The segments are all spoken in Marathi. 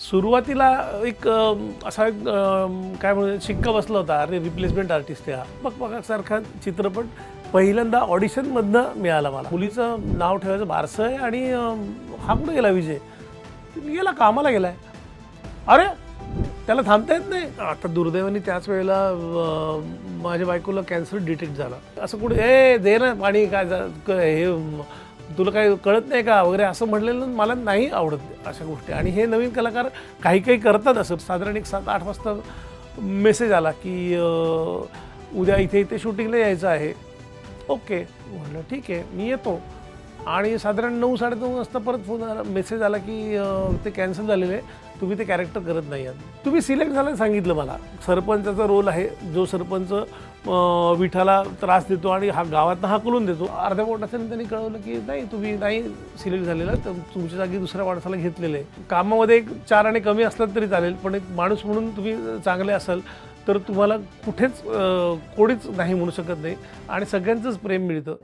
सुरुवातीला एक असा एक काय म्हणू शिक्का बसला होता, अरे रिप्लेसमेंट आर्टिस्ट आहे हा. बघसारखा चित्रपट पहिल्यांदा ऑडिशनमधनं मिळाला मला. मुलीचं नाव ठेवायचं बारसं आहे आणि हा कुठे गेला विजय, गेला कामाला गेलाय. अरे त्याला थांबता येत नाही. आता दुर्दैवाने त्याच वेळेला माझ्या बायकोला कॅन्सर डिटेक्ट झाला. असं कुठे ए दे ना पाणी, काय हे तुला काही कळत नाही का वगैरे असं म्हणलेलं मला नाही आवडत अशा गोष्टी. आणि हे नवीन कलाकार काही काही करतात असं. साधारण एक 7-8 वाजता मेसेज आला की उद्या इथे इथे शूटिंगला यायचं आहे. ओके म्हटलं ठीक आहे मी येतो. आणि साधारण 9-9:30 वाजता परत फोन आला, मेसेज आला की ते कॅन्सल झालेलं आहे, तुम्ही ते कॅरेक्टर करत नाही आहात. तुम्ही सिलेक्ट झालं सांगितलं मला. सरपंचाचा रोल आहे, जो सरपंच विठाला त्रास देतो आणि हा गावातनं हाकलून देतो. अर्ध्या पोटाने त्यांनी कळवलं की नाही तुम्ही नाही सिलेक्ट झालेला, तर तुमच्या जागी दुसऱ्या माणसाला घेतलेलं आहे. कामामध्ये एक 4 आणे कमी असलात तरी चालेल, पण एक माणूस म्हणून तुम्ही चांगले असाल तर तुम्हाला कुठेच कोणीच नाही म्हणू शकत नाही आणि सगळ्यांचंच प्रेम मिळतं.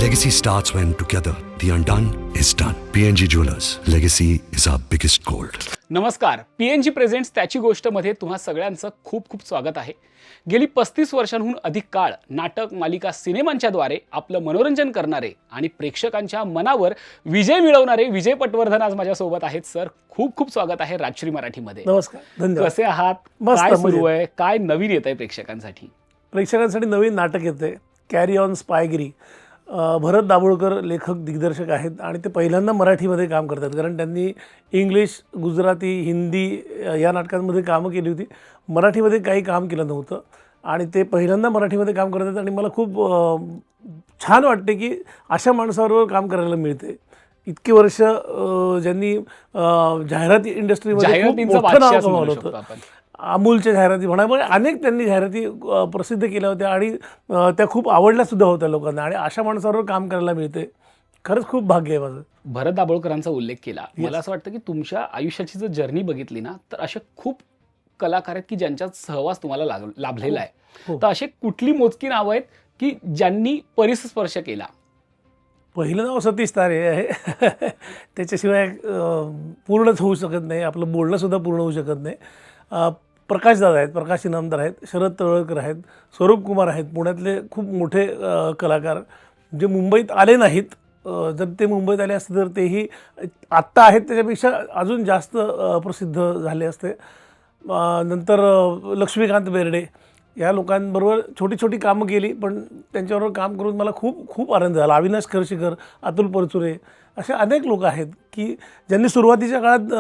Legacy starts when together the undone is done. PNG Jewelers. Legacy is our biggest gold. नमस्कार. PNG प्रेझेंट्स त्याची गोष्टमध्ये तुम्हा सगळ्यांचं खूप खूप स्वागत आहे. गेली 35 वर्षांहून अधिक काळ नाटक, मालिका, सिनेमांच्याद्वारे आपलं मनोरंजन करणारे आणि प्रेक्षकांच्या मनावर विजय मिळवणारे विजय पटवर्धन आज माझ्यासोबत आहेत. सर खूप खूप स्वागत आहे राजश्री मराठीमध्ये. नमस्कार, धन्यवाद. कसे आहात? काय सुरू आहे? काय नवीन येत आहे प्रेक्षकांसाठी? प्रेक्षकांसाठी नवीन नाटक येतंय, कॅरी ऑन स्पायगिरी. भरत दाभोळकर लेखक दिग्दर्शक आहेत आणि ते पहिल्यांदा मराठीमध्ये काम करतात, कारण त्यांनी इंग्लिश, गुजराती, हिंदी या नाटकांमध्ये कामं केली होती. मराठीमध्ये काही काम केलं नव्हतं आणि ते पहिल्यांदा मराठीमध्ये काम करतात आणि मला खूप छान वाटते की अशा माणसाबरोबर काम करायला मिळते. इतकी वर्ष ज्यांनी जाहिराती इंडस्ट्रीमध्ये खूप मोठं नाव कमावलं होतं. अमूलच्या जाहिराती म्हणा, अनेक त्यांनी जाहिराती प्रसिद्ध केल्या होत्या आणि त्या खूप आवडल्यासुद्धा होत्या लोकांना. आणि अशा माणसाबरोबर काम करायला मिळते, खरंच खूप भाग्य आहे माझं. भरत दाभोळकरांचा उल्लेख केला. मला असं वाटतं की तुमच्या आयुष्याची जर जर्नी बघितली ना, तर असे खूप कलाकार आहेत की ज्यांच्यात सहवास तुम्हाला लाभलेला आहे. तर असे कुठली मोजकी नावं आहेत की ज्यांनी परिस्पर्श केला? पहिलं नाव सतीश तारे आहे. त्याच्याशिवाय पूर्णच होऊ शकत नाही, आपलं बोलणंसुद्धा पूर्ण होऊ शकत नाही. प्रकाशदादा आहेत, प्रकाश इनामदार आहेत, शरद तळवळकर आहेत, स्वरूप कुमार आहेत, पुण्यातले खूप मोठे कलाकार जे मुंबईत आले नाहीत. जर ते मुंबईत आले असते तर तेही आत्ता आहेत त्याच्यापेक्षा अजून जास्त प्रसिद्ध झाले असते. नंतर लक्ष्मीकांत बेर्डे या लोकांबरोबर छोटी छोटी कामं केली, पण त्यांच्याबरोबर काम करून मला खूप खूप आनंद झाला. अविनाश खर्शीकर, अतुल परचुरे असे अनेक लोक आहेत की ज्यांनी सुरुवातीच्या काळात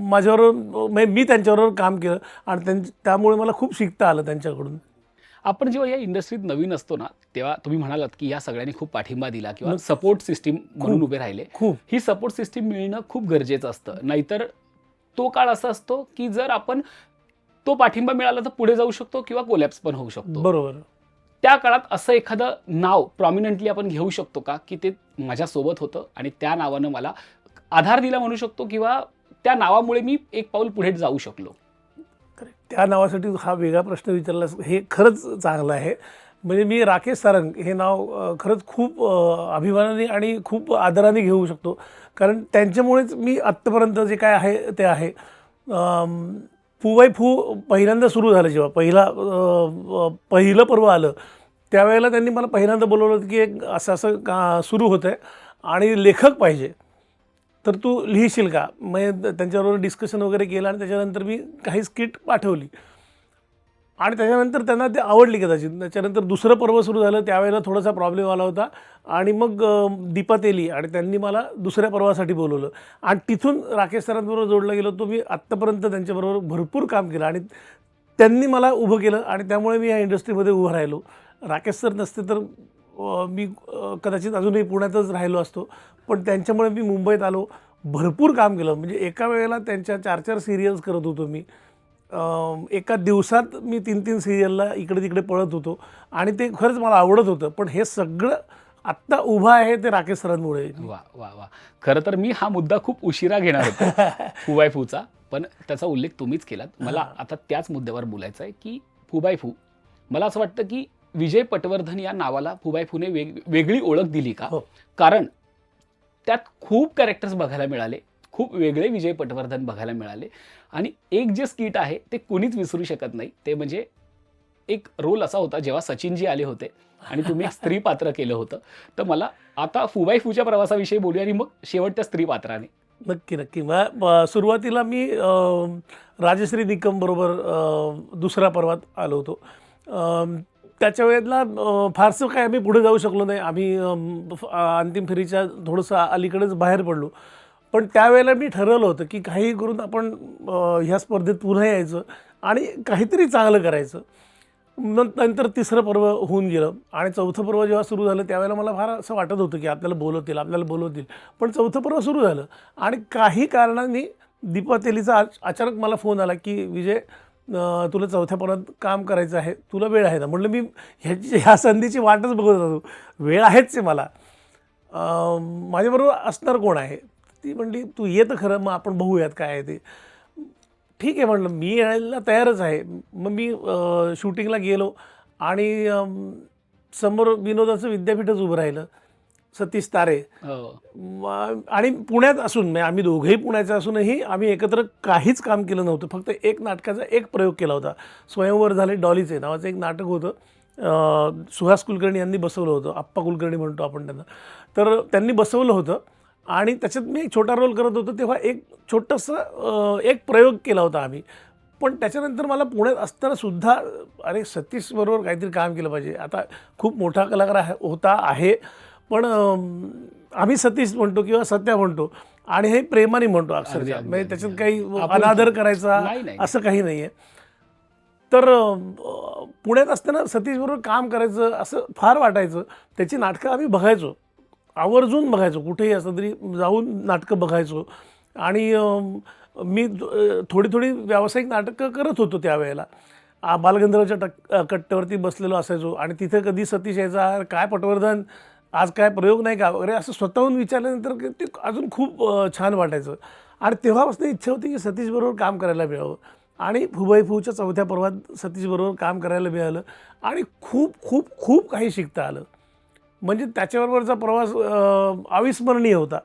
माझ्याबरोबर मी त्यांच्याबरोबर काम केलं आणि त्यामुळे मला खूप शिकता आलं त्यांच्याकडून. आपण जेव्हा या इंडस्ट्रीत नवीन असतो ना, तेव्हा तुम्ही म्हणालात की या सगळ्यांनी खूप पाठिंबा दिला किंवा सपोर्ट सिस्टीम म्हणून उभे राहिले. ही सपोर्ट सिस्टीम मिळणं खूप गरजेचं असतं. नाहीतर तो काळ असा असतो की जर आपण तो पाठिंबा मिळाला तर पुढे जाऊ शकतो किंवा कोलॅप्स पण होऊ शकतो. बरोबर. त्या काळात असं एखादं नाव प्रॉमिनंटली आपण घेऊ शकतो का की ते माझ्यासोबत होतं आणि त्या नावानं मला आधार दिला म्हणू शकतो किंवा त्या नावामुळे मी एक पाऊल पुढे जाऊ शकलो? त्या नावासाठी हा वेगळा प्रश्न विचारला, हे खरंच चांगलं आहे. म्हणजे मी राकेश सारंग हे नाव खरंच खूप अभिमानाने आणि खूप आदराने घेऊ शकतो, कारण त्यांच्यामुळेच मी आत्तापर्यंत जे काय आहे ते आहे. फू बाय फू पहिल्यांदा सुरू झालं, जेव्हा पहिलं पर्व आलं त्यावेळेला त्यांनी मला पहिल्यांदा बोलवलं होतं की एक असं सुरू होतं आहे आणि लेखक पाहिजे, तर तू लिहिशील का? मग त्यांच्याबरोबर डिस्कशन वगैरे केलं आणि त्याच्यानंतर मी काही स्किट पाठवली आणि त्याच्यानंतर त्यांना ते आवडली कदाचित. त्याच्यानंतर दुसरं पर्व सुरू झालं, त्यावेळेला थोडासा प्रॉब्लेम आला होता आणि मग दीपा तेली आणि त्यांनी मला दुसऱ्या पर्वासाठी बोलवलं आणि तिथून राकेश सरांबरोबर जोडलं गेलो. तो मी आत्तापर्यंत त्यांच्याबरोबर भरपूर काम केलं आणि त्यांनी मला उभं केलं आणि त्यामुळे मी या इंडस्ट्रीमध्ये उभं राहिलो. राकेश सर नसते तर मी कदाचित अजूनही पुण्यातच राहिलो असतो, पण त्यांच्यामुळे मी मुंबईत आलो, भरपूर काम केलं. म्हणजे एका वेळेला त्यांच्या 4-4 सिरियल्स करत होतो मी. एका दिवसात मी 3-3 सिरियलला इकडे तिकडे पळत होतो आणि ते खरंच मला आवडत होतं. पण हे सगळं आत्ता उभं आहे ते राकेश सरांमुळे. वा वा वा. खरं तर मी हा मुद्दा खूप उशिरा घेणार होतो फू बाय फूचा, पण त्याचा उल्लेख तुम्हीच केलात. मला आता त्याच मुद्द्यावर बोलायचं आहे की फू बाय फू मला असं वाटतं की विजय पटवर्धन या नावाला फुबाई फूने वेगळी ओळख दिली का? हो. कारण त्यात खूप कॅरेक्टर्स बघायला मिळाले, खूप वेगळे विजय पटवर्धन बघायला मिळाले आणि एक जे स्किट आहे ते कोणीच विसरू शकत नाही. ते म्हणजे एक रोल असा होता जेव्हा सचिनजी आले होते आणि तुम्ही एक स्त्री पात्र केलं होतं. तर मला आता फुबाई फूच्या प्रवासाविषयी बोलूया आणि मग शेवटच्या स्त्री पात्राने. नक्की नक्की. सुरुवातीला मी राजश्री निकम बरोबर दुसऱ्या पर्वात आलो होतो. त्याच्या वेळेला फारसं काय आम्ही पुढे जाऊ शकलो नाही. आम्ही अंतिम फेरीच्या थोडंसं अलीकडेच बाहेर पडलो. पण त्यावेळेला मी ठरवलं होतं की काही करून आपण ह्या स्पर्धेत पुन्हा यायचं आणि काहीतरी चांगलं करायचं. नंतर तिसरं पर्व होऊन गेलं आणि चौथं पर्व जेव्हा सुरू झालं त्यावेळेला मला फार असं वाटत होतं की आपल्याला बोलवतील. पण चौथं पर्व सुरू झालं आणि काही कारणांनी दीपा तेलीचा अचानक मला फोन आला की विजय, तुला चौथ्या पर्वात काम करायचं आहे, तुला वेळ आहे ना? म्हटलं मी ह्या संधीची वाटच बघत होतो, वेळ आहेच आहे मला. माझ्याबरोबर असणार कोण आहे? ती म्हणली तू ये तर खरं, मग आपण बघूयात काय आहे ते. ठीक आहे म्हटलं, मी यायला तयारच आहे. मग मी शूटिंगला गेलो आणि समोर विनोदाचं विद्यापीठच उभं राहिलं, सतीश तारे. आणि पुण्यात असून आम्ही दोघेही पुण्याचे असूनही आम्ही एकत्र काहीच काम केलं नव्हतं. फक्त एक नाटकाचा एक प्रयोग केला होता. स्वयंवर झाले डॉलीचे नावाचं एक नाटक होतं. सुहास कुलकर्णी यांनी बसवलं होतं. आप्पा कुलकर्णी म्हणतो आपण त्यांना. तर त्यांनी बसवलं होतं आणि त्याच्यात मी एक छोटा रोल करत होतो. तेव्हा एक छोटंसं एक प्रयोग केला होता आम्ही. पण त्याच्यानंतर मला पुण्यात असतानासुद्धा अरे सतीशबरोबर काहीतरी काम केलं पाहिजे. आता खूप मोठा कलाकार आहे पण आम्ही सतीश म्हणतो किंवा सत्या म्हणतो आणि हे प्रेमाने म्हणतो अक्षरशः. म्हणजे त्याच्यात काही अनादर करायचा असं काही नाही आहे. तर पुण्यात असताना सतीशबरोबर काम करायचं असं फार वाटायचं. त्याची नाटकं आम्ही बघायचो, आवर्जून बघायचो. कुठेही असं तरी जाऊन नाटकं बघायचो. आणि मी थोडी व्यावसायिक नाटकं करत होतो त्यावेळेला. बालगंधर्वच्या कट्ट्यावरती बसलेलो असायचो आणि तिथे कधी सतीश यायचा, काय पटवर्धन आज काय प्रयोग नाही का वगैरे असं स्वतःहून विचारल्यानंतर ते अजून खूप छान वाटायचं. आणि तेव्हापासून इच्छा होती की सतीशबरोबर काम करायला मिळावं. आणि फुबाई फूच्या चौथ्या पर्वात सतीशबरोबर काम करायला मिळालं आणि खूप खूप खूप काही शिकता आलं. म्हणजे त्याच्याबरोबरचा प्रवास अविस्मरणीय होता.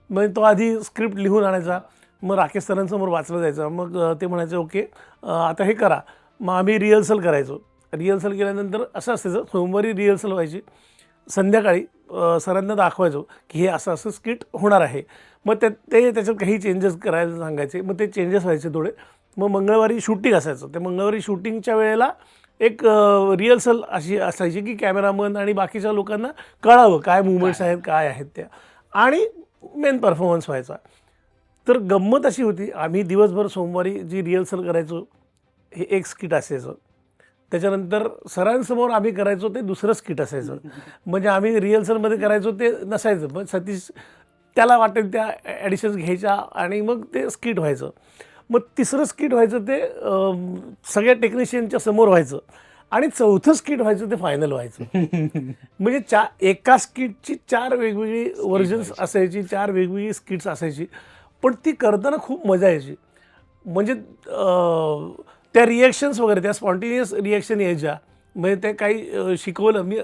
म्हणजे तो आधी स्क्रिप्ट लिहून आणायचा, मग राकेश सरांसमोर वाचलं जायचं, मग ते म्हणायचे ओके आता हे करा. मग आम्ही रिहर्सल करायचो. रिहर्सल केल्यानंतर असं असायचं, सोमवारी रिहर्सल व्हायची, संध्याकाळी सरांना दाखवायचो की हे असं असं स्किट होणार आहे. मग ते त्याच्यात काही चेंजेस करायला सांगायचे. मग ते चेंजेस व्हायचे थोडे. मग मंगळवारी शूटिंग असायचं. ते मंगळवारी शूटिंगच्या वेळेला एक रिहर्सल अशी असायची की कॅमेरामन आणि बाकीच्या लोकांना कळावं काय मुवमेंट्स आहेत, काय आहेत त्या, आणि मेन परफॉर्मन्स व्हायचा. तर गंमत अशी होती, आम्ही दिवसभर सोमवारी जी रिहर्सल करायचो हे एक स्किट असायचं. त्याच्यानंतर सरांसमोर आम्ही करायचो ते दुसरं स्किट असायचं. म्हणजे आम्ही रिहर्सलमध्ये करायचो ते नसायचं, पण सतीश त्याला वाटेल त्या ॲडिशन्स घ्यायच्या आणि मग ते स्किट व्हायचं. मग तिसरं स्किट व्हायचं ते सगळ्या टेक्निशियनच्या समोर व्हायचं आणि चौथं स्किट व्हायचं ते फायनल व्हायचं. म्हणजे एका स्किटची 4 वेगवेगळी व्हर्जन्स असायची, 4 वेगवेगळी स्किट्स असायची. पण ती करताना खूप मजा यायची. म्हणजे त्या रिॲक्शन्स वगैरे त्या स्पॉन्टेनियस रिॲक्शन यायच्या. म्हणजे ते काही शिकवलं मी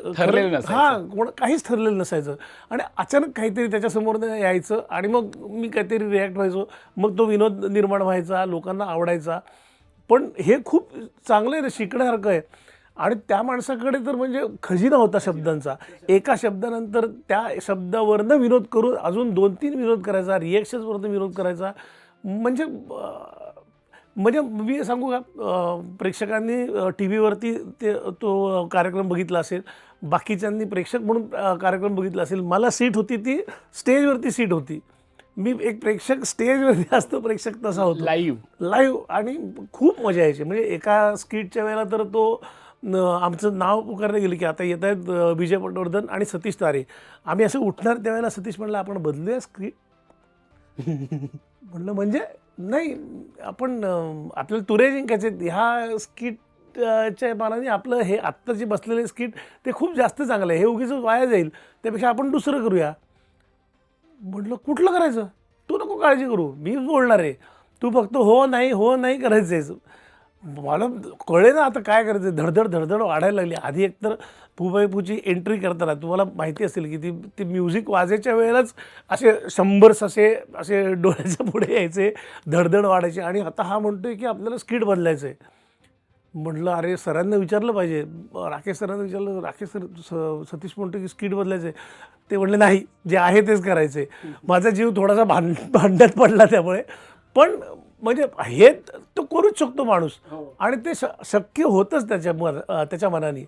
काहीच ठरलेलं नसायचं आणि अचानक काहीतरी त्याच्यासमोर यायचं आणि मग मी काहीतरी रिॲक्ट व्हायचो. मग तो विनोद निर्माण व्हायचा, लोकांना आवडायचा. पण हे खूप चांगलं आहे, शिकण्यासारखं आहे. आणि त्या माणसाकडे तर म्हणजे खजिना होता शब्दांचा. एका शब्दानंतर त्या शब्दावरनं विनोद करून अजून 2-3 विनोद करायचा, रिॲक्शन्सवरनं विनोद करायचा. म्हणजे मी सांगू का, प्रेक्षकांनी टी व्हीवरती तो कार्यक्रम बघितला असेल, बाकीच्यांनी प्रेक्षक म्हणून कार्यक्रम बघितला असेल. मला सीट होती ती स्टेजवरती सीट होती. मी एक प्रेक्षक स्टेजवरती असतो, प्रेक्षक तसा होतो लाईव्ह. आणि खूप मजा यायची. म्हणजे एका स्किटच्या वेळेला तर तो आमचं नाव पुकारलं गेलं की आता येत आहेत विजय पटवर्धन आणि सतीश तारे. आम्ही असं उठणार त्यावेळेला सतीश म्हणलं आपण बदलूया स्क्रिप्ट. म्हणलं म्हणजे नाही, आपण आपल्याला तुरे जिंकायचे ह्या स्किटच्या मानाने आपलं हे आत्ता जे बसलेले स्किट ते खूप जास्त चांगलं आहे, हे उगीच वाया जाईल, त्यापेक्षा आपण दुसरं करूया. म्हटलं कुठलं करायचं? तू नको काळजी करू, मी बोलणार आहे, तू फक्त हो नाही करायचं आहे. मला कळे ना आता काय करायचं, धडधड धडधड वाढायला लागली. आधी एकतर फूची एंट्री करताना तुम्हाला माहिती असेल की ती म्युझिक वाजायच्या वेळेलाच असे 100 ससे असे डोळ्याच्या पुढे यायचे, धडधड वाढायची. आणि आता हा म्हणतोय की आपल्याला स्किट बदलायचं आहे. म्हटलं अरे सरांना विचारलं पाहिजे, राकेश सरांना विचारलं, राकेश सर सतीश म्हणतो की स्किट बदलायचं आहे. ते म्हणले नाही, जे आहे तेच करायचं आहे. माझा जीव थोडासा भांड्यात पडला त्यामुळे. पण म्हणजे हे तो करूच शकतो माणूस, आणि ते शक्य होतंच त्याच्या मनाने.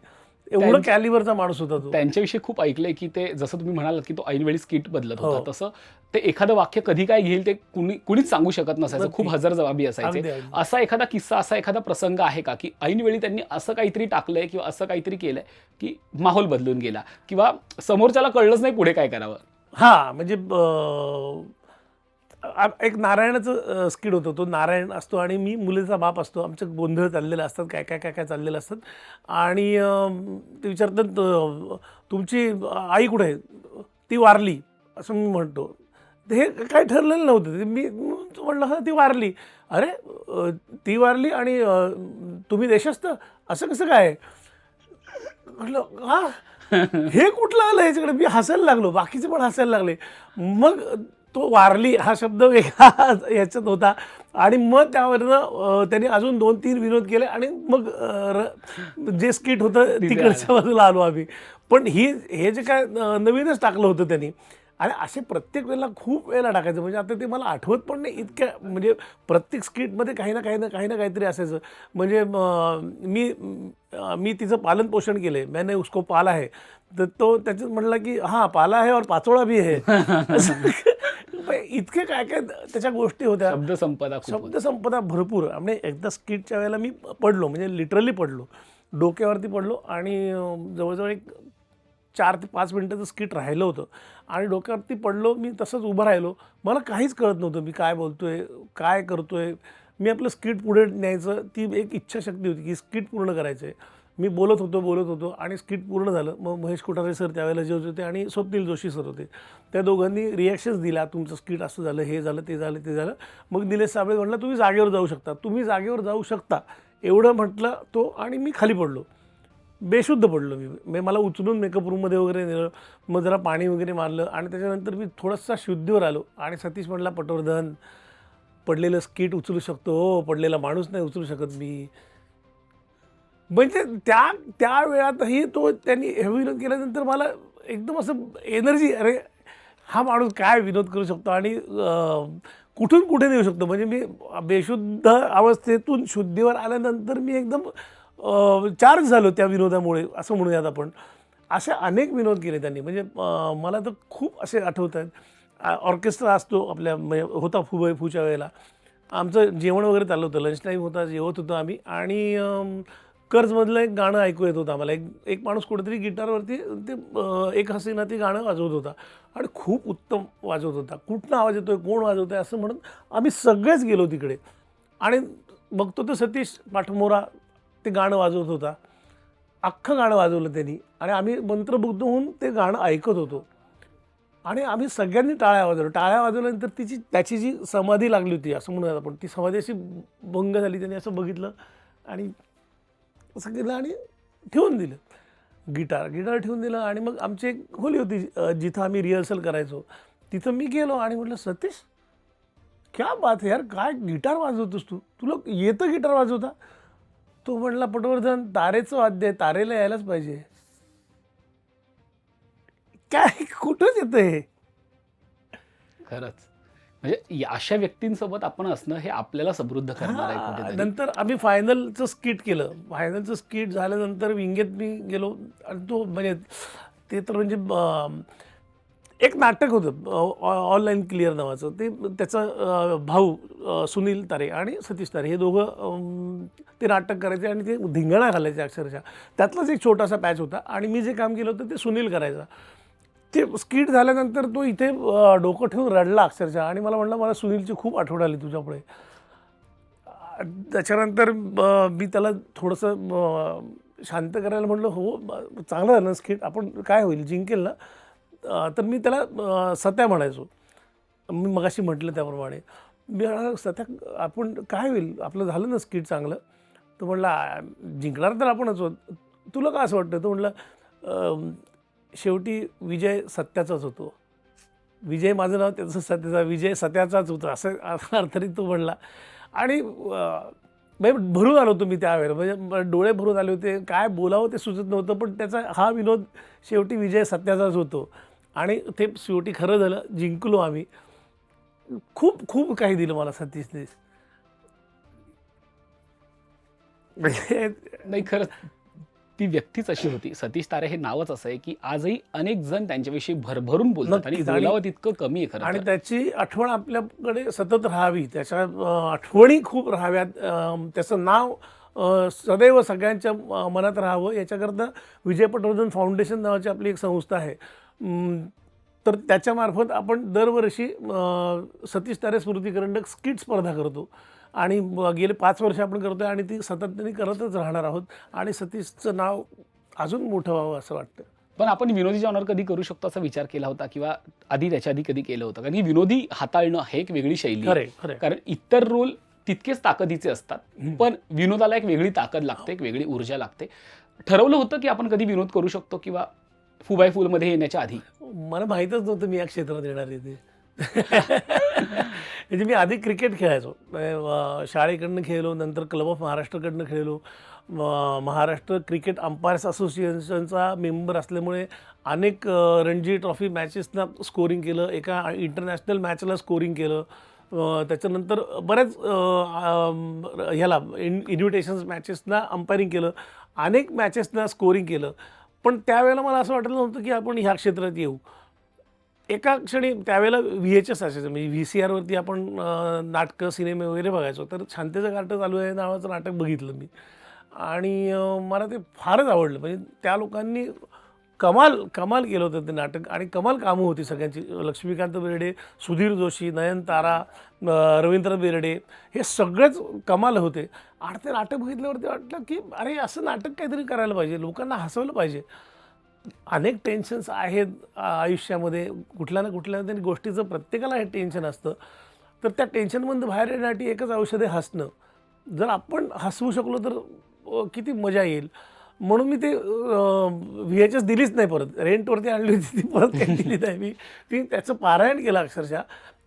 एवढं कॅलिबरचा माणूस होता तो. त्यांच्याविषयी खूप ऐकलंय की ते जसं तुम्ही म्हणालात की तो ऐनवेळी स्किट बदलत होता, तसं ते एखादं वाक्य कधी काय घेईल ते कुणीच सांगू शकत नसायचं. खूप हजरजबाबी असायचे. असा एखादा किस्सा, असा एखादा प्रसंग आहे का की ऐनवेळी त्यांनी असं काहीतरी टाकलंय किंवा असं काहीतरी केलंय की माहोल बदलून गेला किंवा समोरच्याला कळलंच नाही पुढे काय करावं? हा म्हणजे एक नारायणाचं स्किट होतं. तो नारायण असतो आणि मी मुलीचा बाप असतो. आमचं गोंधळ चाललेलं असतात, काय काय काय काय चाललेलं असतात. आणि ते विचारतात तुमची आई कुठे आहे? ती वारली असं मी म्हणतो. हे काय ठरलेलं नव्हतं. मी म्हटलं हा ती वारली. अरे ती वारली आणि तुम्ही देशस्थ, असं कसं काय? म्हटलं हा हे कुठलं आलं ह्याच्याकडे. मी हसायला लागलो, बाकीचे पण हसायला लागले. मग तो वारली हा शब्द वेगळा ह्याच्यात होता. आणि मग त्यावरनं त्यांनी अजून 2-3 विनोद केले आणि मग जे स्किट होतं तिकडच्या बाजूला आलो आम्ही. पण हे जे काय नवीनच टाकलं होतं त्यांनी, आणि असे प्रत्येक वेळेला खूप वेळेला टाकायचं. म्हणजे आता ते मला आठवत पण नाही इतक्या, म्हणजे प्रत्येक स्किटमध्ये काही ना काहीतरी असायचं. म्हणजे मी तिचं पालन पोषण केलं आहे, मैंने उसको पाला है. तर तो त्याच्यात म्हणला की हां पाला है और पाचोळा भी है. इतके काय काय त्याच्या गोष्टी होत्या. शब्दसंपदा भरपूर. म्हणजे एकदा स्किटच्या वेळेला मी पडलो, म्हणजे लिटरली पडलो, डोक्यावरती पडलो. आणि जवळजवळ एक 4 ते 5 मिनटाचं स्किट राहिलं होतं आणि डोक्यावरती पडलो. मी तसंच उभं राहिलो. मला काहीच कळत नव्हतं मी काय बोलतोय, काय करतोय. मी आपलं स्किट पुढे न्यायचं, ती एक इच्छाशक्ती होती की स्किट पूर्ण करायचं आहे. मी बोलत होतो आणि स्किट पूर्ण झालं. मग महेश कोठारे सर त्यावेळेला जे होते आणि स्वप्नील जोशी सर होते, त्या दोघांनी रिॲक्शन्स दिल्या. तुमचं स्किट असं झालं, हे झालं, ते झालं. मग निलेश साबळे म्हटलं तुम्ही जागेवर जाऊ शकता, एवढं म्हटलं तो. आणि मी खाली पडलो, बेशुद्ध पडलो. मी मला उचलून मेकअप रूममध्ये वगैरे नेलं. मग जरा पाणी वगैरे मारलं आणि त्याच्यानंतर मी थोडासा शुद्धीवर आलो. आणि सतीश म्हटला पटवर्धन, पडलेलं स्किट उचलू शकतो, पडलेला माणूस नाही उचलू शकत मी. म्हणजे त्या वेळातही त्यांनी हे विनोद केल्यानंतर मला एकदम असं एनर्जी, अरे हा माणूस काय विनोद करू शकतो आणि कुठून कुठे नेऊ शकतो. म्हणजे मी बेशुद्ध अवस्थेतून शुद्धीवर आल्यानंतर मी एकदम चार्ज झालो त्या विनोदामुळे, असं म्हणूयात आपण. असे अनेक विनोद केले त्यांनी. म्हणजे मला तर खूप असे आठवत आहेत. ऑर्केस्ट्रा असतो आपल्या, होता फूच्या वेळेला. आमचं जेवण वगैरे चाललं होतं, लंच टाईम होता, जेवत होतो आम्ही. आणि कर्जमधलं एक गाणं ऐकू येत होतं आम्हाला. एक माणूस कुठेतरी गिटारवरती ते एक हसीना ते गाणं वाजवत होता आणि खूप उत्तम वाजवत होता. कुठनं आवाज येतोय, कोण वाजवतोय असं म्हणून आम्ही सगळेच गेलो तिकडे. आणि बघतो तर सतीश पाठमोरा ते गाणं वाजवत होता. अख्खं गाणं वाजवलं त्यांनी आणि आम्ही मंत्रमुग्ध होऊन ते गाणं ऐकत होतो. आणि आम्ही सगळ्यांनी टाळ्या वाजवल्यानंतर त्याची जी समाधी लागली होती असं म्हणूयात आपण, ती समाधी अशी भंग झाली. त्यांनी असं बघितलं आणि असं केलं आणि ठेवून दिलं गिटार ठेवून दिलं. आणि मग आमची एक खोली होती जिथं आम्ही रिहर्सल करायचो, तिथं मी गेलो आणि म्हटलं सतीश क्या बात है यार, काय गिटार वाजवतोस तू, तुला येतं गिटार वाजवता? तो म्हटला पटवर्धन, तारेचं वाद्य आहे, तारेला यायलाच पाहिजे. काय कुठंच येतं हे. खरंच म्हणजे अशा व्यक्तींसोबत आपण असणं हे आपल्याला समृद्ध करणार आहे कुठेतरी. नंतर आम्ही फायनलचं स्किट केलं. फायनलचं स्किट झाल्यानंतर विंगेत मी गेलो आणि तो म्हणजे ते तर म्हणजे एक नाटक होतं ऑनलाईन क्लिअर नावाचं. ते त्याचा भाऊ सुनील तारे आणि सतीश तारे हे दोघं ते नाटक करायचे आणि ते धिंगाणा घालायचे अक्षरशः. त्यातलाच एक छोटासा पॅच होता आणि मी जे काम केलं होतं ते सुनील करायचा. ते स्किट झाल्यानंतर तो इथे डोकं ठेवून रडला अक्षरशः आणि मला म्हटलं मला सुनीलची खूप आठवण आली तुझ्यापुढे. त्याच्यानंतर मी त्याला थोडंसं शांत करायला म्हटलं हो चांगलं झालं स्किट, आपण काय होईल जिंकेल ना. तर मी त्याला सत्या म्हणायचो. मी मगाशी म्हटलं त्याप्रमाणे मी सत्या आपण काय होईल, आपलं झालं ना स्किट चांगलं, तो म्हणला जिंकणार तर आपणच आहोत, तुला का असं वाटतं? तो म्हणलं शेवटी विजय सत्याचाच होतो. विजय माझं नाव त्याचं सत्याचा, विजय सत्याचाच होता असं अर्थाने तो म्हणला. आणि म्हणजे भरून आलो होतो मी त्यावेळेला, म्हणजे डोळे भरून आले होते, काय बोलावं ते सुचत नव्हतं. पण त्याचा हा विनोद शेवटी विजय सत्याचाच होतो आणि ते शेवटी खरं झालं, जिंकलो आम्ही. खूप खूप काही दिलं मला सतीशने. म्हणजे नाही खरंच ती व्यक्तीच अशी होती. सतीश तारे हे नावच असं आहे की आजही अनेक जण त्यांच्याविषयी भरभरून बोलतात आणि नक्कीच. आणि बोलावं तितकं कमी आहे खरं आणि तर. त्याची आठवण आपल्याकडे सतत राहावी, त्याच्या आठवणी खूप राहाव्यात, त्याचं नाव सदैव सगळ्यांच्या मनात राहावं, याच्याकरता विजय पटवर्धन फाउंडेशन नावाची आपली एक संस्था आहे. तर त्याच्यामार्फत आपण दरवर्षी सतीश तारे स्मृती करंडक स्किट स्पर्धा करतो आणि गेले 5 वर्ष आपण करतोय आणि ती सातत्याने करतच राहणार आहोत. आणि सतीशचं नाव अजून मोठं व्हावं असं वाटतं. पण आपण विनोदी जॉनर कधी करू शकतो असा विचार केला होता किंवा आधी त्याच्या आधी कधी केलं होतं? कारण की विनोदी हाताळणं हे एक वेगळी शैली आहे. खरे कारण इतर रोल तितकेच ताकदीचे असतात, पण विनोदाला एक वेगळी ताकद लागते, एक वेगळी ऊर्जा लागते. ठरवलं होतं की आपण कधी विनोद करू शकतो किंवा फू बाय फूलमध्ये येण्याच्या आधी? मला माहीतच नव्हतं मी या क्षेत्रात येणार आहे ते. म्हणजे मी आधी क्रिकेट खेळायचो, शाळेकडनं खेळलो, नंतर क्लब ऑफ महाराष्ट्रकडनं खेळलो. महाराष्ट्र क्रिकेट अंपायर्स असोसिएशनचा मेंबर असल्यामुळे अनेक रणजी ट्रॉफी मॅचेसना स्कोरिंग केलं, एका इंटरनॅशनल मॅचला स्कोरिंग केलं. त्याच्यानंतर बऱ्याच ह्याला इन्व्हिटेशन्स मॅचेसना अंपायरिंग केलं, अनेक मॅचेसना स्कोरिंग केलं. पण त्यावेळेला मला असं वाटलं नव्हतं की आपण ह्या क्षेत्रात येऊ. एका क्षणी त्यावेळेला VHS असायचं, म्हणजे VCRवरती आपण नाटकं, सिनेमे वगैरे बघायचो. तर शांतेचं कार्ट चालू आहे नावाचं नाटक बघितलं मी आणि मला ते फारच आवडलं. म्हणजे त्या लोकांनी कमाल केलं होतं ते नाटक आणि कमाल कामं होती सगळ्यांची. लक्ष्मीकांत बेर्डे, सुधीर जोशी, नयनतारा, रवींद्र बेर्डे, हे सगळेच कमाल होते. आणि ते नाटक बघितल्यावरती वाटलं की अरे असं नाटक काहीतरी करायला पाहिजे, लोकांना हसवलं पाहिजे. अनेक टेन्शन्स आहेत आयुष्यामध्ये, कुठल्या ना कुठल्या तरी गोष्टीचं प्रत्येकाला हे टेन्शन असतं. तर त्या टेन्शनमधून बाहेर येण्यासाठी एकच औषध आहे, हसणं. जर आपण हसवू शकलो तर किती मजा येईल. म्हणून मी ते VHS दिलीच नाही परत, रेंटवरती आणली होती ती, परत काही दिली नाही मी. ती त्याचं पारायण केलं अक्षरशः.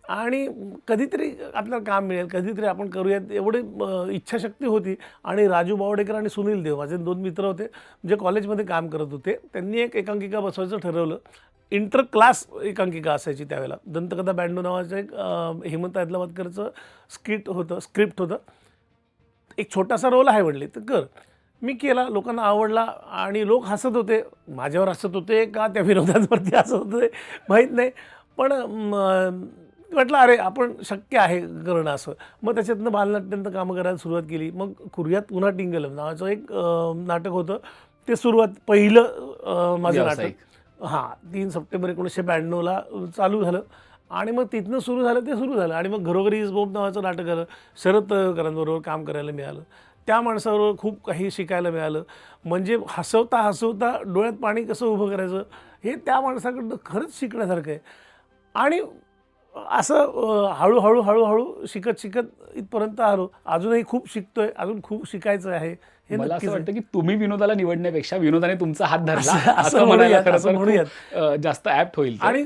आणि कधीतरी आपल्याला काम मिळेल, कधीतरी आपण करूयात एवढी इच्छाशक्ती होती. आणि राजू बावडेकर आणि सुनील देव माझे 2 मित्र होते, जे कॉलेजमध्ये काम करत होते. त्यांनी एक एकांकिका बसवायचं ठरवलं. इंटर क्लास एकांकिका असायची त्यावेळेला. दंतकथा बँडो नावाचं एक हेमंत हैदराबादकरचं स्क्रिप्ट होतं. एक छोटासा रोल आहे म्हणले तर कर. मी केला, लोकांना आवडला आणि लोक हसत होते. माझ्यावर हसत होते का त्या विनोदांवरती हसत होते माहीत नाही, पण म्हटलं अरे आपण शक्य आहे करणं असं. मग त्याच्यातनं बालनाट्यंत कामं करायला सुरुवात केली. मग कुर्यात पुन्हा टिंगलम नावाचं एक नाटक होतं, ते पहिलं माझं व्यावसायिक. नाटक 3 सप्टेंबर 1992ला चालू झालं. आणि मग तिथनं सुरू झालं आणि मग घरोघरी इसबोब नावाचं नाटक आलं. शरद तळेकरांबरोबर काम करायला मिळालं. त्या माणसाबरोबर खूप काही शिकायला मिळालं. म्हणजे हसवता डोळ्यात पाणी कसं उभं करायचं हे त्या माणसाकडनं खरंच शिकण्यासारखं आहे. आणि असं हळूहळू शिकत इथपर्यंत आलो. अजूनही खूप शिकतोय, अजून खूप शिकायचं आहे. हे मला नक्कीच असं आहे. वाटतं की तुम्ही विनोदाला निवडण्यापेक्षा विनोदाने तुमचा हात धरला असं असं म्हणायला म्हणूयात, खरं तर म्हणूयात. खूप, जास्त ऍप्ट होईल ते. आणि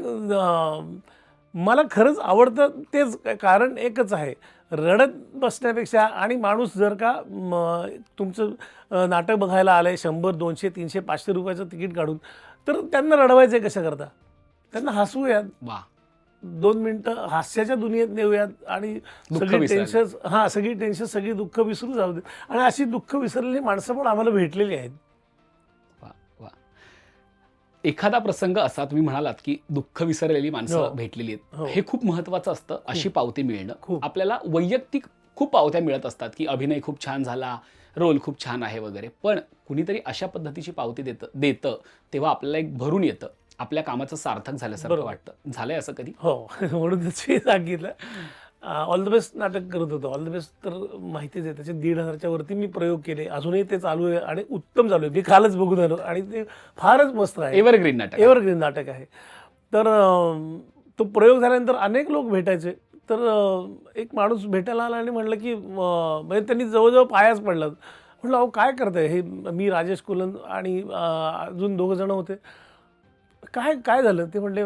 मला खरंच आवडतं तेच कारण एकच आहे, रडत बसण्यापेक्षा. आणि माणूस जर का तुमचं नाटक बघायला आलं आहे 100, 200, 300, 500 रुपयाचं तिकीट काढून, तर त्यांना रडवायचं आहे कशा करता? त्यांना हसवूयात, वा, 2 मिनटं हास्याच्या दुनियेत नेऊयात आणि दुःख सगळी विसरायला. टेन्शन सगळी दुःख विसरू जाऊ देत. आणि अशी दुःख विसरलेली माणसं पण आम्हाला भेटलेली आहेत. वा, वा. एखादा प्रसंग असा तुम्ही म्हणालात की दुःख विसरलेली माणसं हो. भेटलेली हो. आहेत, हे खूप महत्वाचं असतं. अशी पावती मिळणं. खूप. आपल्याला वैयक्तिक खूप पावत्या मिळत असतात की अभिनय खूप छान झाला, रोल खूप छान आहे वगैरे, पण कुणीतरी अशा पद्धतीची पावती देतं तेव्हा आपल्याला एक भरून येतं, आपल्या कामाचं सार्थक झाल्यासारखं बरोबर. वाटतं. झालंय असं कधी? हो, म्हणूनच मी सांगितलं. ऑल द बेस्ट नाटक करत होतो. ऑल द बेस्ट तर माहितीच आहे, त्याचे 1,500च्या वरती मी प्रयोग केले. अजूनही ते चालू आहे आणि उत्तम चालू आहे. मी कालच बघून आलो आणि ते फारच मस्त आहे. एव्हरग्रीन नाटक. एव्हरग्रीन नाटक आहे. तर तो प्रयोग झाल्यानंतर अनेक लोक भेटायचे. तर एक माणूस भेटायला आला आणि म्हणलं की म्हणजे त्यांनी जवळजवळ पायाच पडला. म्हटलं अहो काय करताय हे, मी राजेश कुलन आणि अजून 2 जण होते. काय काय झालं ते म्हणले,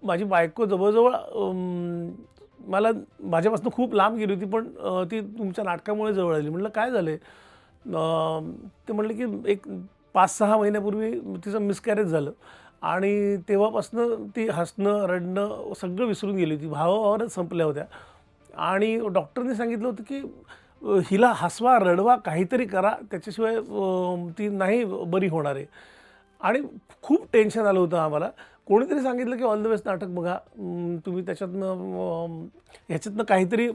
माझी बायको जवळजवळ मला माझ्यापासून खूप लांब गेली होती, पण ती तुमच्या नाटकामुळे जवळ आली. म्हटलं काय झालं. ते म्हणले की एक 5-6 महिन्यापूर्वी तिचं मिसकॅरेज झालं आणि तेव्हापासून ती हसणं रडणं सगळं विसरून गेली होती, भावाभावानच संपल्या होत्या. आणि डॉक्टरने सांगितलं होतं की हिला हसवा रडवा काहीतरी करा, त्याच्याशिवाय ती नाही बरी होणार आहे. आणि खूप टेन्शन आलं होतं आम्हाला. कोणीतरी सांगितलं की ऑल द बेस्ट नाटक बघा, तुम्ही ह्याच्यातनं काहीतरी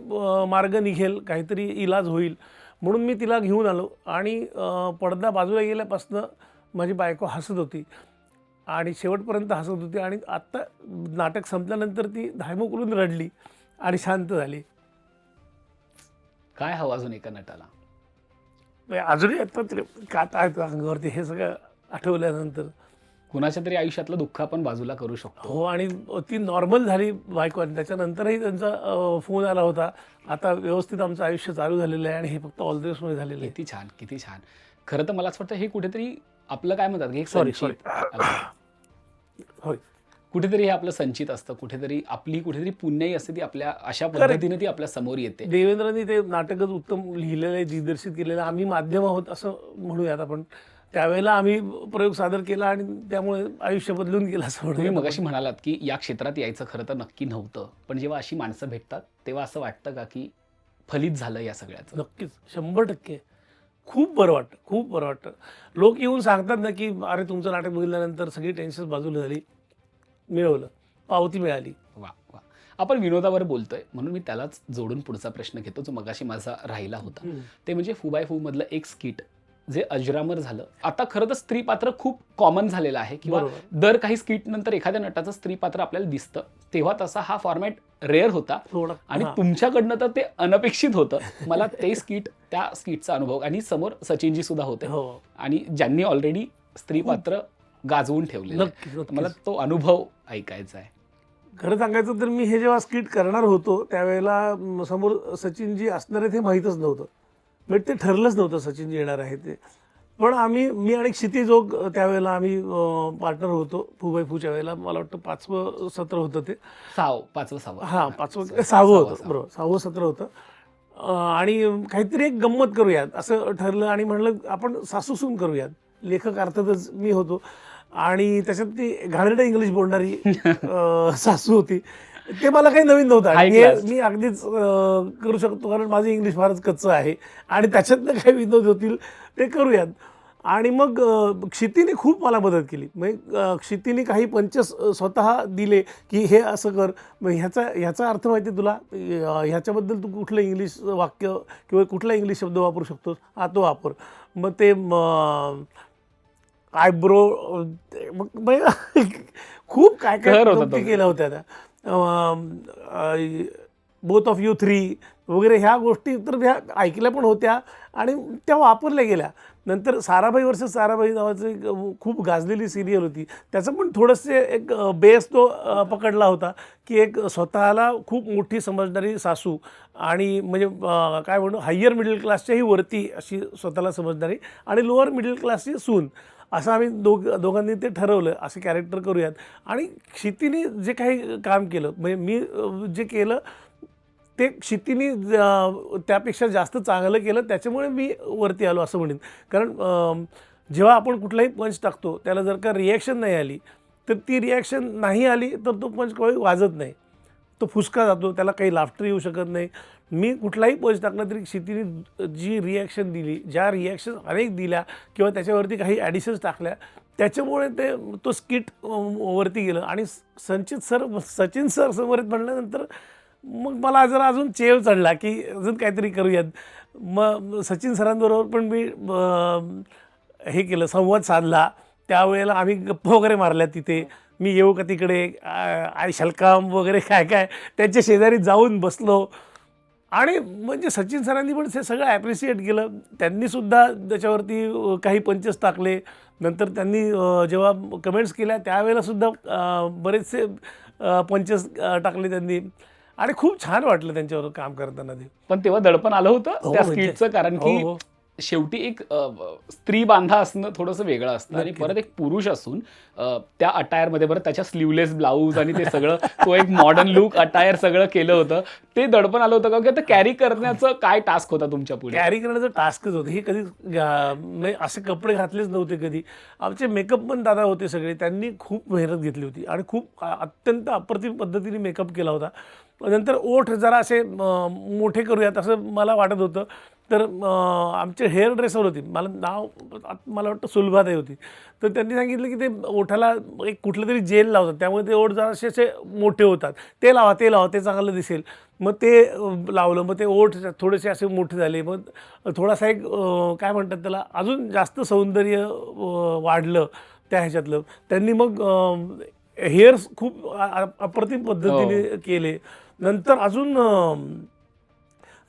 मार्ग निघेल, काहीतरी इलाज होईल. म्हणून मी तिला घेऊन आलो आणि पडदा बाजूला गेल्यापासनं माझी बायको हसत होती आणि शेवटपर्यंत हसत होती. आणि आत्ता नाटक संपल्यानंतर ती धायमोकलून रडली आणि शांत झाली. काय हवं अजून एका नटाला? अजूनही आता काटा येतो अंगावरती हे सगळं आठवल्यानंतर. कुणाच्या तरी आयुष्यातलं दुःख आपण बाजूला करू शकतो. हो, आणि ती नॉर्मल झाली बायको आणि त्याच्यानंतरही त्यांचा फोन आला होता. आता व्यवस्थित आमचं आयुष्य चालू झालेलं आहे आणि हे फक्त ऑल द बेस्टमध्ये झालेलं आहे. किती छान, किती छान. खरं तर मला असं वाटतं हे कुठेतरी आपलं काय म्हणतात की एक सॉरी होय, कुठेतरी हे आपलं संचित असतं, कुठेतरी आपली कुठेतरी पुण्याई असते, ती आपल्या अशा पद्धतीने ती आपल्या समोर येते. देवेंद्रनी ते नाटकच उत्तम लिहिलेलं आहे, दिग्दर्शित केलेलं. आम्ही माध्यम आहोत असं म्हणूयात आपण. त्यावेळेला आम्ही प्रयोग सादर केला आणि त्यामुळे आयुष्य बदलून गेलं असं तुम्ही म्हणूया. मगाशी म्हणालात की या क्षेत्रात यायचं खरं तर नक्की नव्हतं, पण जेव्हा अशी माणसं भेटतात तेव्हा असं वाटतं का की फलित झालं या सगळ्याचं? नक्कीच 100%. खूप बरं वाटतं, खूप बरं वाटतं. लोक येऊन सांगतात ना की अरे तुमचं नाटक बघितल्यानंतर सगळी टेन्शन बाजूला झाली, मिळवलं, पावती मिळाली. वा वा. आपण विनोदावर बोलतोय म्हणून मी त्यालाच जोडून पुढचा प्रश्न घेतो जो मगाशी माझा राहिला होता. ते म्हणजे फू बाय फू मधलं एक स्किट जे अजरामर झालं. आता खरं तर स्त्री पात्र खूप कॉमन झालेलं आहे किंवा दर काही स्किट नंतर एखाद्या नटाचं स्त्री पात्र आपल्याला दिसतं. तेव्हा तसा हा फॉर्मॅट रेअर होता आणि तुमच्याकडनं तर ते अनपेक्षित होतं. मला ते स्किट, त्या स्किटचा अनुभव, आणि समोर सचिनजी सुद्धा होते आणि ज्यांनी ऑलरेडी स्त्री पात्र गाजवून ठेवले. मला तो अनुभव ऐकायचा आहे. खरं सांगायचं तर मी हे जेव्हा स्किट करणार होतो त्यावेळेला समोर सचिनजी असणार आहे ते माहीतच नव्हतं. म्हणजे ते ठरलंच नव्हतं सचिनजी येणार आहे ते. पण मी आणि क्षितिजोग त्यावेळेला आम्ही पार्टनर होतो. फू बाय फूच्या वेळेला मला वाटतं 5वं सत्र होतं ते. 5वं हां 6वं होतं, बरोबर 6वं सत्र होतं. आणि काहीतरी एक गंमत करूयात असं ठरलं आणि म्हणलं आपण सासूसून करूयात. लेखक अर्थातच मी होतो आणि त्याच्यात ती घाणेरडं इंग्लिश बोलणारी सासू होती. ते मला काही नवीन नव्हतं आणि मी अगदीच करू शकतो कारण माझं इंग्लिश फारच कच्चं आहे आणि त्याच्यातनं काही विनोद होतील ते करूयात. आणि मग क्षितीने खूप मला मदत केली. म्हणजे क्षितीने काही पंचस स्वतः दिले की हे असं कर, मग ह्याचा अर्थ माहिती तुला, ह्याच्याबद्दल तू कुठलं इंग्लिश वाक्य किंवा कुठला इंग्लिश शब्द वापरू शकतोस, हा तो वापर. मग ते आयब्रो, मग खूप काय काय गोष्टी केल्या होत्या त्या. बोथ ऑफ यू 3 वगैरे ह्या गोष्टी तर ह्या ऐकल्या पण होत्या आणि त्या वापरल्या गेल्या. नंतर साराभाई वर्सेस साराभाई नावाचं एक खूप गाजलेली सिरियल होती, त्याचं पण थोडंसे एक बेस तो पकडला होता की एक स्वतःला खूप मोठी समजणारी सासू आणि म्हणजे काय म्हणू हायर मिडल क्लासच्याही वरती अशी स्वतःला समजणारी आणि लोअर मिडल क्लासची सून, असं आम्ही दोघांनी ते ठरवलं असे कॅरेक्टर करूयात. आणि क्षितीने जे काही काम केलं, म्हणजे मी जे केलं ते क्षितीने त्यापेक्षा जास्त चांगलं केलं, त्याच्यामुळे मी वरती आलो असं म्हणेन. कारण जेव्हा आपण कुठलाही पंच टाकतो त्याला जर का रिॲक्शन नाही आली तर ती रिॲक्शन नाही आली तर तो पंच काही वाजत नाही, तो फुसका जातो, त्याला काही लाफ्टर येऊ शकत नाही. मी कुठलाही पंच टाकला तरी क्षितीने जी रिॲक्शन दिली, ज्या रिॲक्शन अनेक दिल्या किंवा त्याच्यावरती काही ॲडिशन्स टाकल्या, त्याच्यामुळे तो स्किट वरती गेलं. आणि सचिन सर समोर म्हणल्यानंतर मग मला जरा अजून चेव चढला की अजून काहीतरी करूयात. मग सचिन सरांबरोबर पण मी हे केलं, संवाद साधला. त्यावेळेला आम्ही गप्पा वगैरे मारल्या तिथे. मी येऊ का तिकडे, आय शलकाम वगैरे काय काय त्यांच्या शेजारी जाऊन बसलो. आणि म्हणजे सचिन सरांनी पण ते सगळं ॲप्रिशिएट केलं. त्यांनीसुद्धा त्याच्यावरती काही पंचेस टाकले. नंतर त्यांनी जेव्हा कमेंट्स केल्या त्यावेळेलासुद्धा बरेचसे पंचेस टाकले त्यांनी. आणि खूप छान वाटलं त्यांच्यावर काम करताना ते. पण तेव्हा दडपण आलं होतं हो, त्या म्हणजे. स्किटचं, कारण हो, की हो. शेवटी एक स्त्री बांधा असणं थोडंसं वेगळं असतं आणि नक्की. परत एक पुरुष असून त्या अटायरमध्ये बरं त्याच्या स्लीवलेस ब्लाऊज आणि ते सगळं तो एक मॉडर्न लुक अटायर सगळं केलं होतं, ते दडपण आलं होतं का, की आता कॅरी करण्याचं काय टास्क होता तुमच्या पुढे? कॅरी करण्याचं टास्कच होतं हे. कधी म्हणजे असे कपडे घातलेच नव्हते कधी. आमचे मेकअप पण दादा होते सगळे, त्यांनी खूप मेहनत घेतली होती आणि खूप अत्यंत अप्रतिम पद्धतीने मेकअप केला होता. नंतर ओठ जरा असे मोठे करूयात असं मला वाटत होतं. तर आमचे हेअर ड्रेसर होती, मला वाटतं सुलभाताई होती. तर त्यांनी सांगितलं की ते ओठाला एक कुठलं तरी जेल लावतात, त्यामुळे ते ओठ जरासे असे मोठे होतात, ते लावा ते चांगलं दिसेल. मग ते लावलं, मग ते ओठ थोडेसे असे मोठे झाले. मग थोडासा एक काय म्हणतात त्याला, अजून जास्त सौंदर्य वाढलं त्या ह्याच्यातलं. त्यांनी मग हेअर्स खूप अप्रतिम पद्धतीने केले. नंतर अजून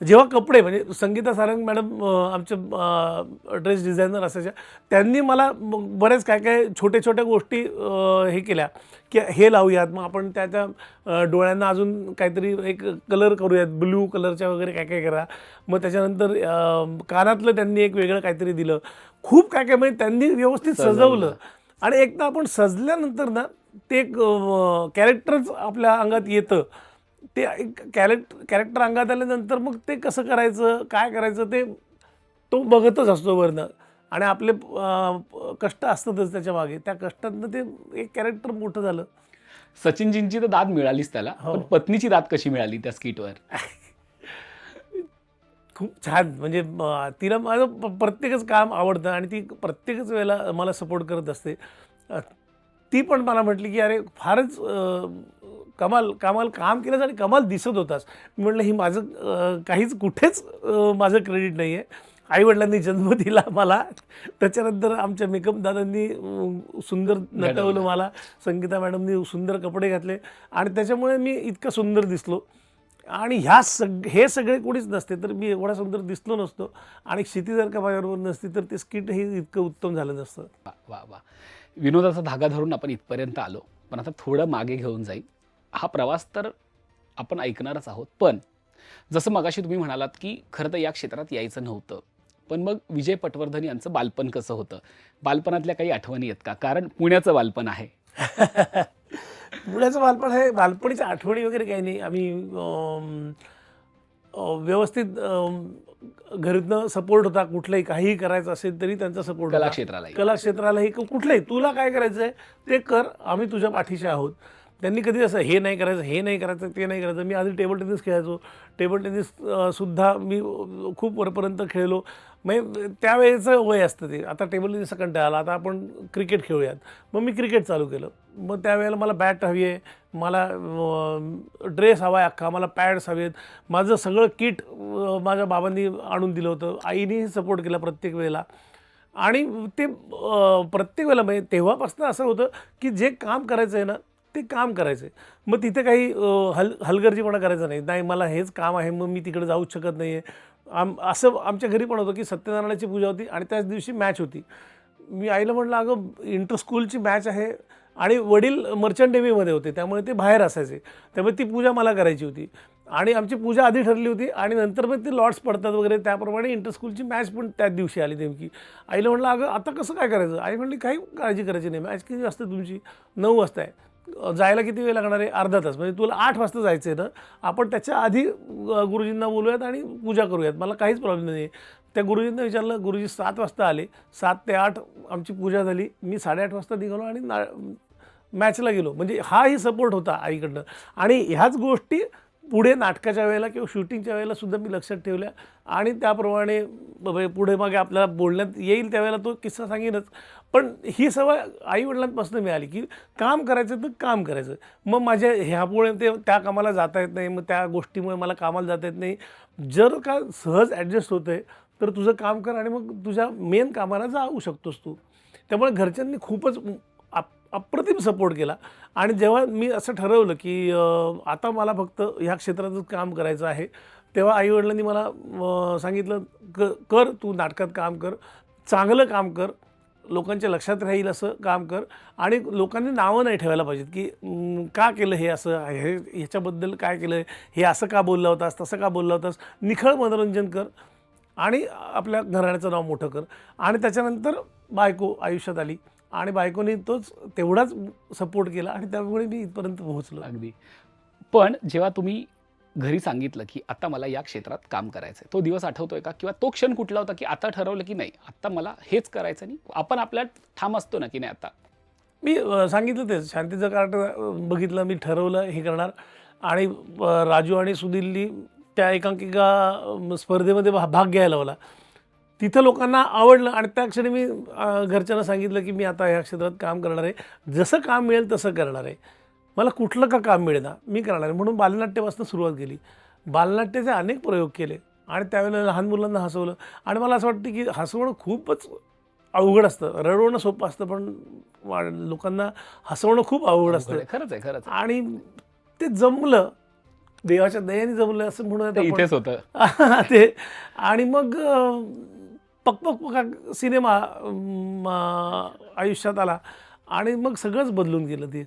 जेव्हा कपडे म्हणजे संगीता सारंग मॅडम आमच्या ड्रेस डिझायनर असायच्या, त्यांनी मला बरेच काय काय छोट्या गोष्टी हे केल्या की हे लावूयात, मग आपण त्याच्या डोळ्यांना अजून काहीतरी एक कलर करूयात, ब्ल्यू कलरच्या वगैरे काय काय करा. मग त्याच्यानंतर कानातलं त्यांनी एक वेगळं काहीतरी दिलं. खूप काय काय म्हणजे त्यांनी व्यवस्थित सजवलं. आणि एकदा आपण सजल्यानंतर ना ते एक कॅरेक्टरच आपल्या अंगात येतं. ते एक कॅरेक्टर अंगात आल्यानंतर मग ते कसं करायचं, काय करायचं ते तो बघतच असतो वरनं. आणि आपले कष्ट असतातच त्याच्या मागे, त्या कष्टातनं ते एक कॅरेक्टर मोठं झालं. सचिनजींची तर दाद मिळालीच त्याला, हो. पण पत्नीची दाद कशी मिळाली त्या स्किटवर? खूप छान. म्हणजे तिला माझं प्रत्येकच काम आवडतं आणि ती प्रत्येकच वेळेला मला सपोर्ट करत असते. ती पण मला म्हटली की अरे फारच कमाल कमाल काम केलंस आणि कमाल दिसत होतास. मी म्हटलं ही माझं काहीच कुठेच माझं क्रेडिट नाही आहे. आईवडिलांनी जन्म दिला मला, त्याच्यानंतर आमच्या मेकअप दादांनी सुंदर नटवलं मला, संगीता मॅडमनी सुंदर कपडे घातले आणि त्याच्यामुळे मी इतका सुंदर दिसलो. आणि हे सगळे कोणीच नसते तर मी एवढा सुंदर दिसलो नसतो आणि क्षिती जर का माझ्याबरोबर नसती तर ते स्किट हे इतकं उत्तम झालं नसतं. वा वा वा. विनोदाचा धागा धरून आपण इथपर्यंत आलो, पण आता थोडं मागे घेऊन जाईल. हा प्रवास तर आपण ऐकणारच आहोत, पण जसं मगाशी तुम्ही म्हणालात की खरं तर या क्षेत्रात यायचं नव्हतं, पण मग विजय पटवर्धन यांचं बालपण कसं होतं? बालपणातल्या काही आठवणी आहेत का? कारण पुण्याचं बालपण आहे. पुण्याचं बालपण आहे, बालपणीच्या आठवणी वगैरे काही नाही. आम्ही व्यवस्थित घरातनं सपोर्ट होता. कुठलंही काहीही करायचं असेल तरी त्यांचा सपोर्ट होता. कलाक्षेत्रालाही. कलाक्षेत्रालाही कुठलंही तुला काय करायचं आहे ते कर, आम्ही तुझ्या पाठीशी आहोत. त्यांनी कधी असं हे नाही करायचं, हे नाही करायचं, ते नाही करायचं. मी आधी टेबल टेनिस खेळायचो. टेबल टेनिस सुद्धा मी खूप वरपर्यंत खेळलो. म्हणजे त्यावेळेचं वय असतं ते. आता टेबल टेनिसचा कंटाळा आला, आता आपण क्रिकेट खेळूयात. मग मी क्रिकेट चालू केलं. मग त्यावेळेला मला बॅट हवी आहे, मला ड्रेस हवा आहे अख्खा, मला पॅड्स हवे आहेत. माझं सगळं किट माझ्या बाबांनी आणून दिलं होतं. आईनेही सपोर्ट केला प्रत्येक वेळेला. आणि ते प्रत्येक वेळेला म्हणजे तेव्हापासून असं होतं की जे काम करायचं आहे ना ते काम करायचं आहे. मग तिथे काही हलगर्जीपणा करायचा नाही. नाही मला हेच काम आहे मग मी तिकडे जाऊच शकत नाही आहे. असं आमच्या घरी पण होतं की सत्यनारायणाची पूजा होती आणि त्याच दिवशी मॅच होती. मी आईला म्हटलं अगं इंटर स्कूलची मॅच आहे आणि वडील मर्चंट नेव्हीमध्ये होते त्यामुळे ते बाहेर असायचे, त्यामुळे ती पूजा मला करायची होती आणि आमची पूजा आधी ठरली होती आणि नंतर मग ते लॉट्स पडतात वगैरे त्याप्रमाणे इंटर स्कूलची मॅच पण त्याच दिवशी आली नेमकी. आईला म्हटलं अगं आता कसं काय करायचं? आई म्हणली काही काळजी करायची नाही, मॅच किती वाजता तुमची? 9 वाजता आहे. जायला किती वेळ लागणार आहे? अर्धा तास. म्हणजे तुला 8 वाजता जायचं आहे ना, आपण त्याच्या आधी गुरुजींना बोलूयात आणि पूजा करूयात, मला काहीच प्रॉब्लेम नाही आहे. त्या गुरुजींना विचारलं, गुरुजी 7 वाजता आले. 7 ते 8 आमची पूजा झाली. मी 8:30 वाजता निघालो आणि मॅचला गेलो. म्हणजे हाही सपोर्ट होता आईकडनं. आणि ह्याच गोष्टी पुढे नाटकाच्या वेळेला किंवा शूटिंगच्या वेळेला सुद्धा मी लक्षात ठेवल्या आणि त्याप्रमाणे पुढे मागे आपल्याला बोलण्यात येईल त्यावेळेला तो किस्सा सांगेनच. पण ही सवय आईवडिलांपासून मिळाली की काम करायचं तर काम करायचं. मग माझ्या ह्यामुळे ते त्या कामाला जाता येत नाही, मग त्या गोष्टीमुळे मला कामाला जाता येत नाही. जर का सहज ॲडजस्ट होतं आहे तर तुझं काम कर आणि मग तुझ्या मेन कामाला जाऊ शकतोस तू. त्यामुळे घरच्यांनी खूपच अप्रतिम सपोर्ट केला. आणि जेव्हा मी असं ठरवलं की आता मला फक्त ह्या क्षेत्रातच काम करायचं आहे, तेव्हा आईवडिलांनी मला सांगितलं कर, तू नाटकात काम कर, चांगलं काम कर, लोकांच्या लक्षात राहील असं काम कर आणि लोकांनी नावं नाही ठेवायला पाहिजेत की का केलं हे असं हे ह्याच्याबद्दल काय केलं हे असं का बोलला होतास तसं का बोलला होतास. निखळ मनोरंजन कर आणि आपल्या घराण्याचं नाव मोठं कर. आणि त्याच्यानंतर बायको आयुष्यात आली आणि बायकोने तेवढाच सपोर्ट केला आणि त्यामुळे मी इथपर्यंत पोहोचलो. अगदी. पण जेव्हा तुम्ही घरी सांगितलं की आता मला या क्षेत्रात काम करायचं आहे, तो दिवस आठवतोय का? किंवा तो क्षण कुठला होता की आता ठरवलं की नाही आता मला हेच करायचं नाही? आपण आपल्यात ठाम असतो ना की नाही आता. मी सांगितलं तेच शांतीचं कार्ट बघितलं, मी ठरवलं हे करणार. आणि राजू आणि सुनीलनी त्या एकांकिका स्पर्धेमध्ये भाग घ्यायला लावला. तिथं लोकांना आवडलं आणि त्या क्षणी मी घरच्यांना सांगितलं की मी आता ह्या क्षेत्रात काम करणार आहे. जसं काम मिळेल तसं करणार आहे. मला कुठलं का काम मिळेना मी करणार आहे. म्हणून बालनाट्यापासून सुरुवात केली. बालनाट्याचे अनेक प्रयोग केले आणि त्यावेळेला लहान मुलांना हसवलं. आणि मला असं वाटतं की हसवणं खूपच अवघड असतं. रडवणं सोपं असतं पण लोकांना हसवणं खूप अवघड असतं. खरंच आहे, खरंच आहे. आणि ते जमलं, देवाच्या दयेने जमलं असं म्हणून ते इथेच होतं. ते. आणि मग पक पक पका सिनेमा आयुष्यात आला आणि मग सगळंच बदलून गेलं ते.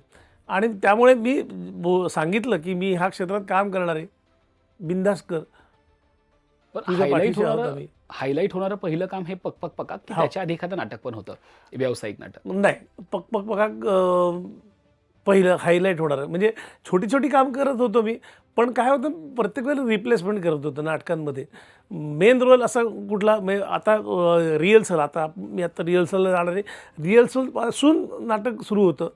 आणि त्यामुळे मी सांगितलं की मी ह्या क्षेत्रात काम करणार आहे, बिंदास कर. पण तुझ्या पाठीशी आहोत आम्ही. हायलाईट होणारं पहिलं काम हे पक पक पकाक की हो. त्याच्या आधी एखादं नाटक पण होतं, व्यावसायिक नाटक? नाही, पक पक पका पहिलं हायलाईट होणार आहे. म्हणजे छोटी छोटी काम करत होतो मी, पण काय होतं प्रत्येक वेळेला रिप्लेसमेंट करत होतं नाटकांमध्ये. मेन रोल असा कुठला आता रिहर्सल, आता मी आता रिहर्सलला जाणार आहे, रिहर्सलपासून नाटक सुरू होतं.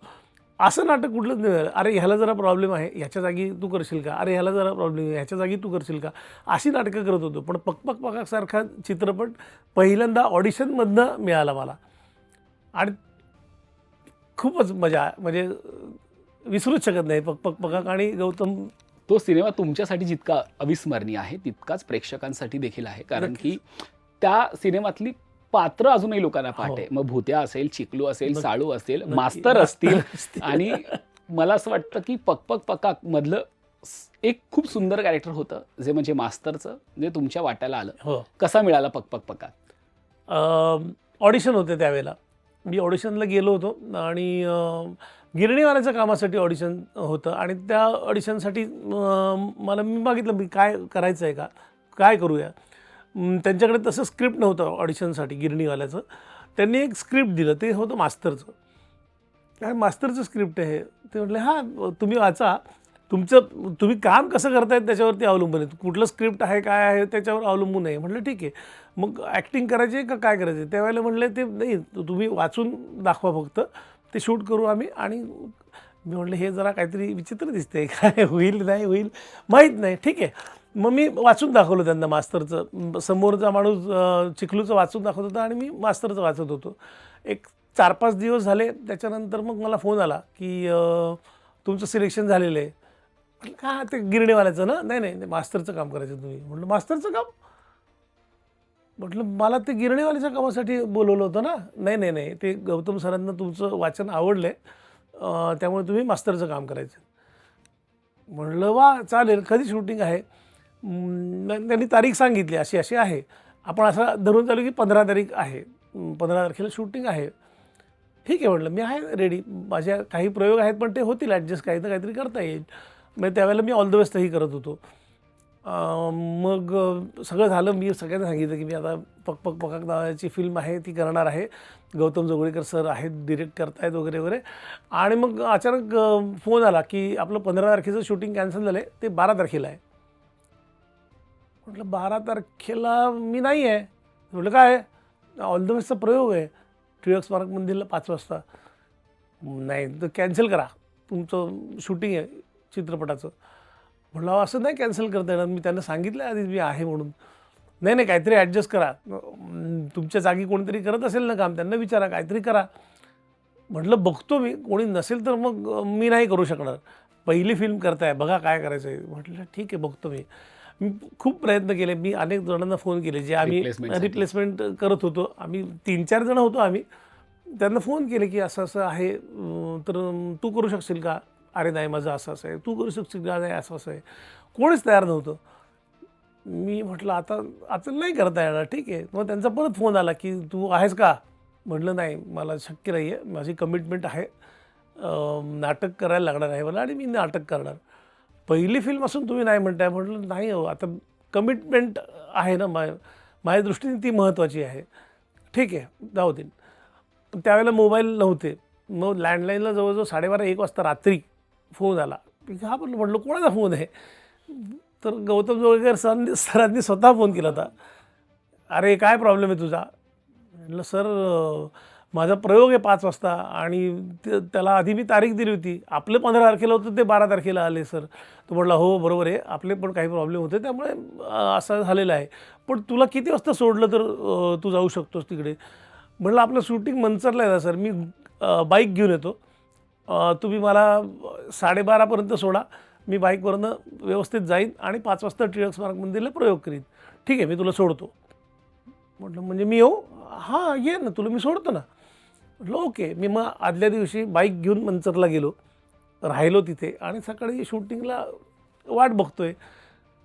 असं नाटक कुठलंच नाही. अरे ह्याला जरा प्रॉब्लेम आहे, ह्याच्या जागी तू करशील का? अरे ह्याला जरा प्रॉब्लेम आहे, ह्याच्या जागी तू करशील का? अशी नाटकं करत होतो. पण पक पक पकासारखा चित्रपट पहिल्यांदा ऑडिशनमधनं मिळाला मला आणि खूपच मजा, म्हणजे विसरूच शकत नाही पक पक पकाक. आणि गौतम, तो सिनेमा तुमच्यासाठी जितका अविस्मरणीय आहे तितकाच प्रेक्षकांसाठी देखील आहे. कारण की त्या सिनेमातली पात्र अजूनही लोकांना पाहते. मग भूत्या असेल, चिकलू असेल, साळू असेल, मास्तर असतील. आणि मला असं वाटतं की पक पक पकाक मधलं एक खूप सुंदर कॅरेक्टर होतं जे म्हणजे मास्तरचं, जे तुमच्या वाट्याला आलं. हो, कसा मिळाला पक पक पकाक? ऑडिशन होते त्यावेळेला. मी ऑडिशनला गेलो होतो आणि गिरणीवाल्याच्या कामासाठी ऑडिशन होतं. आणि त्या ऑडिशनसाठी मी मागितलं मी काय करायचं आहे का, काय करूया. त्यांच्याकडे तसं स्क्रिप्ट नव्हतं ऑडिशनसाठी गिरणीवाल्याचं. त्यांनी एक स्क्रिप्ट दिलं, ते होतं मास्तरचं. काय मास्तरचं स्क्रिप्ट आहे ते म्हटले हां तुम्ही वाचा, तुम्ही काम कसं करतायत त्याच्यावरती अवलंबून आहे, कुठलं स्क्रिप्ट आहे काय आहे त्याच्यावर अवलंबून आहे. म्हटलं ठीक आहे, मग ॲक्टिंग करायची आहे का काय करायचं आहे. त्यावेळेला म्हटले ते नाही, तुम्ही वाचून दाखवा फक्त, ते शूट करू आम्ही. आणि मी म्हटलं हे जरा काहीतरी विचित्र दिसतंय, काय होईल नाही होईल माहीत नाही. ठीक आहे, मग मी वाचून दाखवलं त्यांना मास्तरचं. समोरचा माणूस चिखलूचं वाचून दाखवत होता आणि मी मास्तरचं वाचत होतो. एक 4-5 दिवस झाले. त्याच्यानंतर मग मला फोन आला की तुमचं सिलेक्शन झालेलं आहे. म्हटलं का ते गिरणीवाल्याचं ना? नाही नाही मास्तरचं काम करायचं तुम्ही. म्हटलं मास्तरचं काम? म्हटलं मला ते गिरणीवाल्याच्या कामासाठी बोलवलं होतं ना? नाही नाही नाही, ते गौतम सरांना तुमचं वाचन आवडलं आहे, त्यामुळे तुम्ही मास्तरचं काम करायचं. म्हटलं वा चालेल, कधी शूटिंग आहे? त्यांनी तारीख सांगितली अशी अशी आहे. आपण असं धरून चालू की 15 तारीख आहे, 15 तारखेला शूटिंग आहे. ठीक आहे म्हटलं, मी आहे रेडी. माझ्या काही प्रयोग आहेत पण ते होतील ॲडजस्ट, काही तर काहीतरी करता येईल. म्हणजे त्यावेळेला मी ऑल द बेस्टही करत होतो. मग सगळं झालं. मी सगळ्यांना सांगितलं की मी आता पक पक पकाक नावाची फिल्म आहे ती करणार आहे, गौतम जोगळेकर सर आहेत डिरेक्ट करतायत वगैरे वगैरे. आणि मग अचानक फोन आला की आपलं 15 तारखेचं शूटिंग कॅन्सल झालं आहे, ते 12 तारखेला आहे. म्हटलं 12 तारखेला मी नाही आहे. म्हटलं काय आहे? ऑल द बेस्टचा प्रयोग आहे टिळक स्मारक मंदिरला 5 वाजता. नाही तर कॅन्सल करा, तुमचं शूटिंग आहे चित्रपटाचं. म्हटलं असं नाही कॅन्सल करता येणार, मी त्यांना सांगितलं आधीच मी आहे म्हणून. नाही नाही काहीतरी ॲडजस्ट करा, तुमच्या जागी कोणीतरी करत असेल ना काम, त्यांना विचारा काहीतरी करा. म्हटलं बघतो मी, कोणी नसेल तर मग मी नाही करू शकणार, पहिली फिल्म करताय बघा काय करायचं आहे. म्हटलं ठीक आहे बघतो मी. खूप प्रयत्न केले मी, अनेक जणांना फोन केले जे आम्ही रिप्लेसमेंट करत होतो. आम्ही 3-4 जण होतो आम्ही. त्यांना फोन केले की असं असं आहे तर तू करू शकशील का? अरे नाही माझं असं असं आहे. तू करू शकशील का? नाही असं असं आहे. कोणीच तयार नव्हतं. मी म्हटलं आता आता नाही करता येणार. ठीक आहे. मग त्यांचा परत फोन आला की तू आहेस का? म्हटलं नाही, मला शक्य नाही आहे, माझी कमिटमेंट आहे, नाटक करायला लागणार आहे मला आणि मी नाटक करणार. पहिली फिल्म असून तुम्ही नाही म्हणताय. म्हटलं नाही हो, आता कमिटमेंट आहे ना, माझ्या दृष्टीने ती महत्त्वाची आहे. ठीक आहे, जाऊ दे. पण त्यावेळेला मोबाईल नव्हते. मग लँडलाईनला जवळजवळ 12:30-1 वाजता रात्री फोन आला. हा पण म्हटलं कोणाचा फोन आहे? तर गौतम जोगळेकर सरांनी स्वतः फोन केला होता. अरे काय प्रॉब्लेम आहे तुझा? म्हटलं सर, माझा प्रयोग आहे 5 वाजता आणि त्याला आधी मी तारीख दिली होती. आपलं 15 तारखेला होतं, ते 12 तारखेला आले सर. तो म्हटला हो बरोबर आहे, आपले पण काही प्रॉब्लेम होते त्यामुळे असं झालेलं आहे. पण तुला किती वाजता सोडलं तर तू जाऊ शकतोस तिकडे? म्हटलं आपलं शूटिंग मंचरला आहे ना सर, मी बाईक घेऊन येतो, तुम्ही मला 12:30पर्यंत सोडा, मी बाईकवरनं व्यवस्थित जाईन आणि 5 वाजता टिळक स्मारक मंदिरला प्रयोग करीन. ठीक आहे, मी तुला सोडतो. म्हटलं म्हणजे मी येऊ? हां ये ना, तुला मी सोडतो ना. म्हटलं ओके. मी मग आदल्या दिवशी बाईक घेऊन मंचरला गेलो, राहिलो तिथे आणि सकाळी शूटिंगला वाट बघतोय.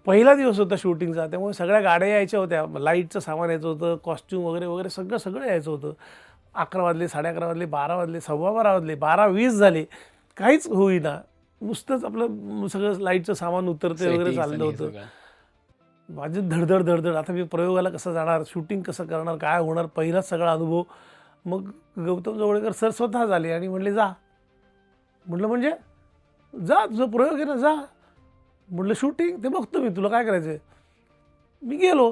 पहिला दिवस होता शूटिंगचा, त्यामुळे सगळ्या गाड्या यायच्या होत्या, लाईटचं सामान यायचं होतं, कॉस्ट्यूम वगैरे वगैरे सगळं यायचं होतं. 11 वाजले, 11:30 वाजले, 12 वाजले, 12:15 वाजले, 12:20 झाले, काहीच होईना. नुसतंच आपलं सगळं लाईटचं सामान उतरते वगैरे चाललं होतं. माझी धडधड. आता मी प्रयोगाला कसं जाणार, शूटिंग कसं करणार, काय होणार, पहिलाच सगळा अनुभव. मग गौतम जोगळेकर सर स्वतः झाले आणि म्हणले जा. म्हटलं म्हणजे जा, तुझा प्रयोग आहे ना, जा. म्हटलं शूटिंग ते बघतो मी, तुला काय करायचं आहे? मी गेलो.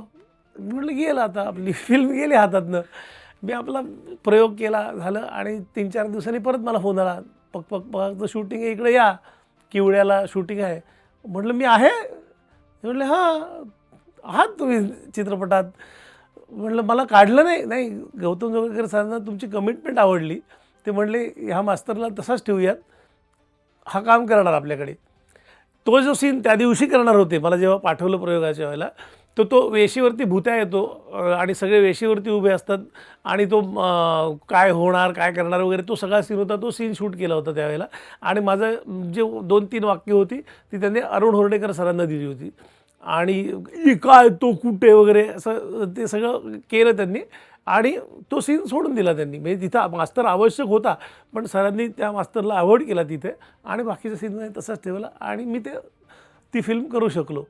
म्हटलं गेलं, आता आपली फिल्म गेली हातातनं. मी आपला प्रयोग केला, झालं आणि 3-4 दिवसांनी परत मला फोन आला, पक शूटिंग आहे, इकडे या, किवड्याला शूटिंग आहे. म्हटलं मी आहे. म्हटलं हां आहात तुम्ही चित्रपटात. म्हटलं मला काढलं नाही. गौतम जोगळेकर सरांना तुमची कमिटमेंट आवडली. ते म्हणले ह्या मास्तरला तसाच ठेवूयात, हा काम करणार आपल्याकडे. तो जो सीन त्या दिवशी करणार होते, मला जेव्हा पाठवलं प्रयोगाच्या वेळेला, तो वेशीवरती भुत्या येतो आणि सगळे वेशीवरती उभे असतात आणि तो काय होणार, काय करणार वगैरे तो सगळा सीन होता. तो सीन शूट केला होता त्यावेळेला आणि माझं जे 2-3 वाक्य होती ती त्यांनी अरुण होर्डेकर सरांना दिली होती आणि काय तो कुठे वगैरे असं ते सगळं केलं त्यांनी आणि तो सीन सोडून दिला त्यांनी. म्हणजे तिथं मास्तर आवश्यक होता, पण सरांनी त्या मास्तरला अवॉइड केला तिथे आणि बाकीच्या सीन तसंच ठेवलं आणि मी ती फिल्म करू शकलो.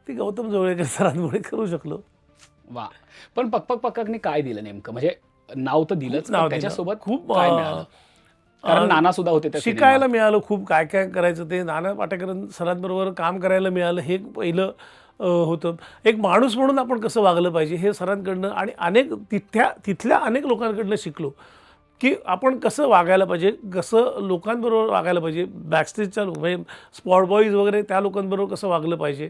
ती गौतम जोगळेकर सरांमुळे करू शकलो. वा. पण पक्काकनी काय दिलं नेमकं? म्हणजे नाव तर दिलंच, नाव त्याच्यासोबत खूप काय मिळालं? कारण नाना सुद्धा होते त्या शिकायला मिळालं, खूप काय काय करायचं ते नाना पाटेकर सरांबरोबर काम करायला मिळालं, हे पहिलं होतं. एक माणूस म्हणून आपण कसं वागलं पाहिजे हे सरांकडनं आणि अनेक तिथल्या अनेक लोकांकडनं शिकलो की आपण कसं वागायला पाहिजे, कसं लोकांबरोबर वागायला पाहिजे, बॅकस्टेजच्या म्हणजे स्पॉट बॉईज वगैरे त्या लोकांबरोबर कसं वागलं पाहिजे,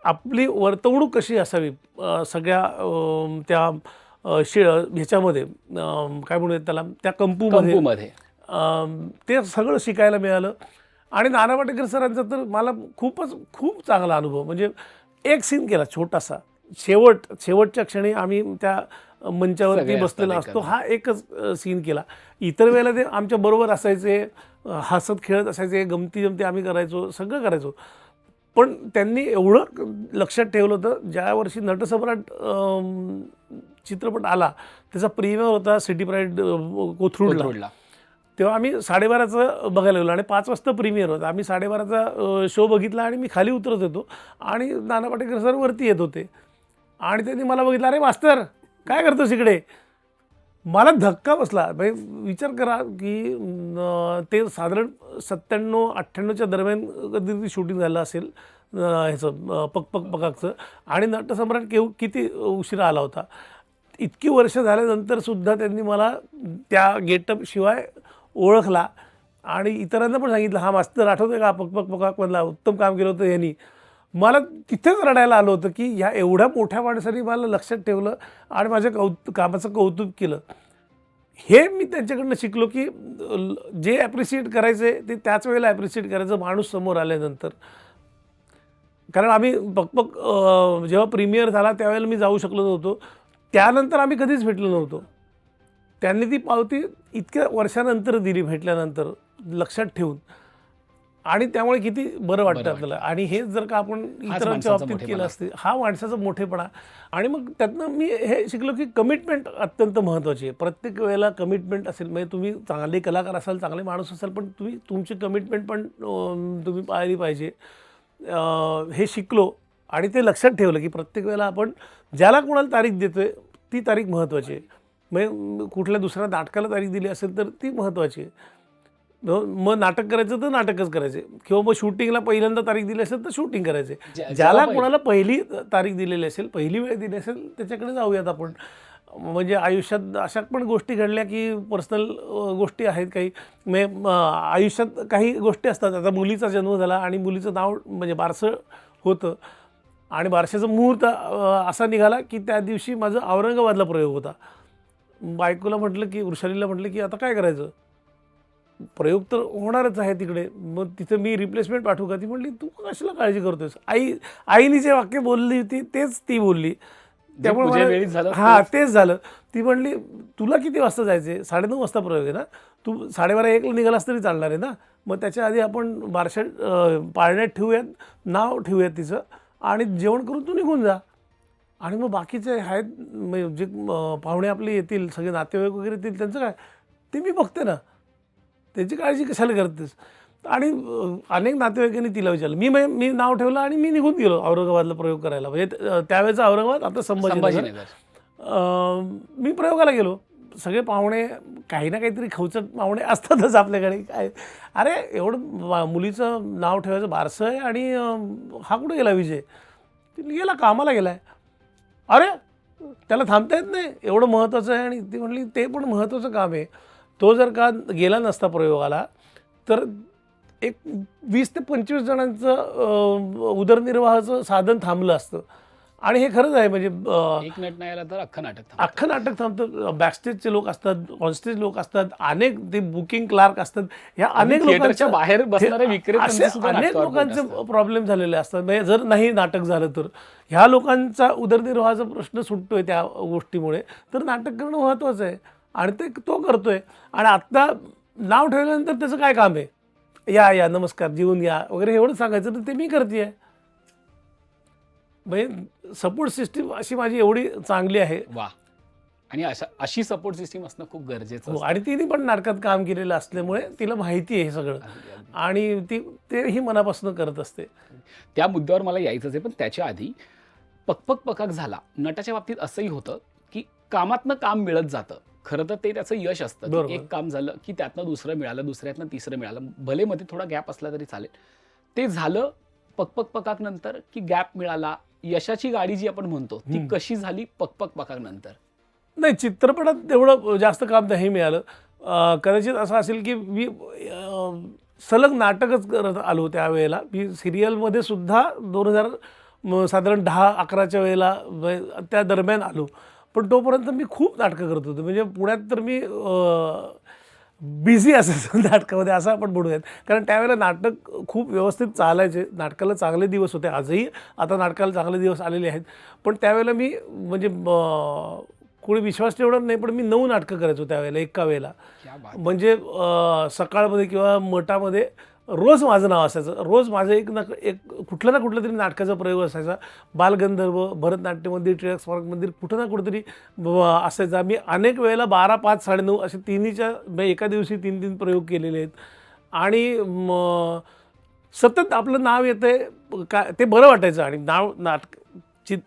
आपली वर्तवणूक कशी असावी सगळ्या त्या ह्याच्यामध्ये काय म्हणूयात त्याला, त्या कंपूमध्ये ते सगळं शिकायला मिळालं. आणि नाना पाटेकर सरांचा तर मला खूप चांगला अनुभव. म्हणजे एक सीन केला छोटासा, शेवटच्या क्षणी आम्ही त्या मंचावरती बसलेला असतो, हा एकच सीन केला. इतर वेळेला ते आमच्या बरोबर असायचे, हसत खेळत असायचे, गमती आम्ही करायचो, सगळं करायचो. पण त्यांनी एवढं लक्षात ठेवलं होतं, ज्या वर्षी नटसम्राट चित्रपट आला त्याचा प्रीमियर होता सिटी प्राईड कोथरूडला. तेव्हा आम्ही 12:30चं बघायला गेलो आणि 5 वाजता प्रीमियर होता. आम्ही 12:30चा शो बघितला आणि मी खाली उतरत होतो आणि नाना पाटेकर सर वरती येत होते आणि त्यांनी मला बघितलं, अरे मास्तर काय करतोस इकडे? मला धक्का बसला. म्हणजे विचार करा की ते साधारण 97-98च्या दरम्यान कधी शूटिंग झालं असेल ह्याचं पकाकचं आणि नटसम्राट किती उशिरा आला होता. इतकी वर्ष झाल्यानंतरसुद्धा त्यांनी मला त्या गेटअप शिवाय ओळखला आणि इतरांना पण सांगितलं, हा मास्तर आठवतोय का पकाकमधला उत्तम काम केलं होतं यांनी. मला तिथेच रडायला आलं होतं की ह्या एवढ्या मोठ्या माणसांनी मला लक्षात ठेवलं आणि माझ्या कामाचं कौतुक केलं. हे मी त्यांच्याकडनं शिकलो की जे ॲप्रिशिएट करायचे ते त्याच वेळेला ॲप्रिशिएट करायचं माणूस समोर आल्यानंतर. कारण आम्ही जेव्हा प्रीमियर झाला त्यावेळेला मी जाऊ शकलो नव्हतो, त्यानंतर आम्ही कधीच भेटलो नव्हतो. त्यांनी ती पावती इतक्या वर्षानंतर दिली भेटल्यानंतर लक्षात ठेवून. आणि त्यामुळे किती बरं वाटतं आपल्याला. आणि हेच जर का आपण इतरांच्या माणसाचा बाबतीत मोठेपणा केलं असते, हा माणसाचा मोठेपणा. आणि मग त्यातनं मी हे शिकलो की कमिटमेंट अत्यंत महत्त्वाची आहे. प्रत्येक वेळेला कमिटमेंट असेल, म्हणजे तुम्ही चांगले कलाकार असाल, चांगले माणूस असाल, पण तुम्ही तुमची कमिटमेंट पण तुम्ही पाळली पाहिजे. हे शिकलो आणि ते लक्षात ठेवलं की प्रत्येक वेळेला आपण ज्याला कोणाला तारीख देतोय ती तारीख महत्त्वाची आहे. म्हणजे कुठल्या दुसऱ्या नाटकाला तारीख दिली असेल तर ती महत्त्वाची आहे. मग नाटक करायचं तर नाटकच करायचे, किंवा मग शूटिंगला पहिल्यांदा तारीख दिली असेल तर शूटिंग करायचे. ज्याला कोणाला पहिली तारीख दिलेली असेल, पहिली वेळ दिली असेल, त्याच्याकडे जाऊयात आपण. म्हणजे आयुष्यात अशा पण गोष्टी घडल्या की पर्सनल गोष्टी आहेत काही. म्हणजे आयुष्यात काही गोष्टी असतात. आता मुलीचा जन्म झाला आणि मुलीचं नाव म्हणजे बारसं होतं आणि बारशाचा मुहूर्त असा निघाला की त्या दिवशी माझं औरंगाबादला प्रयोग होता. बायकोला म्हटलं की वृषालीला म्हटलं की आता काय करायचं, प्रयोग तर होणारच आहे तिकडे, मग तिथं मी रिप्लेसमेंट पाठवू का? ती म्हणली तू कशाला काळजी करतोयस. आईने जे वाक्य बोलली होती तेच ती बोलली. पूजे वेळीच झालं हां तेच झालं. ती म्हणली तुला किती वाजता जायचे? 9:30 वाजता प्रयोग आहे ना, तू 12:30-1ला निघालास तरी चालणार आहे ना. मग त्याच्या आधी आपण बारशा पाळण्यात ठेवूयात, नाव ठेवूयात तिचं, आणि जेवण करून तू निघून जा. आणि मग बाकीचे आहेत म्हणजे जे पाहुणे आपले येतील, सगळे नातेवाईक वगैरे येतील, त्यांचं काय ते मी बघते ना, त्याची काळजी कशाला करतेस. आणि अनेक नातेवाईकांनी तिला विचारलं. मी नाव ठेवलं आणि मी निघून गेलो औरंगाबादला प्रयोग करायला. म्हणजे त्यावेळेचा औरंगाबाद, आता संभाजीनगर. मी प्रयोगाला गेलो. सगळे पाहुणे काही ना काहीतरी खवचट पाहुणे असतातच आपल्याकडे. काय अरे एवढं मुलीचं नाव ठेवायचं बारसं आहे आणि हा कुठं गेला विजय? गेला कामाला गेला आहे. अरे त्याला थांबता येत नाही, एवढं महत्त्वाचं आहे. आणि ती म्हणली ते पण महत्त्वाचं काम आहे. तो जर का गेला नसता प्रयोगाला तर एक 20 ते 25 जणांचं उदरनिर्वाहाचं साधन थांबलं असतं. आणि हे खरंच आहे. म्हणजे एक मिनिट नाही आला तर अख्खं नाटक थांबतं. बॅकस्टेजचे लोक असतात, ऑनस्टेज लोक असतात, अनेक ते बुकिंग क्लार्क असतात. ह्या अनेक लोकांच्या बाहेर बसणारे विक्रेते अनेक लोकांचे प्रॉब्लेम झालेले असतात. म्हणजे जर नाही नाटक झालं तर ह्या लोकांचा उदरनिर्वाहाचा प्रश्न सुटतोय त्या गोष्टीमुळे. तर नाटक करणं महत्त्वाचं आहे आणि ते तो करतोय. आणि आत्ता नाव ठेवल्यानंतर त्याचं काय काम आहे? या नमस्कार, जेवून या वगैरे एवढं सांगायचं, तर ते मी करते आहे. म्हणजे सपोर्ट सिस्टीम अशी माझी एवढी चांगली आहे. वा. आणि अशी सपोर्ट सिस्टीम असणं खूप गरजेचं आहे. आणि तिने पण नाटकात काम केलेलं असल्यामुळे तिला माहिती आहे हे सगळं, आणि तेही मनापासून करत असते. त्या मुद्द्यावर मला यायचंच आहे, पण त्याच्या आधी पकपक झाला. नटाच्या बाबतीत असंही होतं की कामातनं काम मिळत जातं. खरं तर ते त्याचं यश असतं. एक काम झालं की त्यातनं दुसरं मिळालं, दुसऱ्यातनं तिसरं मिळालं, भले मध्ये थोडा गॅप असला तरी चालेल. ते झालं पकपक नंतर की गॅप मिळाला. यशाची गाडी जी आपण म्हणतो ती कशी झाली पकपक नंतर? नाही, चित्रपटात तेवढं जास्त काम नाही मिळालं. कदाचित असं असेल की मी सलग नाटकच करत आलो त्यावेळेला. मी सिरियलमध्ये सुद्धा 2000 साधारण 10-11च्या वेळेला त्या दरम्यान आलो. पण तोपर्यंत मी खूप नाटकं करत होतो. म्हणजे पुण्यात तर मी बिझी असायचो नाटकामध्ये, असं आपण म्हणूयात. कारण त्यावेळेला नाटक खूप व्यवस्थित चालायचे. नाटकाला चांगले दिवस होते. आजही आता नाटकाला चांगले दिवस आलेले आहेत. पण त्यावेळेला मी म्हणजे कोणी विश्वास ठेवणार नाही, पण मी 9 नाटकं करायचो त्यावेळेला एका वेळेला. म्हणजे सकाळमध्ये किंवा मठामध्ये रोज माझं नाव असायचं. रोज माझं एक कुठलं ना कुठलं तरी नाटकाचा प्रयोग असायचा. बालगंधर्व, भरतनाट्य मंदिर, टिळक स्मारक मंदिर, कुठं ना कुठंतरी असायचा. मी अनेक वेळेला 12, 5, 9:30 असे तिन्हीच्या एका दिवशी 3 प्रयोग केलेले आहेत. आणि सतत आपलं नाव येतंय का ते बरं वाटायचं. आणि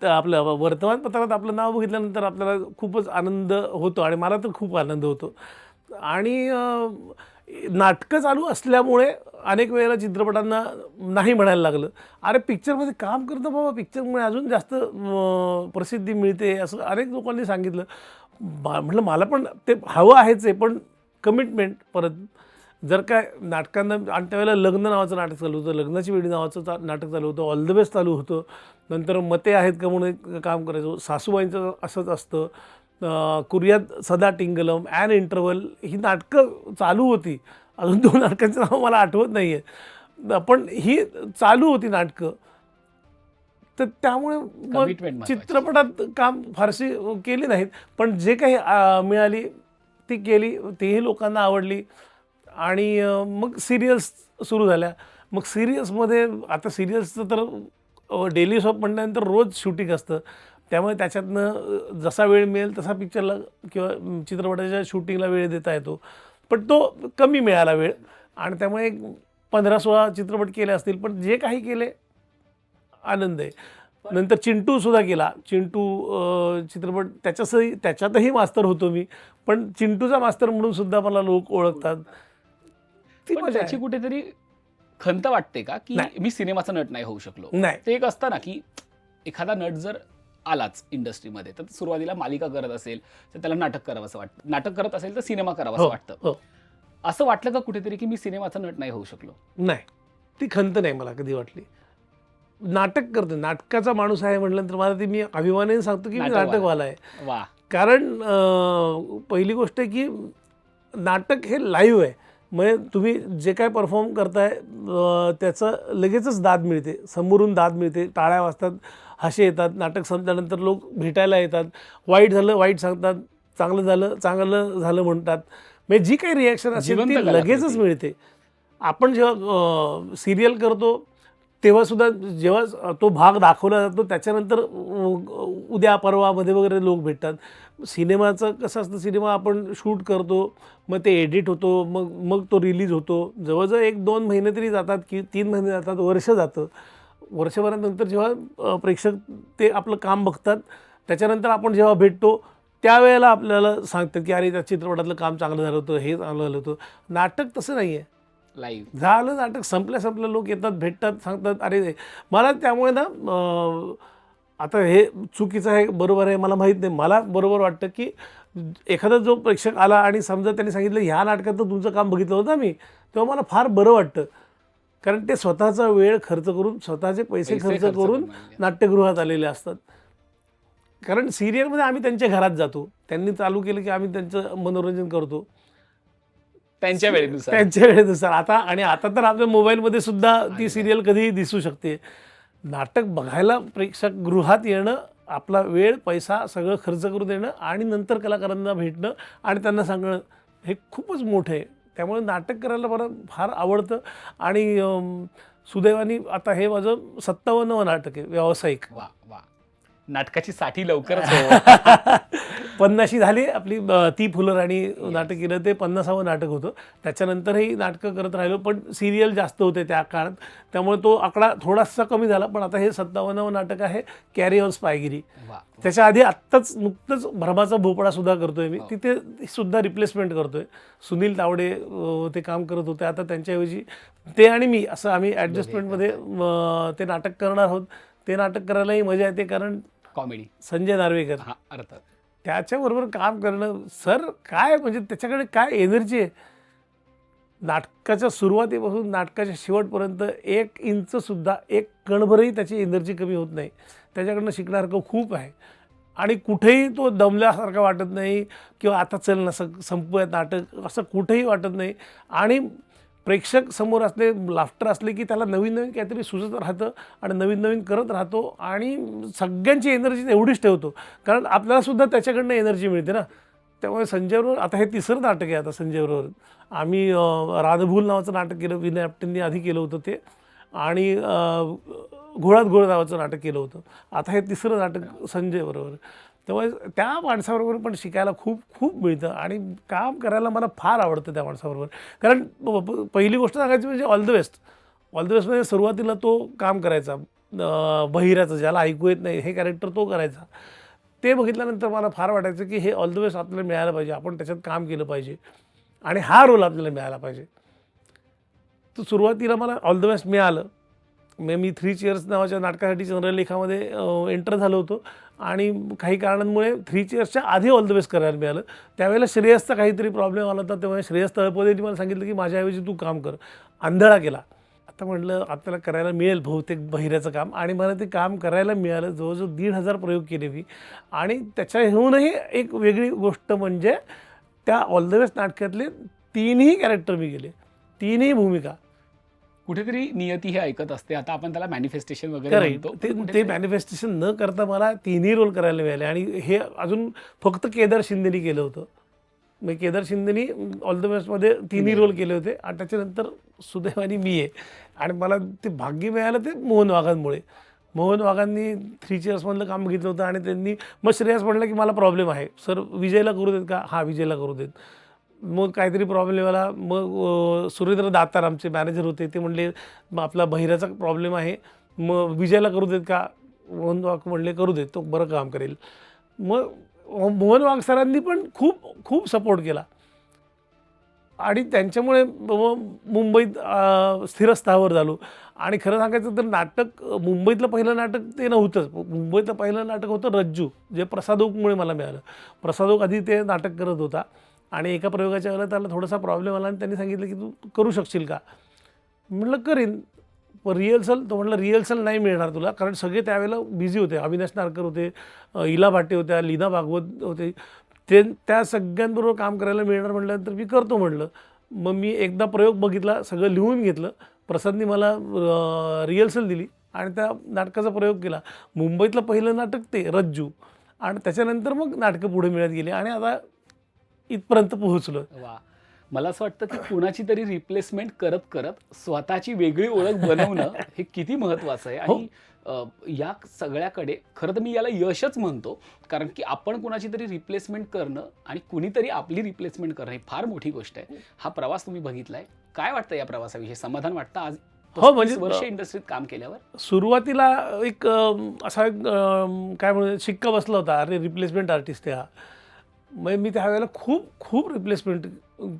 आपलं वर्तमानपत्रात आपलं नाव बघितल्यानंतर आपल्याला खूपच आनंद होतो. आणि मला तर खूप आनंद होतो. आणि नाटकं चालू असल्यामुळे अनेक वेळेला चित्रपटांना नाही म्हणायला लागलं, अरे पिक्चरमध्ये काम करतं बाबा, पिक्चरमुळे अजून जास्त प्रसिद्धी मिळते, असं अनेक लोकांनी सांगितलं. म्हटलं मला पण ते हवं आहेच आहे, पण कमिटमेंट परत जर काय नाटकांना. आणि त्यावेळेला लग्न नावाचं नाटक चालू होतं, लग्नाची वेळी नावाचं नाटक चालू होतं, ऑल द बेस्ट चालू होतं. नंतर मते आहेत का म्हणून काम करायचो. सासूबाईंचं असंच असतं. कुर्यात सदा टिंगलम, ॲन इंटरव्हल, ही नाटकं चालू होती. अजून 2 नाटकांचं नाव मला आठवत नाही आहे, पण ही चालू होती नाटकं. तर त्यामुळे मग चित्रपटात काम फारशी केली नाहीत, पण जे काही मिळाली ती केली, तीही लोकांना आवडली. आणि मग सिरियल्स सुरू झाल्या. मग सिरियसमध्ये आता सिरियसचं तर डेली सोप म्हटल्यानंतर रोज शूटिंग असतं, त्यामुळे त्याच्यातनं जसा वेळ मिळेल तसा पिक्चरला किंवा चित्रपटाच्या शूटिंगला वेळ देता येतो, पण तो कमी मिळाला वेळ आणि त्यामुळे 15-16 चित्रपट केले असतील, पण जे काही केले आनंद आहे. नंतर चिंटूसुद्धा केला. चिंटू चित्रपट त्याच्यातही मास्तर होतो मी, पण चिंटूचा मास्तर म्हणून सुद्धा मला लोक ओळखतात. ती पण मजा त्याची आहे. कुठेतरी खंत वाटते का की नाही. मी सिनेमाचा नट नाही होऊ शकलो? नाही. ते एक असतं ना की एखादा नट जर आलाच इंडस्ट्रीमध्ये तर सुरुवातीला मालिका करत असेल तर त्याला नाटक करावंसं वाटतं, नाटक करत असेल तर सिनेमा करावासा हो, वाटतं. हो. असं वाटलं का कुठेतरी की मी सिनेमाचा नट नाही होऊ शकलो? नाही, ती खंत नाही मला कधी वाटली. नाटक करतो, नाटकाचा माणूस आहे म्हटल्यानंतर मला ती मी अभिमानाने सांगतो की मी नाटकवाला. नाटकवाला आहे. वा. कारण पहिली गोष्ट आहे की नाटक हे लाईव्ह आहे. म्हणजे तुम्ही जे काय परफॉर्म करताय त्याचं लगेचच दाद मिळते, समोरून दाद मिळते, टाळ्या वाजतात, हसे येतात, नाटक संपल्यानंतर लोक भेटायला येतात, वाईट झालं वाईट सांगतात, चांगलं झालं चांगलं झालं म्हणतात. म्हणजे जी काही रिॲक्शन असेल जिवंत ती कलाकृती. लगेचच मिळते. आपण जेव्हा सिरियल करतो तेव्हासुद्धा जेव्हा तो भाग दाखवला जातो त्याच्यानंतर उद्या परवामध्ये वगैरे लोक भेटतात. सिनेमाचं कसं असतं, सिनेमा आपण शूट करतो, मग ते एडिट होतो, मग तो रिलीज होतो. जवळजवळ 1-2 महिने तरी जातात की 3 महिने जातात, वर्ष जातं. वर्षभरानंतर जेव्हा प्रेक्षक ते आपलं काम बघतात त्याच्यानंतर आपण जेव्हा भेटतो त्यावेळेला आपल्याला सांगतात की अरे त्या चित्रपटातलं काम चांगलं झालं होतं, हे चांगलं झालं होतं. नाटक तसं नाही आहे. लाईव्ह. झालं नाटक संपल्या लोक येतात, भेटतात, सांगतात. अरे मला त्यामुळे ना आता हे चुकीचं आहे बरोबर आहे मला माहीत नाही, मला बरोबर वाटतं की एखादा जो प्रेक्षक आला आणि समजा त्यांनी सांगितलं ह्या नाटकात तर तुमचं काम बघितलं होतं मी, तेव्हा मला फार बरं वाटतं. कारण ते स्वतःचा वेळ खर्च करून, स्वतःचे पैसे खर्च करून म्हणजे. नाट्यगृहात आलेले असतात. कारण सिरियलमध्ये आम्ही त्यांच्या घरात जातो, त्यांनी चालू केलं की आम्ही त्यांचं मनोरंजन करतो त्यांच्या वेळेनुसार. त्यांच्या वेळेनुसार. आता तर आपल्या मोबाईलमध्ये सुद्धा ती सिरियल कधीही दिसू शकते. नाटक बघायला प्रेक्षक गृहात येणं, आपला वेळ पैसा सगळं खर्च करून देणं आणि नंतर कलाकारांना भेटणं आणि त्यांना सांगणं हे खूपच मोठं आहे. त्यामुळे नाटक करायला मला फार आवडतं. आणि सुदैवाने आता हे माझं 57वं नाटक आहे व्यावसायिक. वा वा. नाटकाची साठी लवकरच हो. 50शी झाली आपली. ती फुलं राणी नाटक केलं, ते 50वं नाटक होतं. त्याच्यानंतरही नाटकं करत राहिलो, पण सिरियल जास्त होते त्या काळात, त्यामुळे तो आकडा थोडासा कमी झाला. पण आता हे 57वं नाटक आहे, कॅरी ऑन स्पायगिरी. वा. त्याच्या आधी आत्ताच नुकतंच भ्रमाचा भोपळासुद्धा करतोय मी. तिथे सुद्धा रिप्लेसमेंट करतोय. सुनील तावडे ते काम करत होते, आता त्यांच्याऐवजी ते आणि मी असं आम्ही ॲडजस्टमेंटमध्ये ते नाटक करणार आहोत. ते नाटक करायलाही मजा येते कारण कॉमेडी. संजय नार्वेकर हा अर्थात. त्याच्याबरोबर काम करणं सर काय म्हणजे त्याच्याकडे काय एनर्जी आहे. नाटकाच्या सुरुवातीपासून नाटकाच्या शेवटपर्यंत 1 इंचसुद्धा, 1 कणभरही त्याची एनर्जी कमी होत नाही. त्याच्याकडनं शिकण्यासारखं खूप आहे आणि कुठेही तो दमल्यासारखा वाटत नाही किंवा आता चल ना संपूयात नाटक असं कुठेही वाटत नाही. आणि प्रेक्षक समोर असले, लाफ्टर असले की त्याला नवीन नवीन काहीतरी सुचत राहतं आणि नवीन नवीन करत राहतो आणि सगळ्यांची एनर्जी एवढीच ठेवतो कारण आपल्यालासुद्धा त्याच्याकडनं एनर्जी मिळते ना. त्यामुळे संजयबरोबर आता हे 3रं नाटक आहे. आता संजयबरोबर आम्ही राधभूल नावाचं नाटक केलं, विनय आपटेंनी आधी केलं होतं ते, आणि घोळात घोळ नावाचं नाटक केलं होतं. आता हे 3रं नाटक संजयबरोबर. त्यामुळे त्या माणसाबरोबर पण शिकायला खूप खूप मिळतं आणि काम करायला मला फार आवडतं त्या माणसाबरोबर. कारण पहिली गोष्ट सांगायची म्हणजे all the best. All the बेस्टमध्ये सुरुवातीला तो काम करायचा, बहिऱ्याचं, ज्याला ऐकू येत नाही हे कॅरेक्टर तो करायचा. ते बघितल्यानंतर मला फार वाटायचं की हे ऑल द बेस्ट आपल्याला मिळायला पाहिजे, आपण त्याच्यात काम केलं पाहिजे आणि हा रोल आपल्याला मिळाला पाहिजे. तर सुरुवातीला मला ऑल द बेस्ट मिळालं. मी 3 चेअर्स नावाच्या नाटकासाठी चंद्रलेखामध्ये एंटर झालो होतो आणि काही कारणांमुळे 3 चेअर्सच्या आधी ऑल द बेस्ट करायला मिळालं. त्यावेळेला श्रेयसचा काहीतरी प्रॉब्लेम आला होता, तेव्हा श्रेयस तळपदेंनी मला सांगितलं की माझ्याऐवजी तू काम कर. आंधळा केला. आता म्हटलं आपल्याला करायला मिळेल बहुतेक बहिऱ्याचं काम, आणि मला ते काम करायला मिळालं. जवळजवळ 1,500 प्रयोग केले मी. आणि त्याच्याहूनही एक वेगळी गोष्ट म्हणजे त्या ऑल द बेस्ट नाटकातले 3ही कॅरेक्टर मी केले, 3ही भूमिका. कुठेतरी नियती हे ऐकत असते. आता आपण त्याला मॅनिफेस्टेशन वगैरे म्हणतो. ते मॅनिफेस्टेशन न करता मला 3ही रोल करायला मिळाले. आणि हे अजून फक्त केदार शिंदेनी केलं होतं. मग केदार शिंदेनी ऑल द बेस्टमध्ये तिन्ही रोल केले होते आणि त्याच्यानंतर सुदैवाने मी आहे. आणि मला ते भाग्य मिळालं ते मोहन वाघांमुळे. मोहन वाघांनी 3 Cheersमधलं काम बघितलं होतं आणि त्यांनी मग श्रेयस म्हटलं की मला प्रॉब्लेम आहे सर, विजयला करू देत का? हां, विजयला करू देत. मग काहीतरी प्रॉब्लेम आला. मग सुरेंद्र दातार आमचे मॅनेजर होते, ते म्हणले मग आपला बहिराचा प्रॉब्लेम आहे, मग विजयला करू देत का? मोहन वाघ म्हणले करू देत, तो बरं काम करेल. मग मोहन वाघ सरांनी पण खूप खूप सपोर्ट केला आणि त्यांच्यामुळे मुंबईत स्थिरस्थावर झालो. आणि खरं सांगायचं तर नाटक, मुंबईतलं पहिलं नाटक ते नव्हतंच. मुंबईतलं पहिलं नाटक होतं रज्जू, जे प्रसाद ओकमुळे मला मिळालं. प्रसाद ओक आधी ते नाटक करत होता आणि एका प्रयोगाच्या वेळेला त्याला थोडासा प्रॉब्लेम आला आणि त्यांनी सांगितलं की तू करू शकशील का? म्हटलं करीन. पण रिहर्सल, तो म्हटलं रिहर्सल नाही मिळणार तुला, कारण सगळे त्यावेळेला बिझी होते. अविनाश नारकर होते, इला भाटे होत्या, लीना भागवत होते, त्या सगळ्यांबरोबर काम करायला मिळणार म्हटल्यानंतर मी करतो म्हटलं. मग मी एकदा प्रयोग बघितला, सगळं लिहून घेतलं. प्रसादनी मला रिहर्सल दिली आणि त्या नाटकाचा प्रयोग केला. मुंबईतलं पहिलं नाटक ते रज्जू आणि त्याच्यानंतर मग नाटकं पुढे मिळत गेली आणि आता इथपर्यंत पोहोचलो. वा, मला असं वाटतं की कुणाची तरी रिप्लेसमेंट करत करत स्वतःची वेगळी ओळख बनवणं हे किती महत्त्वाचं आहे. आणि या सगळ्याकडे खरं तर मी याला यशच म्हणतो, कारण की आपण कुणाची तरी रिप्लेसमेंट करणं आणि कुणीतरी आपली रिप्लेसमेंट करणं ही फार मोठी गोष्ट आहे. हा प्रवास तुम्ही बघितलाय, काय वाटतं या प्रवासाविषयी? समाधान वाटतं आज म्हणजे वर्ष इंडस्ट्रीत काम केल्यावर? सुरुवातीला एक असा काय म्हणून शिक्का बसला होता, अरे रिप्लेसमेंट आर्टिस्ट आहे हा. मग मी त्यावेळेला खूप खूप रिप्लेसमेंट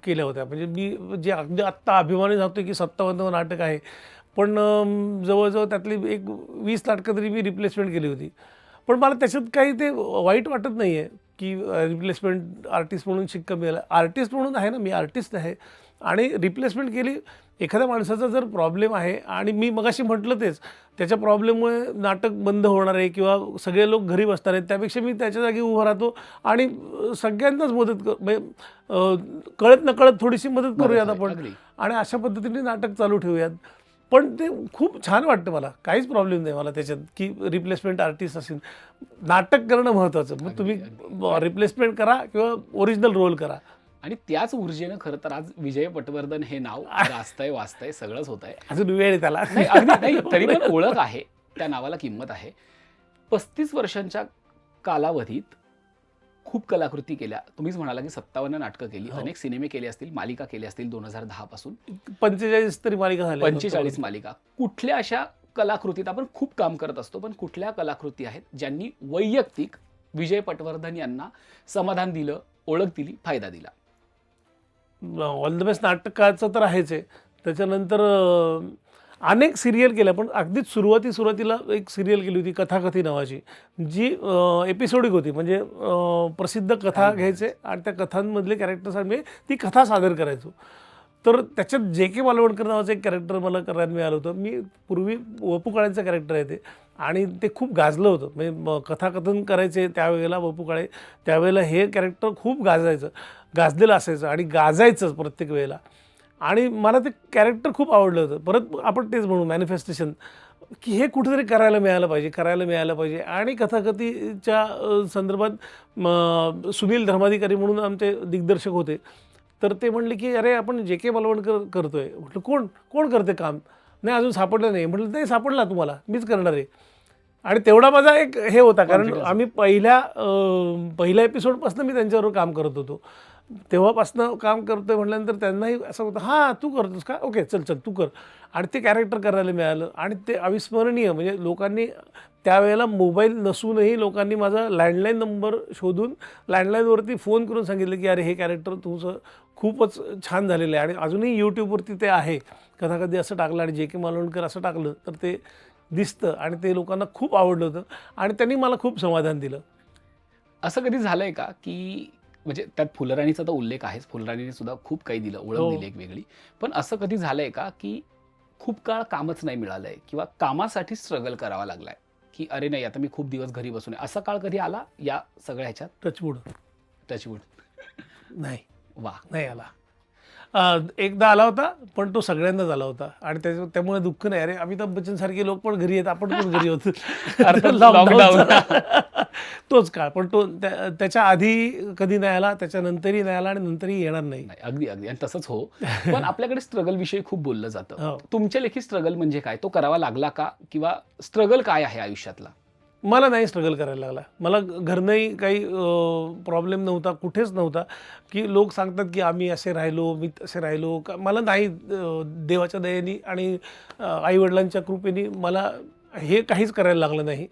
केल्या होत्या. म्हणजे मी जे अगदी आत्ता अभिमानी जातो की 57 नाटक आहे, पण जवळजवळ त्यातली एक 20 नाटकं तरी मी रिप्लेसमेंट केली होती. पण मला त्याच्यात काही ते वाईट वाटत नाही आहे की रिप्लेसमेंट आर्टिस्ट म्हणून शिक्का मिळाला. आर्टिस्ट म्हणून आहे ना, मी आर्टिस्ट आहे आणि रिप्लेसमेंट केली. एखाद्या माणसाचा जर प्रॉब्लेम आहे आणि मी मगाशी म्हटलं तेच, त्याच्या प्रॉब्लेममुळे नाटक बंद होणार आहे किंवा सगळे लोक घरी बसणार आहेत, त्यापेक्षा मी त्याच्या जागी उभं राहतो आणि सगळ्यांनाच मदत कळत नकळत थोडीशी मदत करूयात आपण आणि अशा पद्धतीने नाटक चालू ठेवूयात. पण ते खूप छान वाटतं मला, काहीच प्रॉब्लेम नाही मला त्याच्यात की रिप्लेसमेंट आर्टिस्ट असेल. नाटक करणं महत्त्वाचं. मग तुम्ही रिप्लेसमेंट करा किंवा ओरिजिनल रोल करा. आणि त्याच ऊर्जेनं खरं तर आज विजय पटवर्धन हे नाव गाजतंय, वाचतंय, सगळंच होत आहे. अजून वेळ आहे त्याला. नाही, तरी पण ओळख आहे, त्या नावाला किंमत आहे. 35 वर्षांच्या कालावधीत खूप कलाकृती केल्या. तुम्हीच म्हणाला की 57 नाटकं केली, अनेक सिनेमे केले असतील, मालिका केल्या असतील 2010 पासून 45 तरी मालिका झाल्या. 45 मालिका. कुठल्या अशा कलाकृतीत आपण खूप काम करत असतो, पण कुठल्या कलाकृती आहेत ज्यांनी वैयक्तिक विजय पटवर्धन यांना समाधान दिलं, ओळख दिली, फायदा दिला? ऑल द बेस्ट नाटकाचं तर आहेच आहे. त्याच्यानंतर अनेक सिरियल केल्या, पण अगदीच सुरुवातीला एक सिरियल केली होती कथाकथी नावाची, जी एपिसोडिक होती. म्हणजे प्रसिद्ध कथा घ्यायचे आणि त्या कथांमधले कॅरेक्टर्स आम्ही ती कथा सादर करायचो. तर त्याच्यात जे.के. मालवणकर नावाचं एक कॅरेक्टर मला करायला मिळालं होतं. मी पूर्वी वपू काळेंचं कॅरेक्टर आहे ते, आणि ते खूप गाजलं होतं. म्हणजे कथाकथन करायचे त्यावेळेला वपू काळे, त्यावेळेला हे कॅरेक्टर खूप गाजलेलं असायचं आणि गाजायचंच प्रत्येक वेळेला. आणि मला ते कॅरेक्टर खूप आवडलं होतं. परत आपण तेच म्हणू मॅनिफेस्टेशन, की हे कुठेतरी करायला मिळालं पाहिजे. आणि कथाकथीच्या संदर्भात सुनील धर्माधिकारी म्हणून आमचे दिग्दर्शक होते, तर ते म्हणले की अरे आपण जे.के. मालवणकर करतोय. म्हटलं कोण करते काम? नाही अजून सापडलं नाही. म्हटलं नाही सापडला तुम्हाला, मीच करणार आहे. आणि तेवढा माझा एक हे होता, कारण आम्ही पहिल्या एपिसोडपासून मी त्यांच्याबरोबर काम करत होतो. तेव्हापासून काम करतोय म्हटल्यानंतर त्यांनाही असं होतं, हां तू करतोस का, ओके चल तू कर. आणि ते कॅरेक्टर करायला मिळालं आणि ते अविस्मरणीय. म्हणजे लोकांनी त्यावेळेला मोबाईल नसूनही लोकांनी माझा लँडलाईन नंबर शोधून लँडलाईनवरती फोन करून सांगितलं की अरे हे कॅरेक्टर तुमचं खूपच छान झालेलं आहे. आणि अजूनही यूट्यूबवरती ते आहे. कथाकथी असं टाकलं आणि जे.के. मालवणकर असं टाकलं तर ते दिसतं आणि ते लोकांना खूप आवडलं होतं आणि त्यांनी मला खूप समाधान दिलं. असं कधी झालंय का की म्हणजे त्यात फुलराणीचा तर उल्लेख आहेच, फुलराणीने सुद्धा खूप काही दिलं, ओळख दिली एक वेगळी, पण असं कधी झालंय का की खूप काळ कामच नाही मिळालंय किंवा कामासाठी स्ट्रगल करावा लागलाय की अरे नाही आता मी खूप दिवस घरी बसून आहे, असा काळ कधी आला या सगळ्या ह्याच्यात? टचवूड टचवूड नाही, वा, नाही आला. एकदा आला होता, पण तो सगळ्यांनाच आला होता आणि त्यामुळे दुःख नाही. अरे अमिताभ बच्चन सारखे लोक पण घरी आहेत, आपण पण घरी होतो. अर्थात लॉकडाऊनचा तोच काळ, पण तो त्याच्या आधी कधी नाही आला, त्याच्यानंतरही नाही आला आणि नंतरही येणार नाही. नाही, अगदी अगदी आणि तसंच हो. पण आपल्याकडे स्ट्रगल विषयी खूप बोललं जातं. हो. तुमच्या लेखी स्ट्रगल म्हणजे काय, तो करावा लागला का, किंवा स्ट्रगल काय आहे आयुष्यातला? मला नाही स्ट्रगल करायला लागला. मला घरनंही काही प्रॉब्लेम नव्हता, कुठेच नव्हता, की लोक सांगतात की आम्ही असे राहिलो, मी तसे राहिलो. मला नाही, देवाच्या दयेने आणि आईवडिलांच्या कृपेने मला हे काहीच करायला लागलं नाही.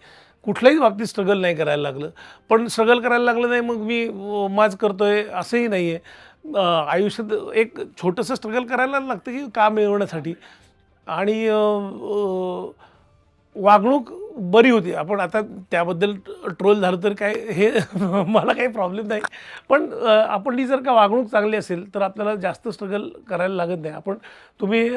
कुठल्याही बाबतीत स्ट्रगल नाही करायला लागलं. पण स्ट्रगल करायला लागलं नाही मग मी माज करतोय असंही नाही आहे. आयुष्यात एक छोटंसं स्ट्रगल करायला लागतं की काम मिळवण्यासाठी. आणि वागणूक बरी होती. आपण आता त्याबद्दल ट्रोल झालं तर काय हे मला काही प्रॉब्लेम नाही. पण आपली जर का वागणूक चांगली असेल तर आपल्याला जास्त स्ट्रगल करायला लागत नाही. तुम्ही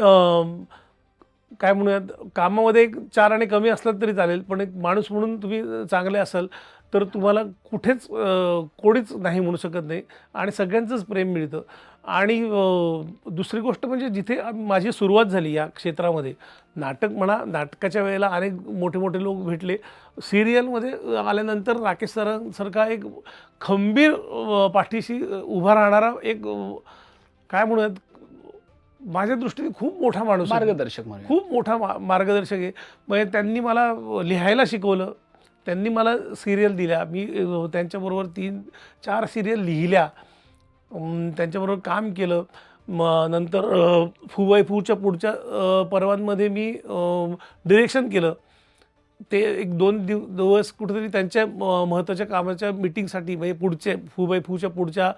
काय म्हणूयात, कामामध्ये एक 4 आणे कमी असलात तरी चालेल, पण एक माणूस म्हणून तुम्ही चांगले असाल तर तुम्हाला कुठेच कोणीच नाही म्हणू शकत नाही आणि सगळ्यांचंच प्रेम मिळतं. आणि दुसरी गोष्ट म्हणजे जिथे माझी सुरुवात झाली या क्षेत्रामध्ये, नाटक म्हणा, नाटकाच्या वेळेला अनेक मोठे मोठे लोक भेटले. सिरियलमध्ये आल्यानंतर राकेश सरांसारखा एक खंबीर पाठीशी उभा राहणारा एक काय म्हणूयात, माझ्या दृष्टीने खूप मोठा माणूस आहे. मार्गदर्शक म्हणून. खूप मोठा मार्गदर्शक आहे. म्हणजे त्यांनी मला लिहायला शिकवलं, त्यांनी मला सिरियल दिल्या, मी त्यांच्याबरोबर 3-4 सिरियल लिहिल्या, त्यांच्याबरोबर काम केलं. नंतर फुबाई फूच्या पुढच्या पर्वांमध्ये मी डिरेक्शन केलं. ते 1-2 दिवस कुठेतरी त्यांच्या महत्त्वाच्या कामाच्या मीटिंगसाठी, म्हणजे पुढचे फुबाई फूच्या पुढच्या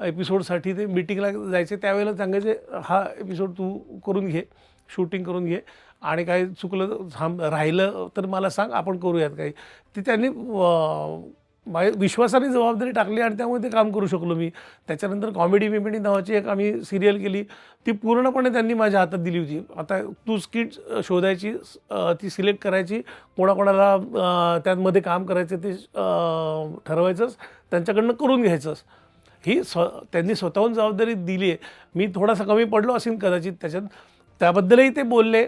एपिसोडसाठी ते मीटिंगला जायचे. त्यावेळेला सांगायचे, हा एपिसोड तू करून घे, शूटिंग करून घे, आणि काही चुकलं राहिलं तर मला सांग, आपण करूयात काही. ते त्यांनी माझ्या विश्वासाने जबाबदारी टाकली आणि त्यामुळे ते काम करू शकलो मी. त्याच्यानंतर कॉमेडी बिमेडी नावाची एक आम्ही सिरियल केली, ती पूर्णपणे त्यांनी माझ्या हातात दिली होती. आता तू स्किट शोधायची, ती सिलेक्ट करायची, कोणाकोणाला त्यामध्ये काम करायचं ते ठरवायचंच, त्यांच्याकडनं करून घ्यायचंच. ही त्यांनी स्वतःहून जबाबदारी दिली आहे. मी थोडासा कमी पडलो असेल कदाचित त्याच्यात, त्याबद्दलही ते बोलले.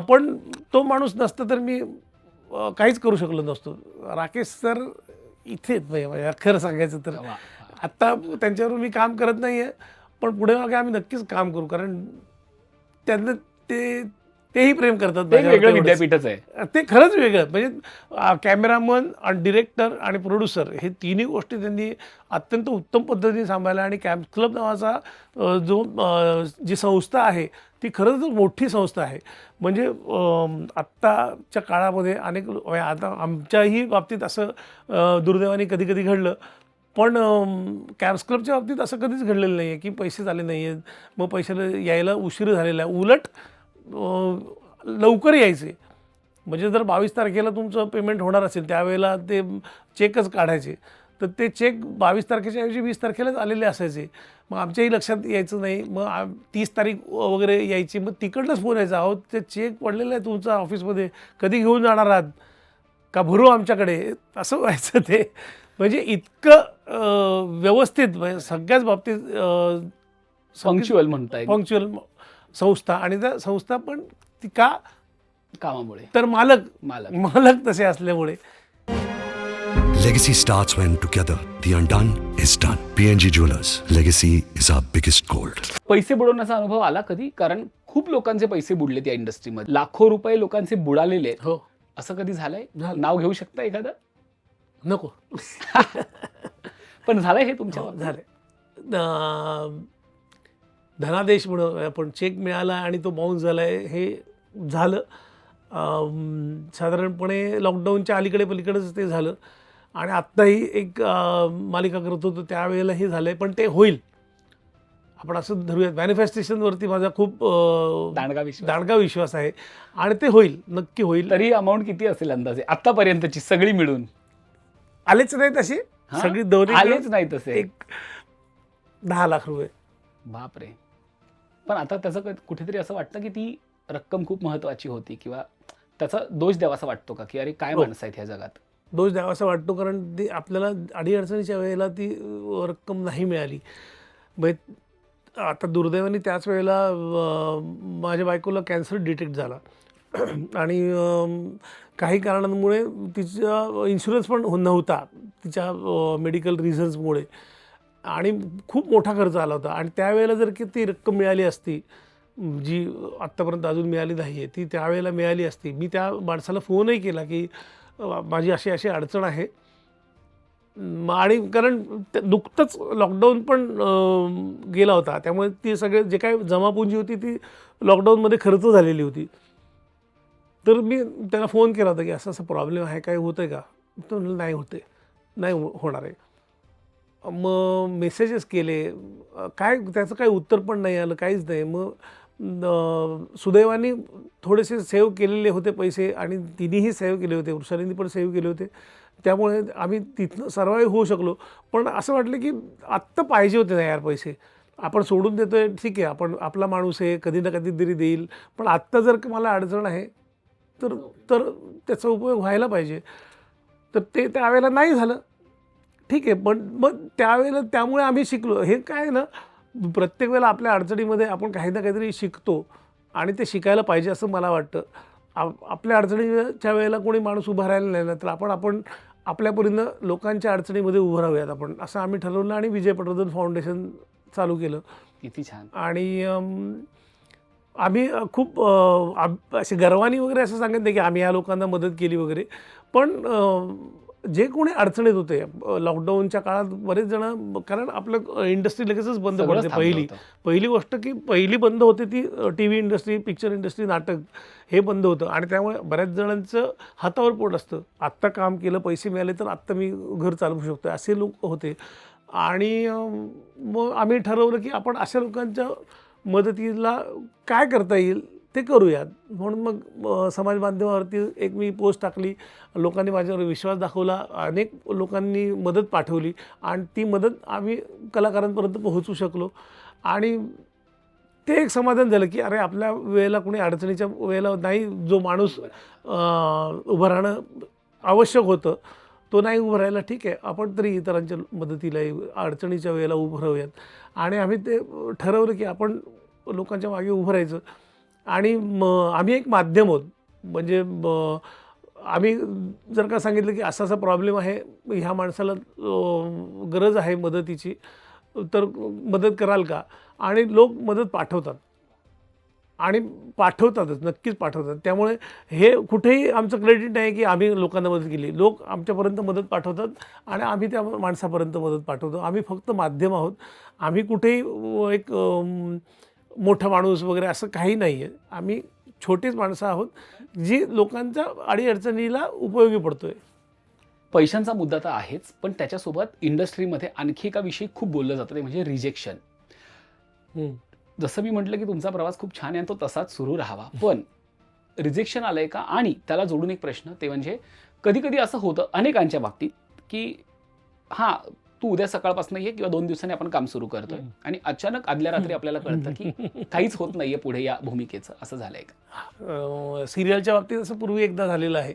पण तो माणूस नसता तर मी काहीच करू शकलो नसतो. राकेश सर इथेच, म्हणजे खरं सांगायचं तर आत्ता त्यांच्यावर मी काम करत नाही आहे, पण पुढे मागे आम्ही नक्कीच काम करू, कारण त्यांना तेही प्रेम करतात. ते वेगळं विद्यापीठच आहे ते, खरंच वेगळं. म्हणजे कॅमेरामन आणि डिरेक्टर आणि प्रोड्युसर हे तिन्ही गोष्टी त्यांनी अत्यंत उत्तम पद्धतीने सांभाळल्या. आणि कॅम्प क्लब नावाचा जी संस्था आहे ती खरंच मोठी संस्था आहे. म्हणजे आत्ताच्या काळामध्ये अनेक, आता आमच्याही बाबतीत असं दुर्दैवाने कधी कधी घडलं, पण कॅम्प्स क्लबच्या बाबतीत असं कधीच घडलेलं नाही आहे की पैसे झाले नाही आहेत, मग पैशाला यायला उशीर झालेला आहे. उलट लवकर यायचे. म्हणजे जर 22 तारखेला तुमचं पेमेंट होणार असेल त्यावेळेला ते चेकच काढायचे, तर ते चेक 22 तारखेच्या ऐवजी 20 तारखेलाच आलेले असायचे. मग आमच्याही लक्षात यायचं नाही. मग 30 तारीख वगैरे यायची, मग तिकडनंच फोन यायचा, अहो ते चेक पडलेलं आहे तुमचं ऑफिसमध्ये, कधी घेऊन जाणार आहात का, भरू आमच्याकडे, असं व्हायचं ते. म्हणजे इतकं व्यवस्थित, म्हणजे सगळ्याच बाबतीत पंक्च्युअल म्हणताय. पंक्च्युअल संस्था. आणि त्या संस्था पण ती का, कामामुळे, तर मालक तसे असल्यामुळे. Legacy starts when together the undone is done. PNG Jewelers. Legacy is our biggest gold. पैसे बुडवण्याचा अनुभव आला कधी? कारण खूप लोकांचे पैसे बुडले त्या इंडस्ट्रीमध्ये, लाखो रुपये लोकांचे बुडालेले आहेत. हो. असं कधी झालंय? नाव घेऊ शकता एखादं? नको. पण झालंय हे तुमच्या? झालंय. धनादेश म्हणून आपण चेक मिळाला आणि तो बाउन्स झाला आहे, हे झालं. साधारणपणे लॉकडाऊनच्या अलीकडे पलीकडेच ते झालं. आणि आत्ताही एक मालिका करत होतो त्यावेळेला हे झालं आहे, पण ते होईल, आपण असं धरूयात. मॅनिफेस्टेशनवरती माझा खूप दांडगा विश्वास आहे आणि ते होईल, नक्की होईल. तरी अमाऊंट किती असेल अंदाजे आत्तापर्यंतची सगळी मिळून? आलेच नाही तशी सगळी, दोन्ही आलेच नाही तसे. एक 10 लाख रुपये. बापरे. पण आता त्याचं कुठेतरी असं वाटतं की ती रक्कम खूप महत्वाची होती, किंवा त्याचा दोष द्यावासा वाटतो का, की अरे काय माणसं आहेत ह्या जगात? दोष द्यावासा वाटतो, कारण ती आपल्याला अडीअडचणीच्या वेळेला ती रक्कम नाही मिळाली. म्हणजे आता दुर्दैवाने त्याच वेळेला माझ्या बायकोला कॅन्सर डिटेक्ट झाला आणि काही कारणांमुळे तिचा इन्शुरन्स पण नव्हता तिच्या मेडिकल रिझन्समुळे आणि खूप मोठा खर्च आला होता. आणि त्यावेळेला जर की ती रक्कम मिळाली असती जी आत्तापर्यंत अजून मिळाली नाही आहे, ती त्यावेळेला मिळाली असती, मी त्या माणसाला फोनही केला की माझी अशी अशी अडचण आहे. आणि कारण नुकतंच लॉकडाऊन पण गेला होता, त्यामुळे ती सगळे जे काही जमापुंजी होती ती लॉकडाऊनमध्ये खर्च झालेली होती. तर मी त्याला फोन केला होता की असं असं प्रॉब्लेम आहे, काय होतं आहे का? तो म्हणला नाही होते, नाही होणार आहे. मग मेसेजेस केले, काय त्याचं काही उत्तर पण नाही आलं, काहीच नाही. मग सुदैवाने थोडेसे सेव्ह केलेले होते पैसे आणि तिन्हीही सेव्ह केले होते, वृषालींनी पण सेव्ह केले होते. त्यामुळे आम्ही तिथनं सर्वाईव्ह होऊ शकलो. पण असं वाटलं की आत्ता पाहिजे होते ना यार पैसे. आपण सोडून देतो आहे ठीक आहे, आपण आपला माणूस आहे, कधी ना कधीतरी देईल. पण आत्ता जर का मला अडचण आहे तर तर त्याचा उपयोग व्हायला पाहिजे. तर ते त्यावेळेला नाही झालं. ठीक आहे, पण मग त्यावेळेला त्यामुळे आम्ही शिकलो. हे काय ना, प्रत्येक वेळेला आपल्या अडचणीमध्ये आपण काही ना काहीतरी शिकतो आणि ते शिकायला पाहिजे असं मला वाटतं. आपल्या अडचणीच्या वेळेला कोणी माणूस उभा राहिला नाही ना, तर आपण आपल्या परीनं लोकांच्या अडचणीमध्ये उभं राहूयात आपण, असं आम्ही ठरवलं आणि विजय पटवर्धन फाउंडेशन चालू केलं. किती छान. आणि आम्ही खूप असे गर्वानी वगैरे असं सांगत नाही की आम्ही या लोकांना मदत केली वगैरे. पण जे कोणी अडचणीत होते लॉकडाऊनच्या काळात बरेच जण, कारण आपलं इंडस्ट्री लगेचच बंद सगळंच पडते. थांबलं होतं. पहिली गोष्ट की पहिली बंद होते ती T V industry, picture industry, नाटक हे बंद होतं. आणि त्यामुळे बऱ्याच जणांचं हातावर पोट असतं. आत्ता काम केलं, पैसे मिळाले तर आत्ता मी घर चालवू शकतो, असे लोक होते. आणि मग आम्ही ठरवलं की आपण अशा लोकांच्या मदतीला काय करता येईल ते करूयात. म्हणून मग समाज माध्यमावरती एक मी पोस्ट टाकली, लोकांनी माझ्यावर विश्वास दाखवला, अनेक लोकांनी मदत पाठवली आणि ती मदत आम्ही कलाकारांपर्यंत पोहोचू शकलो. आणि ते एक समाधान झालं की अरे आपल्या वेळेला कोणी अडचणीच्या वेळेला नाही, जो माणूस उभं राहणं आवश्यक होतं तो नाही उभं राहायला, ठीक आहे आपण तरी इतरांच्या मदतीला अडचणीच्या वेळेला उभं राहूयात. आणि आम्ही ते ठरवलं की आपण लोकांच्या मागे उभं राहायचं. आणि आम्ही एक माध्यम आहोत. म्हणजे आम्ही जर का सांगितलं की असा असा प्रॉब्लेम आहे, ह्या माणसाला गरज आहे मदतीची, तर मदत कराल का? आणि लोक मदत पाठवतात आणि पाठवतातच, नक्कीच पाठवतात. त्यामुळे हे कुठेही आमचं क्रेडिट नाही की आम्ही लोकांना मदत केली. लोक आमच्यापर्यंत मदत पाठवतात आणि आम्ही त्या माणसापर्यंत मदत पाठवतो. आम्ही फक्त माध्यम आहोत. आम्ही कुठेही एक मोठा माणूस वगैरे असं काही नाही आहे. आम्ही छोटेच माणसं आहोत जी लोकांच्या अडीअडचणीला उपयोगी पडतो आहे. पैशांचा मुद्दा तर आहेच, पण त्याच्यासोबत इंडस्ट्रीमध्ये आणखी एका विषयी खूप बोललं जातं, ते म्हणजे रिजेक्शन. जसं मी म्हटलं की तुमचा प्रवास खूप छान आहे आणि तो तसाच सुरू राहावा. पण रिजेक्शन आलंय का? आणि त्याला जोडून एक प्रश्न, ते म्हणजे कधी कधी असं होतं अनेकांच्या बाबतीत की हां तू उद्या सकाळपासून ये किंवा 2 दिवसांनी आपण काम सुरू करतोय आणि अचानक आदल्या रात्री आपल्याला कळतं की काहीच होत नाहीये पुढे या भूमिकेचं. असं झालंय का? सिरियलच्या बाबतीत असं पूर्वी एकदा झालेलं आहे.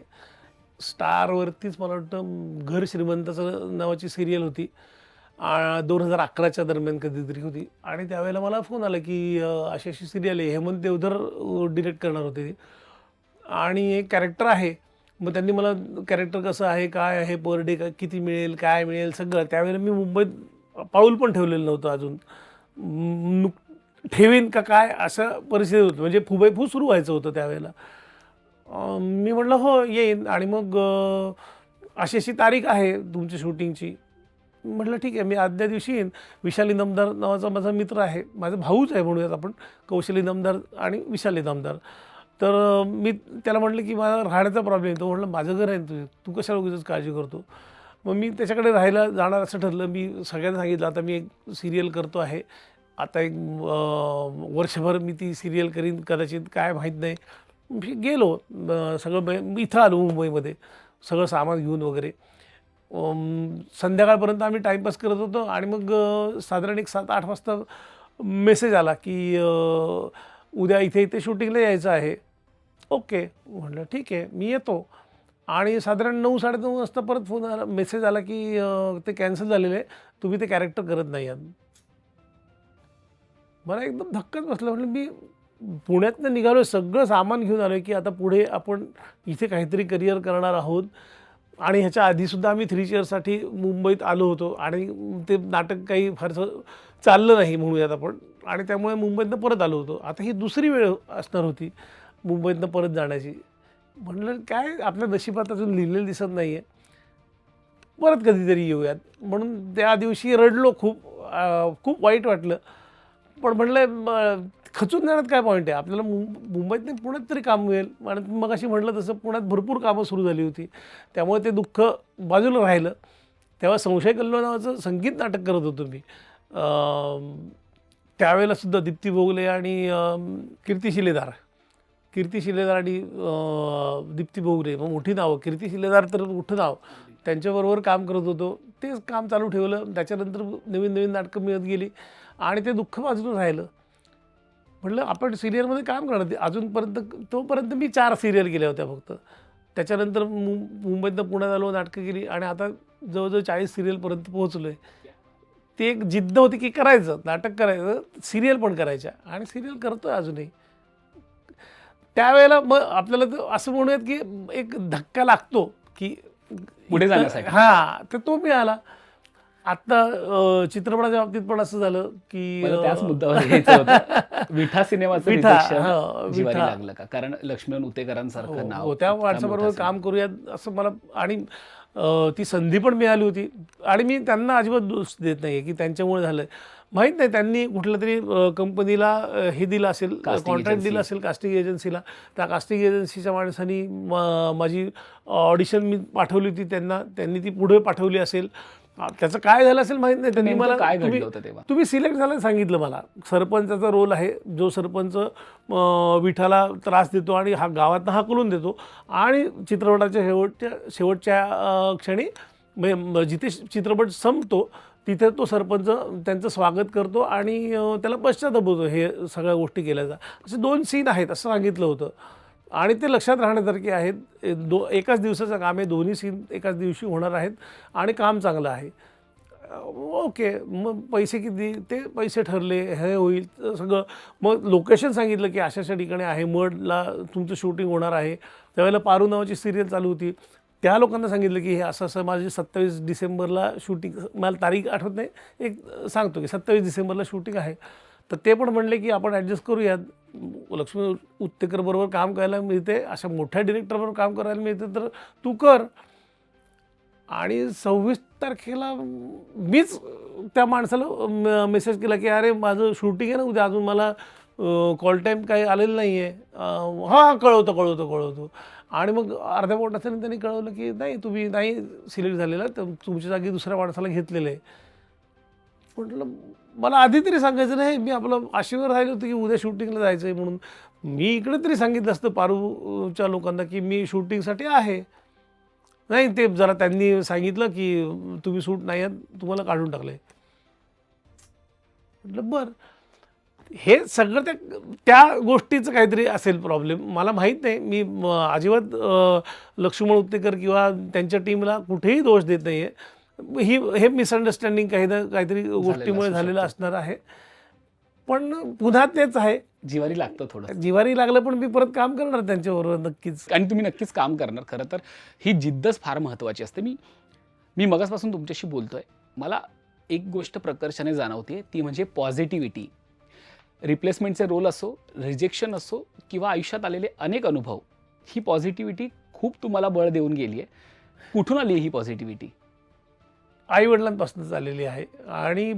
स्टारवरतीच मला वाटतं घर श्रीमंताचं नावाची सिरियल होती, 2011च्या दरम्यान कधीतरी होती. आणि त्यावेळेला मला फोन आला की अशी अशी सिरियल आहे, हेमंत देवधर डिरेक्ट करणार होते आणि एक कॅरेक्टर आहे. मग त्यांनी मला कॅरेक्टर कसं आहे, काय आहे, पर डे किती मिळेल, काय मिळेल सगळं. त्यावेळेला मी मुंबईत पाऊल पण ठेवलेलं नव्हतं अजून, ठेवीन का काय असं परिस्थिती होती. म्हणजे फुबैफू सुरू व्हायचं होतं त्यावेळेला. मी म्हटलं हो येईन. आणि मग अशी अशी तारीख आहे तुमच्या शूटिंगची. म्हटलं ठीक आहे, मी आदल्या दिवशी येईन. विशाल इनामदार नावाचा माझा मित्र आहे, माझा भाऊच आहे म्हणूयात आपण, कौशल इनामदार आणि विशाल इनामदार. तर मी त्याला म्हटलं की मला राहण्याचा प्रॉब्लेम आहे. तो म्हटलं माझं घर आहे ना, तू कशाला उगीच काळजी करतो. मग मी त्याच्याकडे राहायला जाणार असं ठरलं. मी सगळ्यांना सांगितलं आता मी एक सिरियल करतो आहे, आता एक वर्षभर मी ती सिरियल करीन कदाचित, काय माहीत नाही. मी गेलो, सगळं इथं आलो मुंबईमध्ये, सगळं सामान घेऊन वगैरे. संध्याकाळपर्यंत आम्ही टाईमपास करत होतो. आणि मग साधारण एक 7-8 वाजता मेसेज आला की उद्या इथे इथे शूटिंगला यायचं आहे. ओके म्हटलं ठीक आहे मी येतो. आणि साधारण 9-9:30 वाजता परत फोन आला, मेसेज आला की ते कॅन्सल झालेलं आहे, तुम्ही ते कॅरेक्टर करत नाही आहात. मला एकदम धक्काच बसला. म्हटलं मी पुण्यातनं निघालो, सगळं सामान घेऊन आलो की आता पुढे आपण इथे काहीतरी करिअर करणार आहोत. आणि ह्याच्या आधीसुद्धा आम्ही 3 चेअर्ससाठी मुंबईत आलो होतो आणि ते नाटक काही फारसं चाललं नाही म्हणूयात आपण, आणि त्यामुळे मुंबईतनं परत आलो होतो. आता ही दुसरी वेळ असणार होती मुंबईतनं परत जाण्याची. म्हटलं काय आपल्या नशिबात अजून लिहिलेलं दिसत नाही आहे, परत कधीतरी येऊयात. म्हणून त्या दिवशी रडलो खूप, खूप वाईट वाटलं. पण म्हटलं खचून जाण्यात काय पॉईंट आहे, आपल्याला मुंबईत नाही पुण्यात तरी काम मिळेल. आणि मग अशी म्हटलं तसं पुण्यात भरपूर कामं सुरू झाली होती, त्यामुळे ते दुःख बाजूला राहिलं. तेव्हा संशय कल्लो नावाचं संगीत नाटक करत होतो मी. त्यावेळेलासुद्धा दीप्ती भोगले आणि कीर्ती शिलेदार आणि दीप्ती भोगले, मग मोठी नावं. कीर्ती शिलेदार तर मोठं नाव, त्यांच्याबरोबर काम करत होतो. तेच काम चालू ठेवलं. त्याच्यानंतर नवीन नवीन नाटकं मिळत गेली आणि ते दुःख बाजूला राहिलं. म्हटलं आपण सिरियलमध्ये काम करणार. अजूनपर्यंत तोपर्यंत मी 4 सिरियल केल्या होत्या फक्त. त्याच्यानंतर मुंबईतनं पुण्यात आलो, नाटकं केली आणि आता जवळजवळ 40 सिरियलपर्यंत पोहोचलो आहे. ती एक जिद्द होती की करायचं, नाटक करायचं, सिरियल पण करायच्या, आणि सिरियल करतो आहे अजूनही. त्यावेळेला मग आपल्याला असं म्हणूयात की एक धक्का लागतो की पुढे जाण्यासाठी. हां, तर तो मिळाला. आत्ता चित्रपटाच्या बाबतीत पण असं झालं की मला त्याच मुद्द्यावर यायचं होतं. विठा सिनेमाचं विठा, रिजेक्शन हां, जिव्हारी विठा. लागलं का? कारण लक्ष्मण उतेकरांसारखं नाव, त्या इतका माणसाबरोबर मोठा काम करूयात असं मला, आणि ती संधी पण मिळाली होती. आणि मी त्यांना अजिबात दोष देत नाही की त्यांच्यामुळे झालं. माहीत नाही, त्यांनी कुठल्या तरी कंपनीला हे दिलं असेल, कॉन्ट्रॅक्ट दिलं असेल कास्टिंग एजन्सीला. त्या कास्टिंग एजन्सीच्या माणसांनी माझी ऑडिशन मी पाठवली होती त्यांना, त्यांनी ती पुढे पाठवली असेल. त्याचं काय झालं असेल माहीत नाही. त्यांनी नेमकं मला काय घडलं होतं तेव्हा? तुम्ही सिलेक्ट झालं सांगितलं मला. सरपंचाचा रोल आहे, जो सरपंच विठाला त्रास देतो आणि गावातनं हाकलून देतो, आणि चित्रपटाच्या शेवटच्या क्षणी जिथे चित्रपट संपतो तिथे तो सरपंच त्यांचं स्वागत करतो आणि त्याला पश्चाताप होतो हे सगळ्या गोष्टी केल्याचा. असे 2 सीन आहेत असं सांगितलं होतं, आणि ते लक्षात राहण्यासारखे आहेत. एकाच दिवसाचं काम आहे, दोन्ही सीन एकाच दिवशी होणार आहेत आणि काम चांगलं आहे. ओके, मग पैसे किती, ते पैसे ठरले, हे होईल सगळं. मग लोकेशन सांगितलं की अशा ठिकाणी आहे, मडला तुमचं शूटिंग होणार आहे. त्यावेळेला पारू नावाची सिरियल चालू होती. त्या लोकांना सांगितलं की हे असं असं माझी 27 डिसेंबरला शूटिंग, मला तारीख आठवत नाही, एक सांगतो की 27 डिसेंबरला शूटिंग आहे. तर ते पण म्हणले की आपण ॲडजस्ट करूयात, लक्ष्मी उत्तेकरबरोबर काम करायला मिळते, अशा मोठ्या डिरेक्टरबरोबर काम करायला मिळते, तर तू कर. आणि 26 तारखेला मीच त्या माणसाला मेसेज केला की अरे माझं शूटिंग आहे ना उद्या, अजून मला कॉल टाईम काही आलेलं नाही आहे. हां, कळवतो. आणि मग अर्ध्या पोट असताना त्यांनी कळवलं की नाही, तुम्ही नाही सिलेक्ट झालेला, तर तुमच्या जागी दुसऱ्या माणसाला घेतलेलं आहे. म्हटलं मला आधी तरी सांगायचं नाही, मी आपलं आशेवर राहिलं होतं की उद्या शूटिंगला जायचं आहे म्हणून. मी इकडे तरी सांगितलं असतं पारूच्या लोकांना की मी शूटिंगसाठी आहे. नाही, ते जरा त्यांनी सांगितलं की तुम्ही शूट नाही आहेत, तुम्हाला काढून टाकलं आहे. म्हटलं बरं, हे सगळं त्या गोष्टीचं काहीतरी असेल प्रॉब्लेम, मला माहीत नाही. मी अजिबात लक्ष्मण उत्तेकर किंवा त्यांच्या टीमला कुठेही दोष देत नाही आहे. हे मिसअंडरस्टँडिंग काहीतरी गोष्टीमुळे झालेलं असणार आहे. पण पुन्हा तेच आहे, जिवारी लागतं थोडं. जिवारी लागलं, पण मी परत काम करणार त्यांच्याबरोबर नक्कीच. आणि तुम्ही नक्कीच काम करणार. खरं तर ही जिद्दच फार महत्त्वाची असते. मी मगासपासून तुमच्याशी बोलतोय, मला एक गोष्ट प्रकर्षाने जाणवते, ती म्हणजे पॉझिटिव्हिटी. रिप्लेसमेंटचे रोल असो, रिजेक्शन असो, किंवा आयुष्यात आलेले अनेक अनुभव, ही पॉझिटिव्हिटी खूप तुम्हाला बळ देऊन गेली आहे. कुठून आली ही पॉझिटिव्हिटी? आईवडिलांपासूनच आलेली आहे. आणि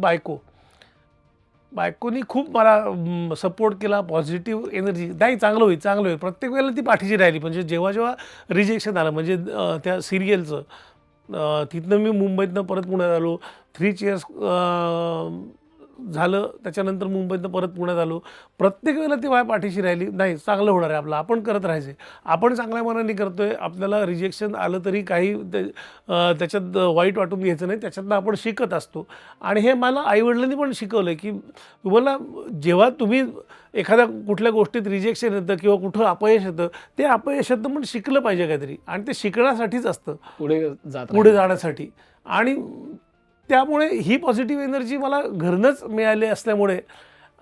बायकोनी खूप मला सपोर्ट केला, पॉझिटिव्ह एनर्जी, नाही चांगलं होईल. प्रत्येक वेळेला ती पाठीशी राहिली. म्हणजे जेव्हा रिजेक्शन आलं, म्हणजे त्या सिरियलचं, तिथनं मी मुंबईतनं परत पुण्यात आलो, 3 चेअर्स झालं, त्याच्यानंतर मुंबईतनं परत पुण्यात आलो. प्रत्येक वेळेला ती माझ्या पाठीशी राहिली. नाही, चांगलं होणार आहे आपलं, आपण करत राहायचे, आपण चांगल्या मनाने करतोय, आपल्याला रिजेक्शन आलं तरी काही त्याच्यात वाईट वाटून घ्यायचं नाही, त्याच्यातनं आपण शिकत असतो. आणि हे मला आईवडिलांनी पण शिकवलं की तुम्हाला जेव्हा तुम्ही एखाद्या कुठल्या गोष्टीत रिजेक्शन येतं किंवा कुठं अपयश येतं, ते अपयशातनं पण शिकलं पाहिजे काहीतरी, आणि ते शिकण्यासाठीच असतं, पुढे जाण्यासाठी. आणि त्यामुळे ही पॉझिटिव्ह एनर्जी मला घरनंच मिळाली असल्यामुळे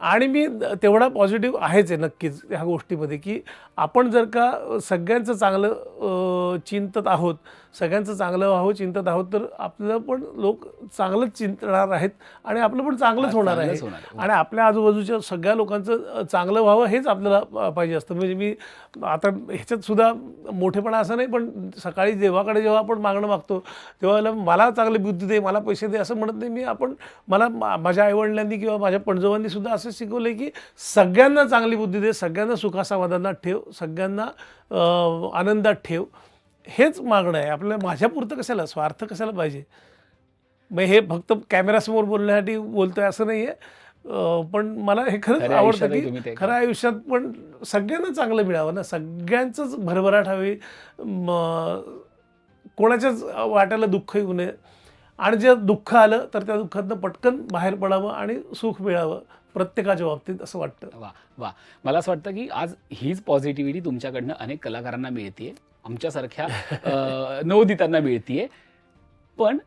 आणि मी तेवढा पॉझिटिव्ह आहेच आहे नक्कीच ह्या गोष्टीमध्ये, की आपण जर का सगळ्यांचं चांगलं चिंतत आहोत, सगळ्यांचं चांगलं व्हावं चिंतत आहोत, तर आपलं पण लोक चांगलंच चिंतणार आहेत आणि आपलं पण चांगलंच होणार आहे. चांगलंच होणार आहे. आणि आपल्या आजूबाजूच्या सगळ्या लोकांचं चांगलं व्हावं हेच आपल्याला पाहिजे असतं. म्हणजे मी आता ह्याच्यात सुद्धा मोठेपणा असं नाही, पण सकाळी देवाकडे जेव्हा आपण मागणं मागतो तेव्हा मला चांगली बुद्धी दे, मला पैसे दे असं म्हणत नाही मी. मला माझ्या आईवडिलांनी किंवा माझ्या पणजोबांनी सुद्धा असं शिकवलं की सगळ्यांना चांगली बुद्धी दे, सगळ्यांना सुखासमाधानात ठेव, सगळ्यांना आनंदात ठेव, हेच मागणं आहे आपल्याला. माझ्यापुरतं कशाला, स्वार्थ कशाला पाहिजे. मग हे फक्त कॅमेरासमोर बोलण्यासाठी बोलतोय असं नाही आहे, पण मला हे खरंच खऱ्या आवडतं आयुष्यातही तुम्ही की ते खऱ्या आयुष्यात पण सगळ्यांना चांगलं मिळावं ना, सगळ्यांचंच भरभराट हवी, कोणाच्याच वाट्याला दुःख येऊ नये. आणि जर दुःख आलं तर त्या दुःखातनं पटकन बाहेर पडावं आणि सुख मिळावं प्रत्येकाच्या बाबतीत, असं वाटतं. वा वा, मला असं वाटतं की आज हीच पॉझिटिव्हिटी तुमच्याकडनं अनेक कलाकारांना मिळतीये, आमच्यासारख्या नवोदितांना मिळतीये. पण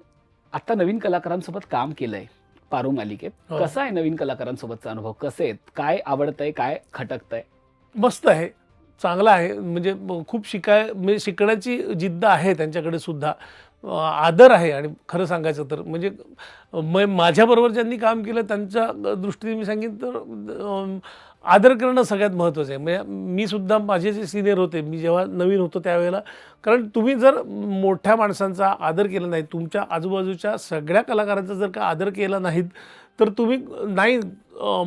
आता नवीन कलाकारांसोबत काम केलंय पारू मालिकेत, हो. कसा आहे नवीन कलाकारांसोबतचा अनुभव? कसे आहेत, काय आवडतंय, काय खटकतंय? मस्त आहे, चांगलं आहे. म्हणजे खूप म्हणजे शिकण्याची जिद्द आहे त्यांच्याकडे सुद्धा, आदर आहे. आणि खरं सांगायचं तर म्हणजे माझ्याबरोबर ज्यांनी काम केलं त्यांच्या दृष्टीने मी सांगेन तर आदर करणं सगळ्यात महत्त्वाचं आहे. म्हणजे मी सुद्धा माझे जे सिनियर होते, मी जेव्हा नवीन होतो त्यावेळेला, कारण तुम्ही जर मोठ्या माणसांचा आदर केला नाही, तुमच्या आजूबाजूच्या सगळ्या कलाकारांचा जर का आदर केला नाहीत, तर तुम्ही नाही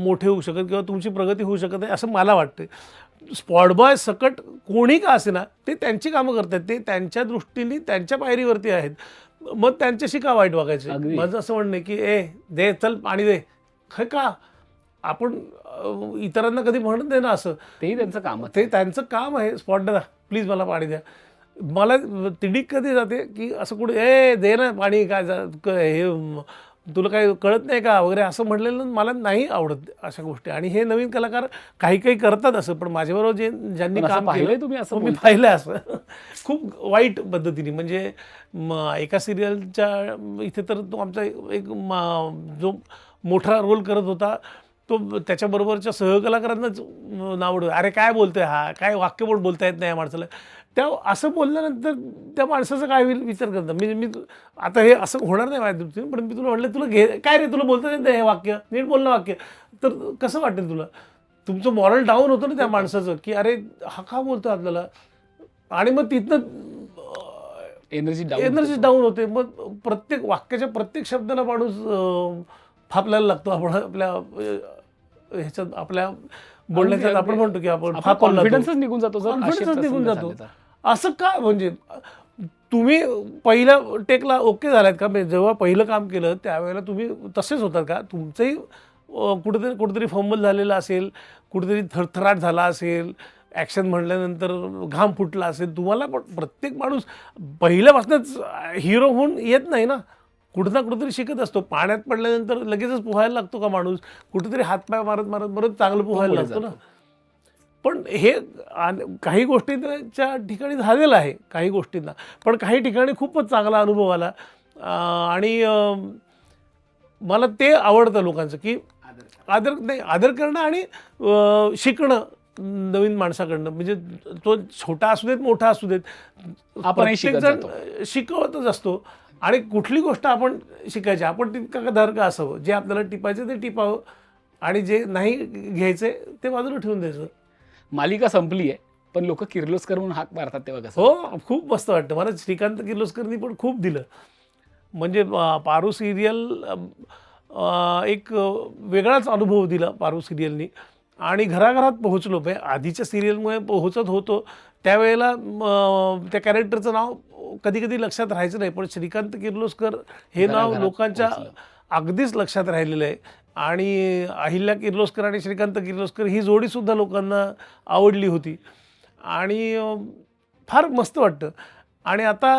मोठे होऊ शकत किंवा तुमची प्रगती होऊ शकत नाही असं मला वाटतं. स्पॉट बॉय सकट कोणी का असेना, ते त्यांची कामं करतात, ते त्यांच्या दृष्टीने त्यांच्या पायरीवरती आहेत. मग त्यांच्याशी का वाईट वागायचं? अगदी. माझं असं म्हणणं आहे की दे, चल पाणी दे. हे का आपण इतरांना कधी म्हणत नाही ना असं. तेही त्यांचं काम. ते त्यांचं काम आहे. स्पॉट दादा प्लीज मला पाणी द्या. मला तिडीक कधी जाते की असं कुठे दे ना पाणी, काय हे तुला काही कळत नाही का वगैरे असं म्हटलेलं मला नाही आवडत अशा गोष्टी. आणि हे नवीन कलाकार काही काही करतात असं, पण माझ्याबरोबर ज्यांनी पण असं काम पाहिलंय केलं तुम्ही असं मी बोलताय? पाहिलं असं खूप वाईट पद्धतीने. म्हणजे एका सिरियलच्या इथे तर तो आमचा एक जो मोठा रोल करत होता तो त्याच्याबरोबरच्या सहकलाकारांनाच नावड, अरे काय बोलतोय हा, काय वाक्य पण बोलता येत नाही या माणसाला. त्या असं बोलल्यानंतर त्या माणसाचा काय होईल विचार करता. मी आता हे असं होणार नाही माझ्या दृष्टीने, पण मी तुला म्हटलं तुला काय रे, तुला बोलता येत नाही हे वाक्य, नीट बोलणं वाक्य, तर कसं वाटेल तुला? तुमचं मॉरल डाऊन होतं ना त्या माणसाचं, की अरे हा का बोलतो आपल्याला. आणि मग तिथनं एनर्जी डाऊन होते. मग प्रत्येक वाक्याच्या प्रत्येक शब्दाला माणूस फापलायला लागतो. आपण आपल्या ह्याच्यात आपल्या बोलण्याच्यात आपण म्हणतो की आपण कॉन्फिडन्सच निघून जातो. कॉन्फिडन्सच निघून जातो. असं का? म्हणजे तुम्ही पहिल्या टेकला ओके झालात का? जेव्हा पहिलं काम केलं त्यावेळेला तुम्ही तसेच होतात का? तुमचंही कुठेतरी फंबल झालेलं असेल, कुठेतरी थरथराट झाला असेल, ॲक्शन म्हटल्यानंतर घाम फुटला असेल तुम्हाला. पण प्रत्येक माणूस पहिल्यापासूनच हिरो होऊन येत नाही ना, कुठं ना कुठेतरी शिकत असतो. पाण्यात पडल्यानंतर लगेचच पोहायला लागतो का माणूस? कुठेतरी हातपाय मारत मारत मारत चांगलं पोहायला लागतो ना. पण हे काही गोष्टींच्या ठिकाणी झालेलं आहे, काही गोष्टींना. पण काही ठिकाणी खूपच चांगला अनुभव आला. आणि मला ते आवडतं लोकांचं की आदर करणं आणि शिकणं नवीन माणसाकडनं. म्हणजे तो छोटा असू देत मोठा असू देत, आपणही शिकत जातो. शिकवतच असतो. आणि कुठली गोष्ट आपण शिकायची, आपण तितका धारका असावं. जे आपल्याला टिपायचं ते टिपावं आणि जे नाही घ्यायचे ते बाजूला ठेवून द्यायचं. मालिका संपली आहे, पण लोक किर्लोस्कर म्हणून हाक मारतात तेव्हा कसं? हो, खूप मस्त वाटतं मला. श्रीकांत किर्लोस्करनी पण खूप दिलं. म्हणजे पारू सिरियल एक वेगळाच अनुभव दिला पारू सिरियलनी. आणि घराघरात पोहोचलो. म्हणजे आधीच्या सिरियलमुळे पोहोचत होतो त्यावेळेला त्या कॅरेक्टरचं नाव कधी कधी लक्षात राहायचं नाही, पण श्रीकांत किर्लोस्कर हे नाव घराघरात लोकांच्या पोहोचलं. अगदीच लक्षात राहिलेलं आहे. आणि अहिल्या किर्लोस्कर आणि श्रीकांत किर्लोस्कर ही जोडीसुद्धा लोकांना आवडली होती. आणि फार मस्त वाटतं. आणि आता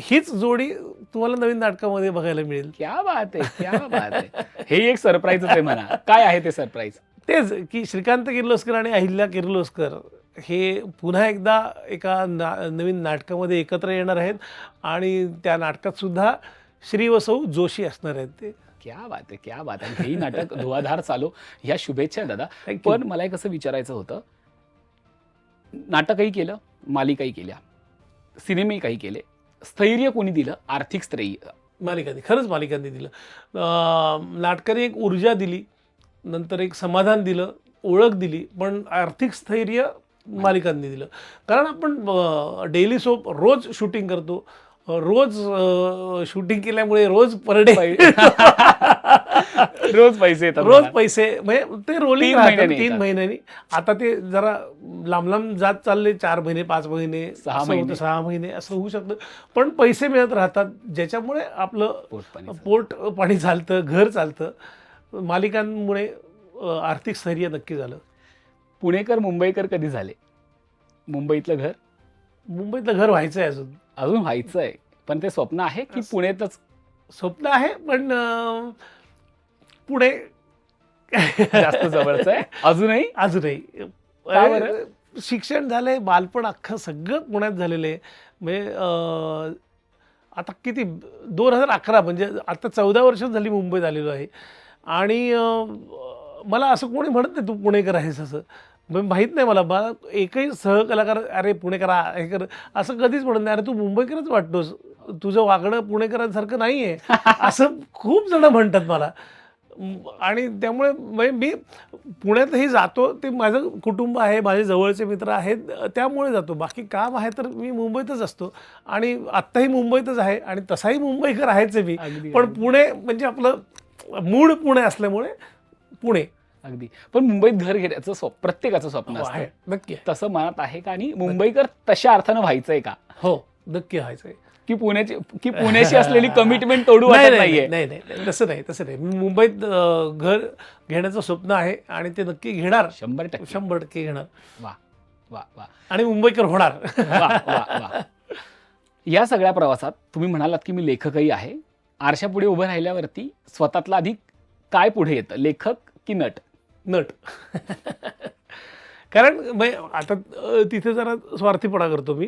हीच जोडी तुम्हाला नवीन नाटकामध्ये बघायला मिळेल. क्या बात आहे, क्या बात आहे. हे एक सरप्राईजच आहे म्हणा. काय आहे ते सरप्राईज? तेच की श्रीकांत किर्लोस्कर आणि अहिल्या किर्लोस्कर हे पुन्हा एकदा एका नवीन नाटकामध्ये एकत्र येणार आहेत. आणि त्या नाटकात सुद्धा श्री व सौ जोशी असणार आहेत. ते क्या बात आहे, क्या बात आहे. हेही नाटक धुवाधार चालो, ह्या शुभेच्छा दादा. Thank you. पण मला एक असं विचारायचं होतं, नाटकही केलं, मालिकाही केल्या, सिनेमेही काही केले, स्थैर्य कोणी दिलं, आर्थिक स्थैर्य? मालिकांनी, खरंच मालिकांनी दिलं. नाटकाने एक ऊर्जा दिली, नंतर एक समाधान दिलं, ओळख दिली, पण आर्थिक स्थैर्य मालिकांनी दिलं. कारण आपण डेली सोप रोज शूटिंग करतो, रोज शूटिंग केल्यामुळे रोज पर डे रोज पैसे येतात रोज मला. पैसे, म्हणजे ते रोलिंग 3 राहतं महिन्यांनी 3 येतात. महिन्यांनी. आता ते जरा लांब लांब जात चालले, 4 महिने 5 महिने 6 असं महिने. होतं, 6 महिने असं होऊ शकतं. पण पैसे मिळत राहतात, ज्याच्यामुळे आपलं पोटपाणी चालतं. पोट पाणी चालतं, घर चालतं. मालिकांमुळे आर्थिक स्थैर्य नक्की झालं. पुणेकर मुंबईकर कधी झाले? मुंबईतलं घर मुंबईतलं घर व्हायचं आहे अजून, अजून व्हायचं आहे, पण ते स्वप्न आहे की पुण्यातच? स्वप्न आहे, पण पुणे जास्त जवळचं आहे अजूनही? अजूनही. का बरं? शिक्षण झालंय, बालपण अख्खं सगळं पुण्यात झालेलं आहे. म्हणजे आता किती 2011 म्हणजे आता 14 वर्ष झाली मुंबईत आलेलो आहे. आणि मला असं कोणी म्हणत नाही तू पुणेकर आहेस असं, म्हणजे माहीत नाही मला एकही सहकलाकार अरे पुणेकर हे कर असं कधीच म्हणत नाही. अरे तू मुंबईकरच वाटतोस, तुझं वागणं पुणेकरांसारखं नाही आहे असं खूप जण म्हणतात मला. आणि त्यामुळे म्हणजे मी पुण्यातही जातो, ते माझं कुटुंब आहे, माझे जवळचे मित्र आहेत, त्यामुळे जातो. बाकी काम आहे तर मी मुंबईतच असतो आणि आत्ताही मुंबईतच आहे आणि तसाही मुंबईकर आहेच आहे मी. अगदी, पण पुणे म्हणजे आपलं मूळ पुणे असल्यामुळे पुणे अगदी. पण मुंबईत घर घेण्याचं प्रत्येकाचं स्वप्न आहे, असतं, नक्की आहे. तसं मनात आहे का? आणि मुंबईकर तशा अर्थानं व्हायचंय का, हो नक्की व्हायचंय. की पुण्याशी असलेली कमिटमेंट तोडू वाटत नाहीये? नाही नाही नाही, तसं नाही. मी मुंबईत घर घेण्याचं स्वप्न आहे आणि ते नक्की घेणार, 100%. 100% घेणार वा वा वा आणि मुंबईकर होणार. वा वा वा. या सगळ्या प्रवासात तुम्ही म्हणालात की मी लेखकही आहे. आरशापुढे उभं राहिल्यावरती स्वतःतला अधिक काय पुढे येतं, लेखक की नट? नट. कारण आता तिथे जरा स्वार्थीपणा करतो मी.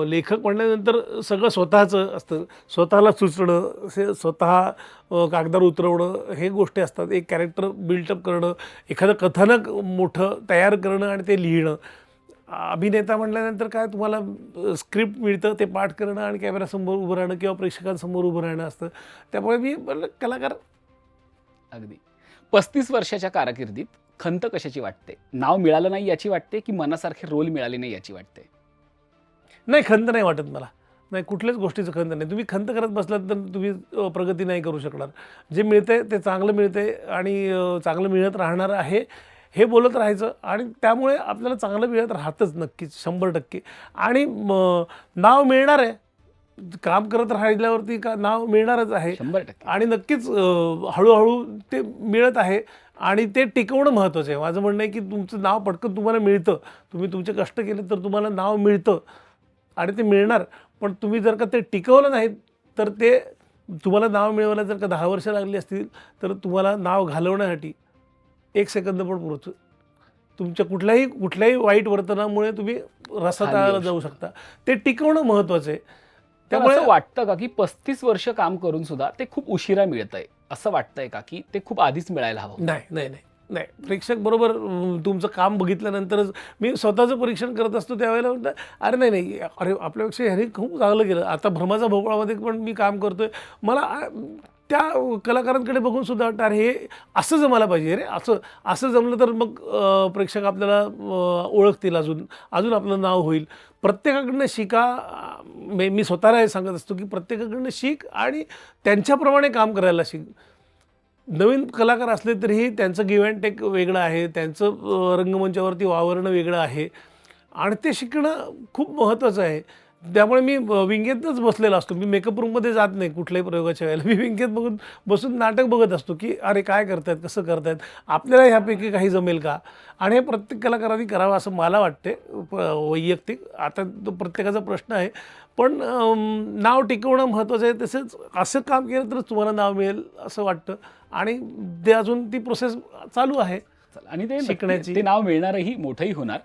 लेखक म्हणल्यानंतर सगळं स्वतःचं असतं, स्वतःला सुचणं, स्वतः कागदावर उतरवणं, हे गोष्टी असतात. एक कॅरेक्टर बिल्टअप करणं, एखादं कथानक मोठं तयार करणं आणि ते लिहिणं. अभिनेता म्हटल्यानंतर काय, तुम्हाला स्क्रिप्ट मिळतं, ते पाठ करणं आणि कॅमेऱ्यासमोर उभं राहणं किंवा प्रेक्षकांसमोर उभं राहणं असतं. त्यामुळे मी कलाकार. अगदी. 35 वर्षाच्या कारकिर्दीत खंत कशाची वाटते? नाव मिळालं नाही याची वाटते की मनासारखे रोल मिळाले नाही याची वाटते? नाही, खंत नाही वाटत मला. नाही, कुठल्याच गोष्टीचं खंत नाही. तुम्ही खंत करत बसलात तर तुम्ही प्रगती नाही करू शकणार. जे मिळतंय ते चांगलं मिळतंय आणि चांगलं मिळत राहणार आहे हे बोलत राहायचं आणि त्यामुळे आपल्याला चांगलं मिळत राहतंच नक्कीच 100%. आणि नाव मिळणार आहे, काम करत राहिल्यावरती का नाव मिळणारच आहे 100%. आणि नक्कीच हळूहळू ते मिळत आहे आणि ते टिकवणं महत्त्वाचं आहे. माझं म्हणणं आहे की तुमचं नाव पटकन तुम्हाला मिळतं, तुम्ही तुमचे कष्ट केले तर तुम्हाला नाव मिळतं आणि ते मिळणार. पण तुम्ही जर का ते टिकवलं नाही तर ते तुम्हाला नाव मिळवायला जर का 10 वर्ष लागली असतील तर तुम्हाला नाव घालवण्यासाठी 1 सेकंद पण पुरतो. तुमच्या कुठल्याही वाईट वर्तनामुळे तुम्ही रसातळाला जाऊ शकता. ते टिकवणं महत्त्वाचं आहे. त्यामुळे असं वाटतं का की 35 वर्ष काम करून सुद्धा ते खूप उशिरा मिळतंय, असं वाटतंय का की ते खूप आधीच मिळायला हवं? नाही नाही नाही नाही, प्रेक्षक बरोबर तुमचं काम बघितल्यानंतरच मी स्वतःचं परीक्षण करत असतो. त्यावेळेला म्हणतात अरे नाही अरे आपल्यापेक्षा ह्याने खूप चांगलं केलं. आता भ्रमाचा भोपळामध्ये पण मी काम करतोय, मला त्या कलाकारांकडे बघून सुद्धा वाटतं अरे हे असं जमायला पाहिजे, रे असं जमलं तर मग प्रेक्षक आपल्याला ओळखतील, अजून आपलं नाव होईल. प्रत्येकाकडनं शिका. मी स्वतःला हे सांगत असतो की प्रत्येकाकडनं शिक आणि त्यांच्याप्रमाणे काम करायला शिक. नवीन कलाकार असले तरीही त्यांचं गिव्ह अँड टेक वेगळं आहे, त्यांचं रंगमंचावरती वावरणं वेगळं आहे आणि ते शिकणं खूप महत्त्वाचं आहे. त्यामुळे मी विंगेतच बसलेला असतो. मी मेकअप रूममध्ये जात नाही कुठल्याही प्रयोगाच्या वेळेला. मी विंगेत बसून नाटक बघत असतो की अरे काय करतायत, कसं करतायत, आपल्याला ह्यापैकी काही जमेल का. आणि हे प्रत्येक कलाकारांनी करावं असं मला वाटते वैयक्तिक. आता तो प्रत्येकाचा प्रश्न आहे, पण नाव टिकवणं महत्त्वाचं आहे. तसंच असं काम केलं तरच तुम्हाला नाव मिळेल असं वाटतं आणि ते अजून ती प्रोसेस चालू आहे आणि ते शिकण्याची. ते नाव मिळणारही, मोठंही होणार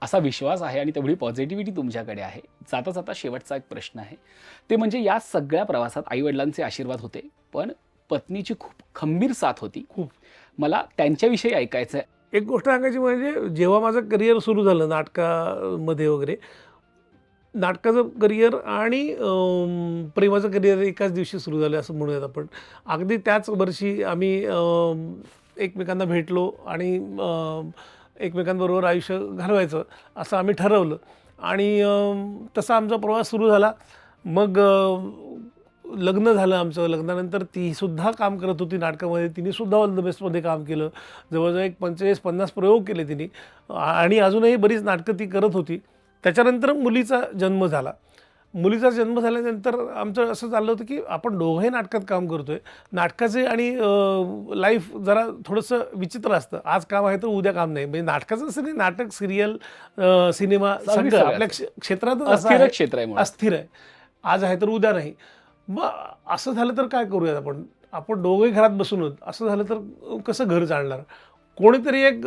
असा विश्वास आहे आणि तेवढी पॉझिटिव्हिटी तुमच्याकडे आहे. जाता जाता शेवटचा एक प्रश्न आहे, ते म्हणजे या सगळ्या प्रवासात आईवडिलांचे आशीर्वाद होते, पण पत्नीची खूप खंबीर साथ होती. खूप. मला त्यांच्याविषयी ऐकायचं आहे. एक गोष्ट सांगायची म्हणजे जेव्हा माझं करिअर सुरू झालं नाटकामध्ये वगैरे, नाटकाचं करिअर आणि प्रेमाचं करिअर एकाच दिवशी सुरू झालं असं म्हणूयात आपण. अगदी त्याच वर्षी आम्ही एकमेकांना भेटलो आणि एकमेकांबरोबर आयुष्य घालवायचं असं आम्ही ठरवलं आणि तसा आमचा प्रवास सुरू झाला. मग लग्न झालं आमचं. लग्नानंतर तीसुद्धा काम करत होती नाटकामध्ये. तिनेसुद्धा ऑल द बेस्टमध्ये काम केलं. जवळजवळ एक 45-50 प्रयोग केले तिने आणि अजूनही बरीच नाटकं ती करत होती. त्याच्यानंतर मुलीचा जन्म झाला. मुलीचा जन्म झाल्यानंतर आमचं असं चाललं होतं की आपण दोघंही नाटकात काम करतो आहे. नाटकाचे आणि लाईफ जरा थोडंसं विचित्र असतं. आज काम आहे तर उद्या काम नाही. म्हणजे नाटकाचं असं नाही, नाटक, सिरियल, सिनेमा सगळं आपल्या क्षेत्रातच असं अस्थिर आहे. क्षेत्र आहे मुळात. अस्थिर आहे. आज आहे तर उद्या नाही. मग असं झालं तर काय करूयात आपण दोघंही घरात बसून आहोत. असं झालं तर कसं घर चालणार. कोणीतरी एक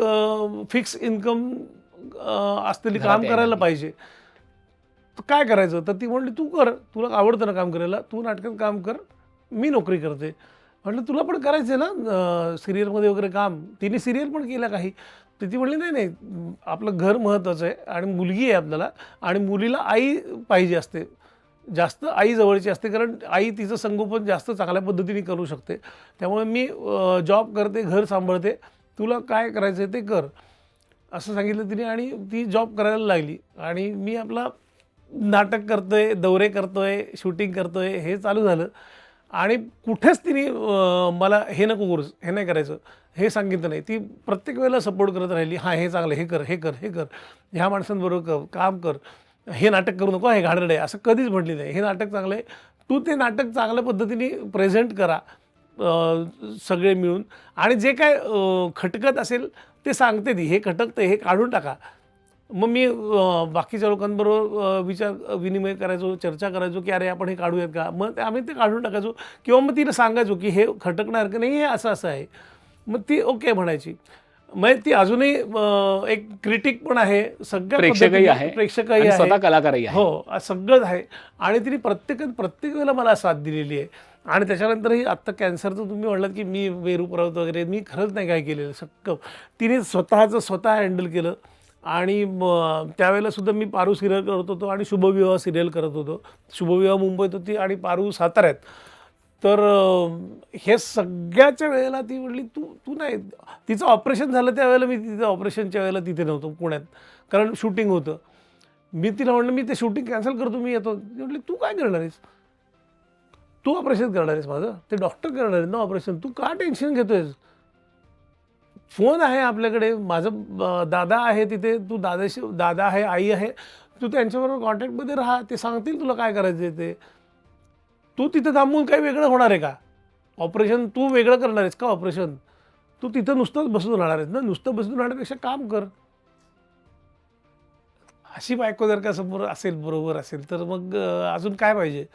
फिक्स इन्कम असलेली काम घरात करायला यायला पाहिजे. तर काय करायचं. तर ती म्हणली, तू कर, तुला आवडतं ना काम करायला, तू नाटकात काम कर, मी नोकरी करते. म्हटलं तुला पण करायचं आहे ना सिरियलमध्ये वगैरे काम. तिने सिरियल पण केलं काही. तर ती म्हणली नाही नाही, आपलं घर महत्त्वाचं आहे आणि मुलगी आहे आपल्याला आणि मुलीला आई पाहिजे असते, जास्त आई जवळची असते, कारण आई तिचं संगोपन जास्त चांगल्या पद्धतीने करू शकते. त्यामुळे मी जॉब करते, घर सांभाळते, तुला काय करायचं आहे ते कर असं सांगितलं तिने आणि ती जॉब करायला लागली आणि मी आपला नाटक करतोय, दौरे करतोय, शूटिंग करतोय, हे चालू झालं. आणि कुठेच तिने मला हे नको करूस, हे नाही करायचं, हे सांगितलं नाही. ती प्रत्येक वेळेला सपोर्ट करत राहिली. हां, हे चांगलं, हे कर, हे कर, हे कर, ह्या माणसांबरोबर कर, काम कर, हे नाटक करू नको, हे घाणेरडं आहे असं कधीच म्हटली नाही. हे नाटक चांगलं आहे, तू ते नाटक चांगल्या पद्धतीने प्रेझेंट करा सगळे मिळून, आणि जे काय खटकत असेल ते सांगते ती, हे खटकतं, हे काढून टाका. मग मी बाकीच्या लोकांबरोबर विचार विनिमय करायचो, चर्चा करायचो की अरे आपण हे काढूयात का. मग आम्ही ते काढून टाकायचो किंवा मग तिला सांगायचो की हे खटकण्यासारखं नाही, हे असं असं आहे. मग ती ओके म्हणायची. मग ती अजूनही एक क्रिटिक पण आहे, सगळ्या प्रेक्षकही आहे, प्रेक्षकही आणि आहे, स्वतः कलाकारही आहे. हो, सगळंच आहे. आणि तिने प्रत्येक वेळेला मला साथ दिलेली आहे. आणि त्याच्यानंतरही आत्ता कॅन्सरचं तुम्ही म्हणलात की मी वेरू परत वगैरे, मी खरंच नाही काय केलेलं. सगळं तिने स्वतः हँडल केलं. आणि त्यावेळेला सुद्धा मी पारू सिरियल करत होतो आणि शुभविवाह सिरियल करत होतो. शुभविवाह मुंबईत होती आणि पारू साताऱ्यात. तर हे सगळ्याच्या वेळेला ती म्हटली तू नाही. तिचं ऑपरेशन झालं त्यावेळेला मी तिचं ऑपरेशनच्या वेळेला तिथे नव्हतो पुण्यात, कारण शूटिंग होतं. मी तिला म्हणलं मी ते शूटिंग कॅन्सल करतो, मी येतो. ती म्हटली तू काय करणार आहेस, तू ऑपरेशन करणार आहेस माझं, ते डॉक्टर करणार आहेत ना ऑपरेशन, तू का टेन्शन घेतो आहेस. फोन आहे आपल्याकडे, माझं दादा आहे तिथे, तू दादा आहे, आई आहे, तू त्यांच्याबरोबर कॉन्टॅक्टमध्ये राहा, ते सांगतील तुला काय करायचं आहे ते. तू तिथं थांबून काही वेगळं होणार आहे का. ऑपरेशन तू वेगळं करणार आहेस का ऑपरेशन. तू तिथं नुसतंच बसून राहणार आहेस ना, नुसतं बसून राहण्यापेक्षा काम कर. अशी बायको जर का समोर असेल, बरोबर असेल, तर मग अजून काय पाहिजे.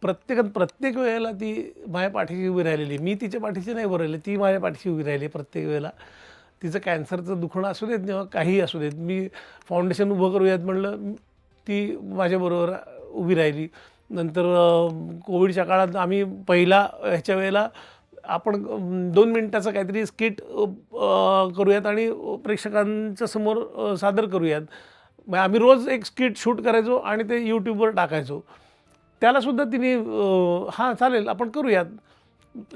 प्रत्येक वेळेला ती माझ्या पाठीशी उभी राहिलेली. मी तिच्या पाठीशी नाही उभी राहिली, ती माझ्या पाठीशी उभी राहिली प्रत्येक वेळेला. तिचं कॅन्सरचं दुखणं असू देत किंवा काही असू देत, मी फाउंडेशन उभं करूयात म्हणलं, ती माझ्याबरोबर उभी राहिली. नंतर कोविडच्या काळात आम्ही पहिला ह्याच्या वेळेला आपण 2 मिनिटाचं काहीतरी स्किट करूयात आणि प्रेक्षकांच्या समोर सादर करूयात. मग आम्ही रोज एक स्किट शूट करायचो आणि ते यूट्यूबवर टाकायचो. त्यालासुद्धा तिने हां चालेल आपण करूयात.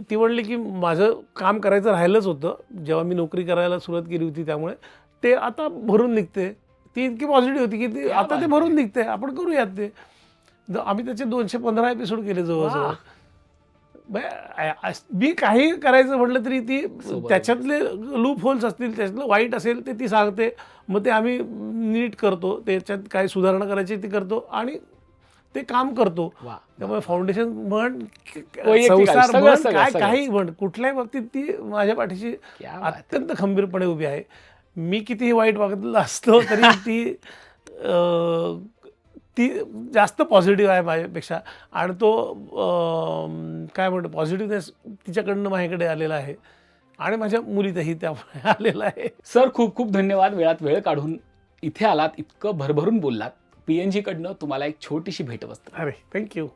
ती म्हणली की माझं काम करायचं राहिलंच होतं जेव्हा मी नोकरी करायला सुरुवात केली होती, त्यामुळे ते आता भरून निघते. ती इतकी पॉझिटिव्ह होती की ती आता ते भरून निघते, आपण करूयात ते. आम्ही त्याचे 215 एपिसोड केले जवळजवळ. मी काही करायचं म्हटलं तरी ती त्याच्यातले लूप होल्स असतील, त्याच्यातलं वाईट असेल ते ती सांगते. मग ते आम्ही नीट करतो, त्याच्यात काय सुधारणा करायची ती करतो आणि ते काम करतो. त्यामुळे फाउंडेशन म्हण, संसार म्हण, काही म्हण, कुठल्याही बाबतीत ती माझ्या पाठीशी अत्यंत खंबीरपणे उभी आहे. मी कितीही वाईट वागलेलं असतो तरी ती जास्त पॉझिटिव्ह आहे माझ्यापेक्षा. आणि तो काय म्हणतो पॉझिटिव्हनेस तिच्याकडनं माझ्याकडे आलेला आहे आणि माझ्या मुलीतही त्यामुळे आलेला आहे. सर खूप खूप धन्यवाद, वेळात वेळ काढून इथे आलात, इतकं भरभरून बोललात. PNG कडनं तुम्हाला एक छोटीशी भेटवस्तू. अरे थँक्यू.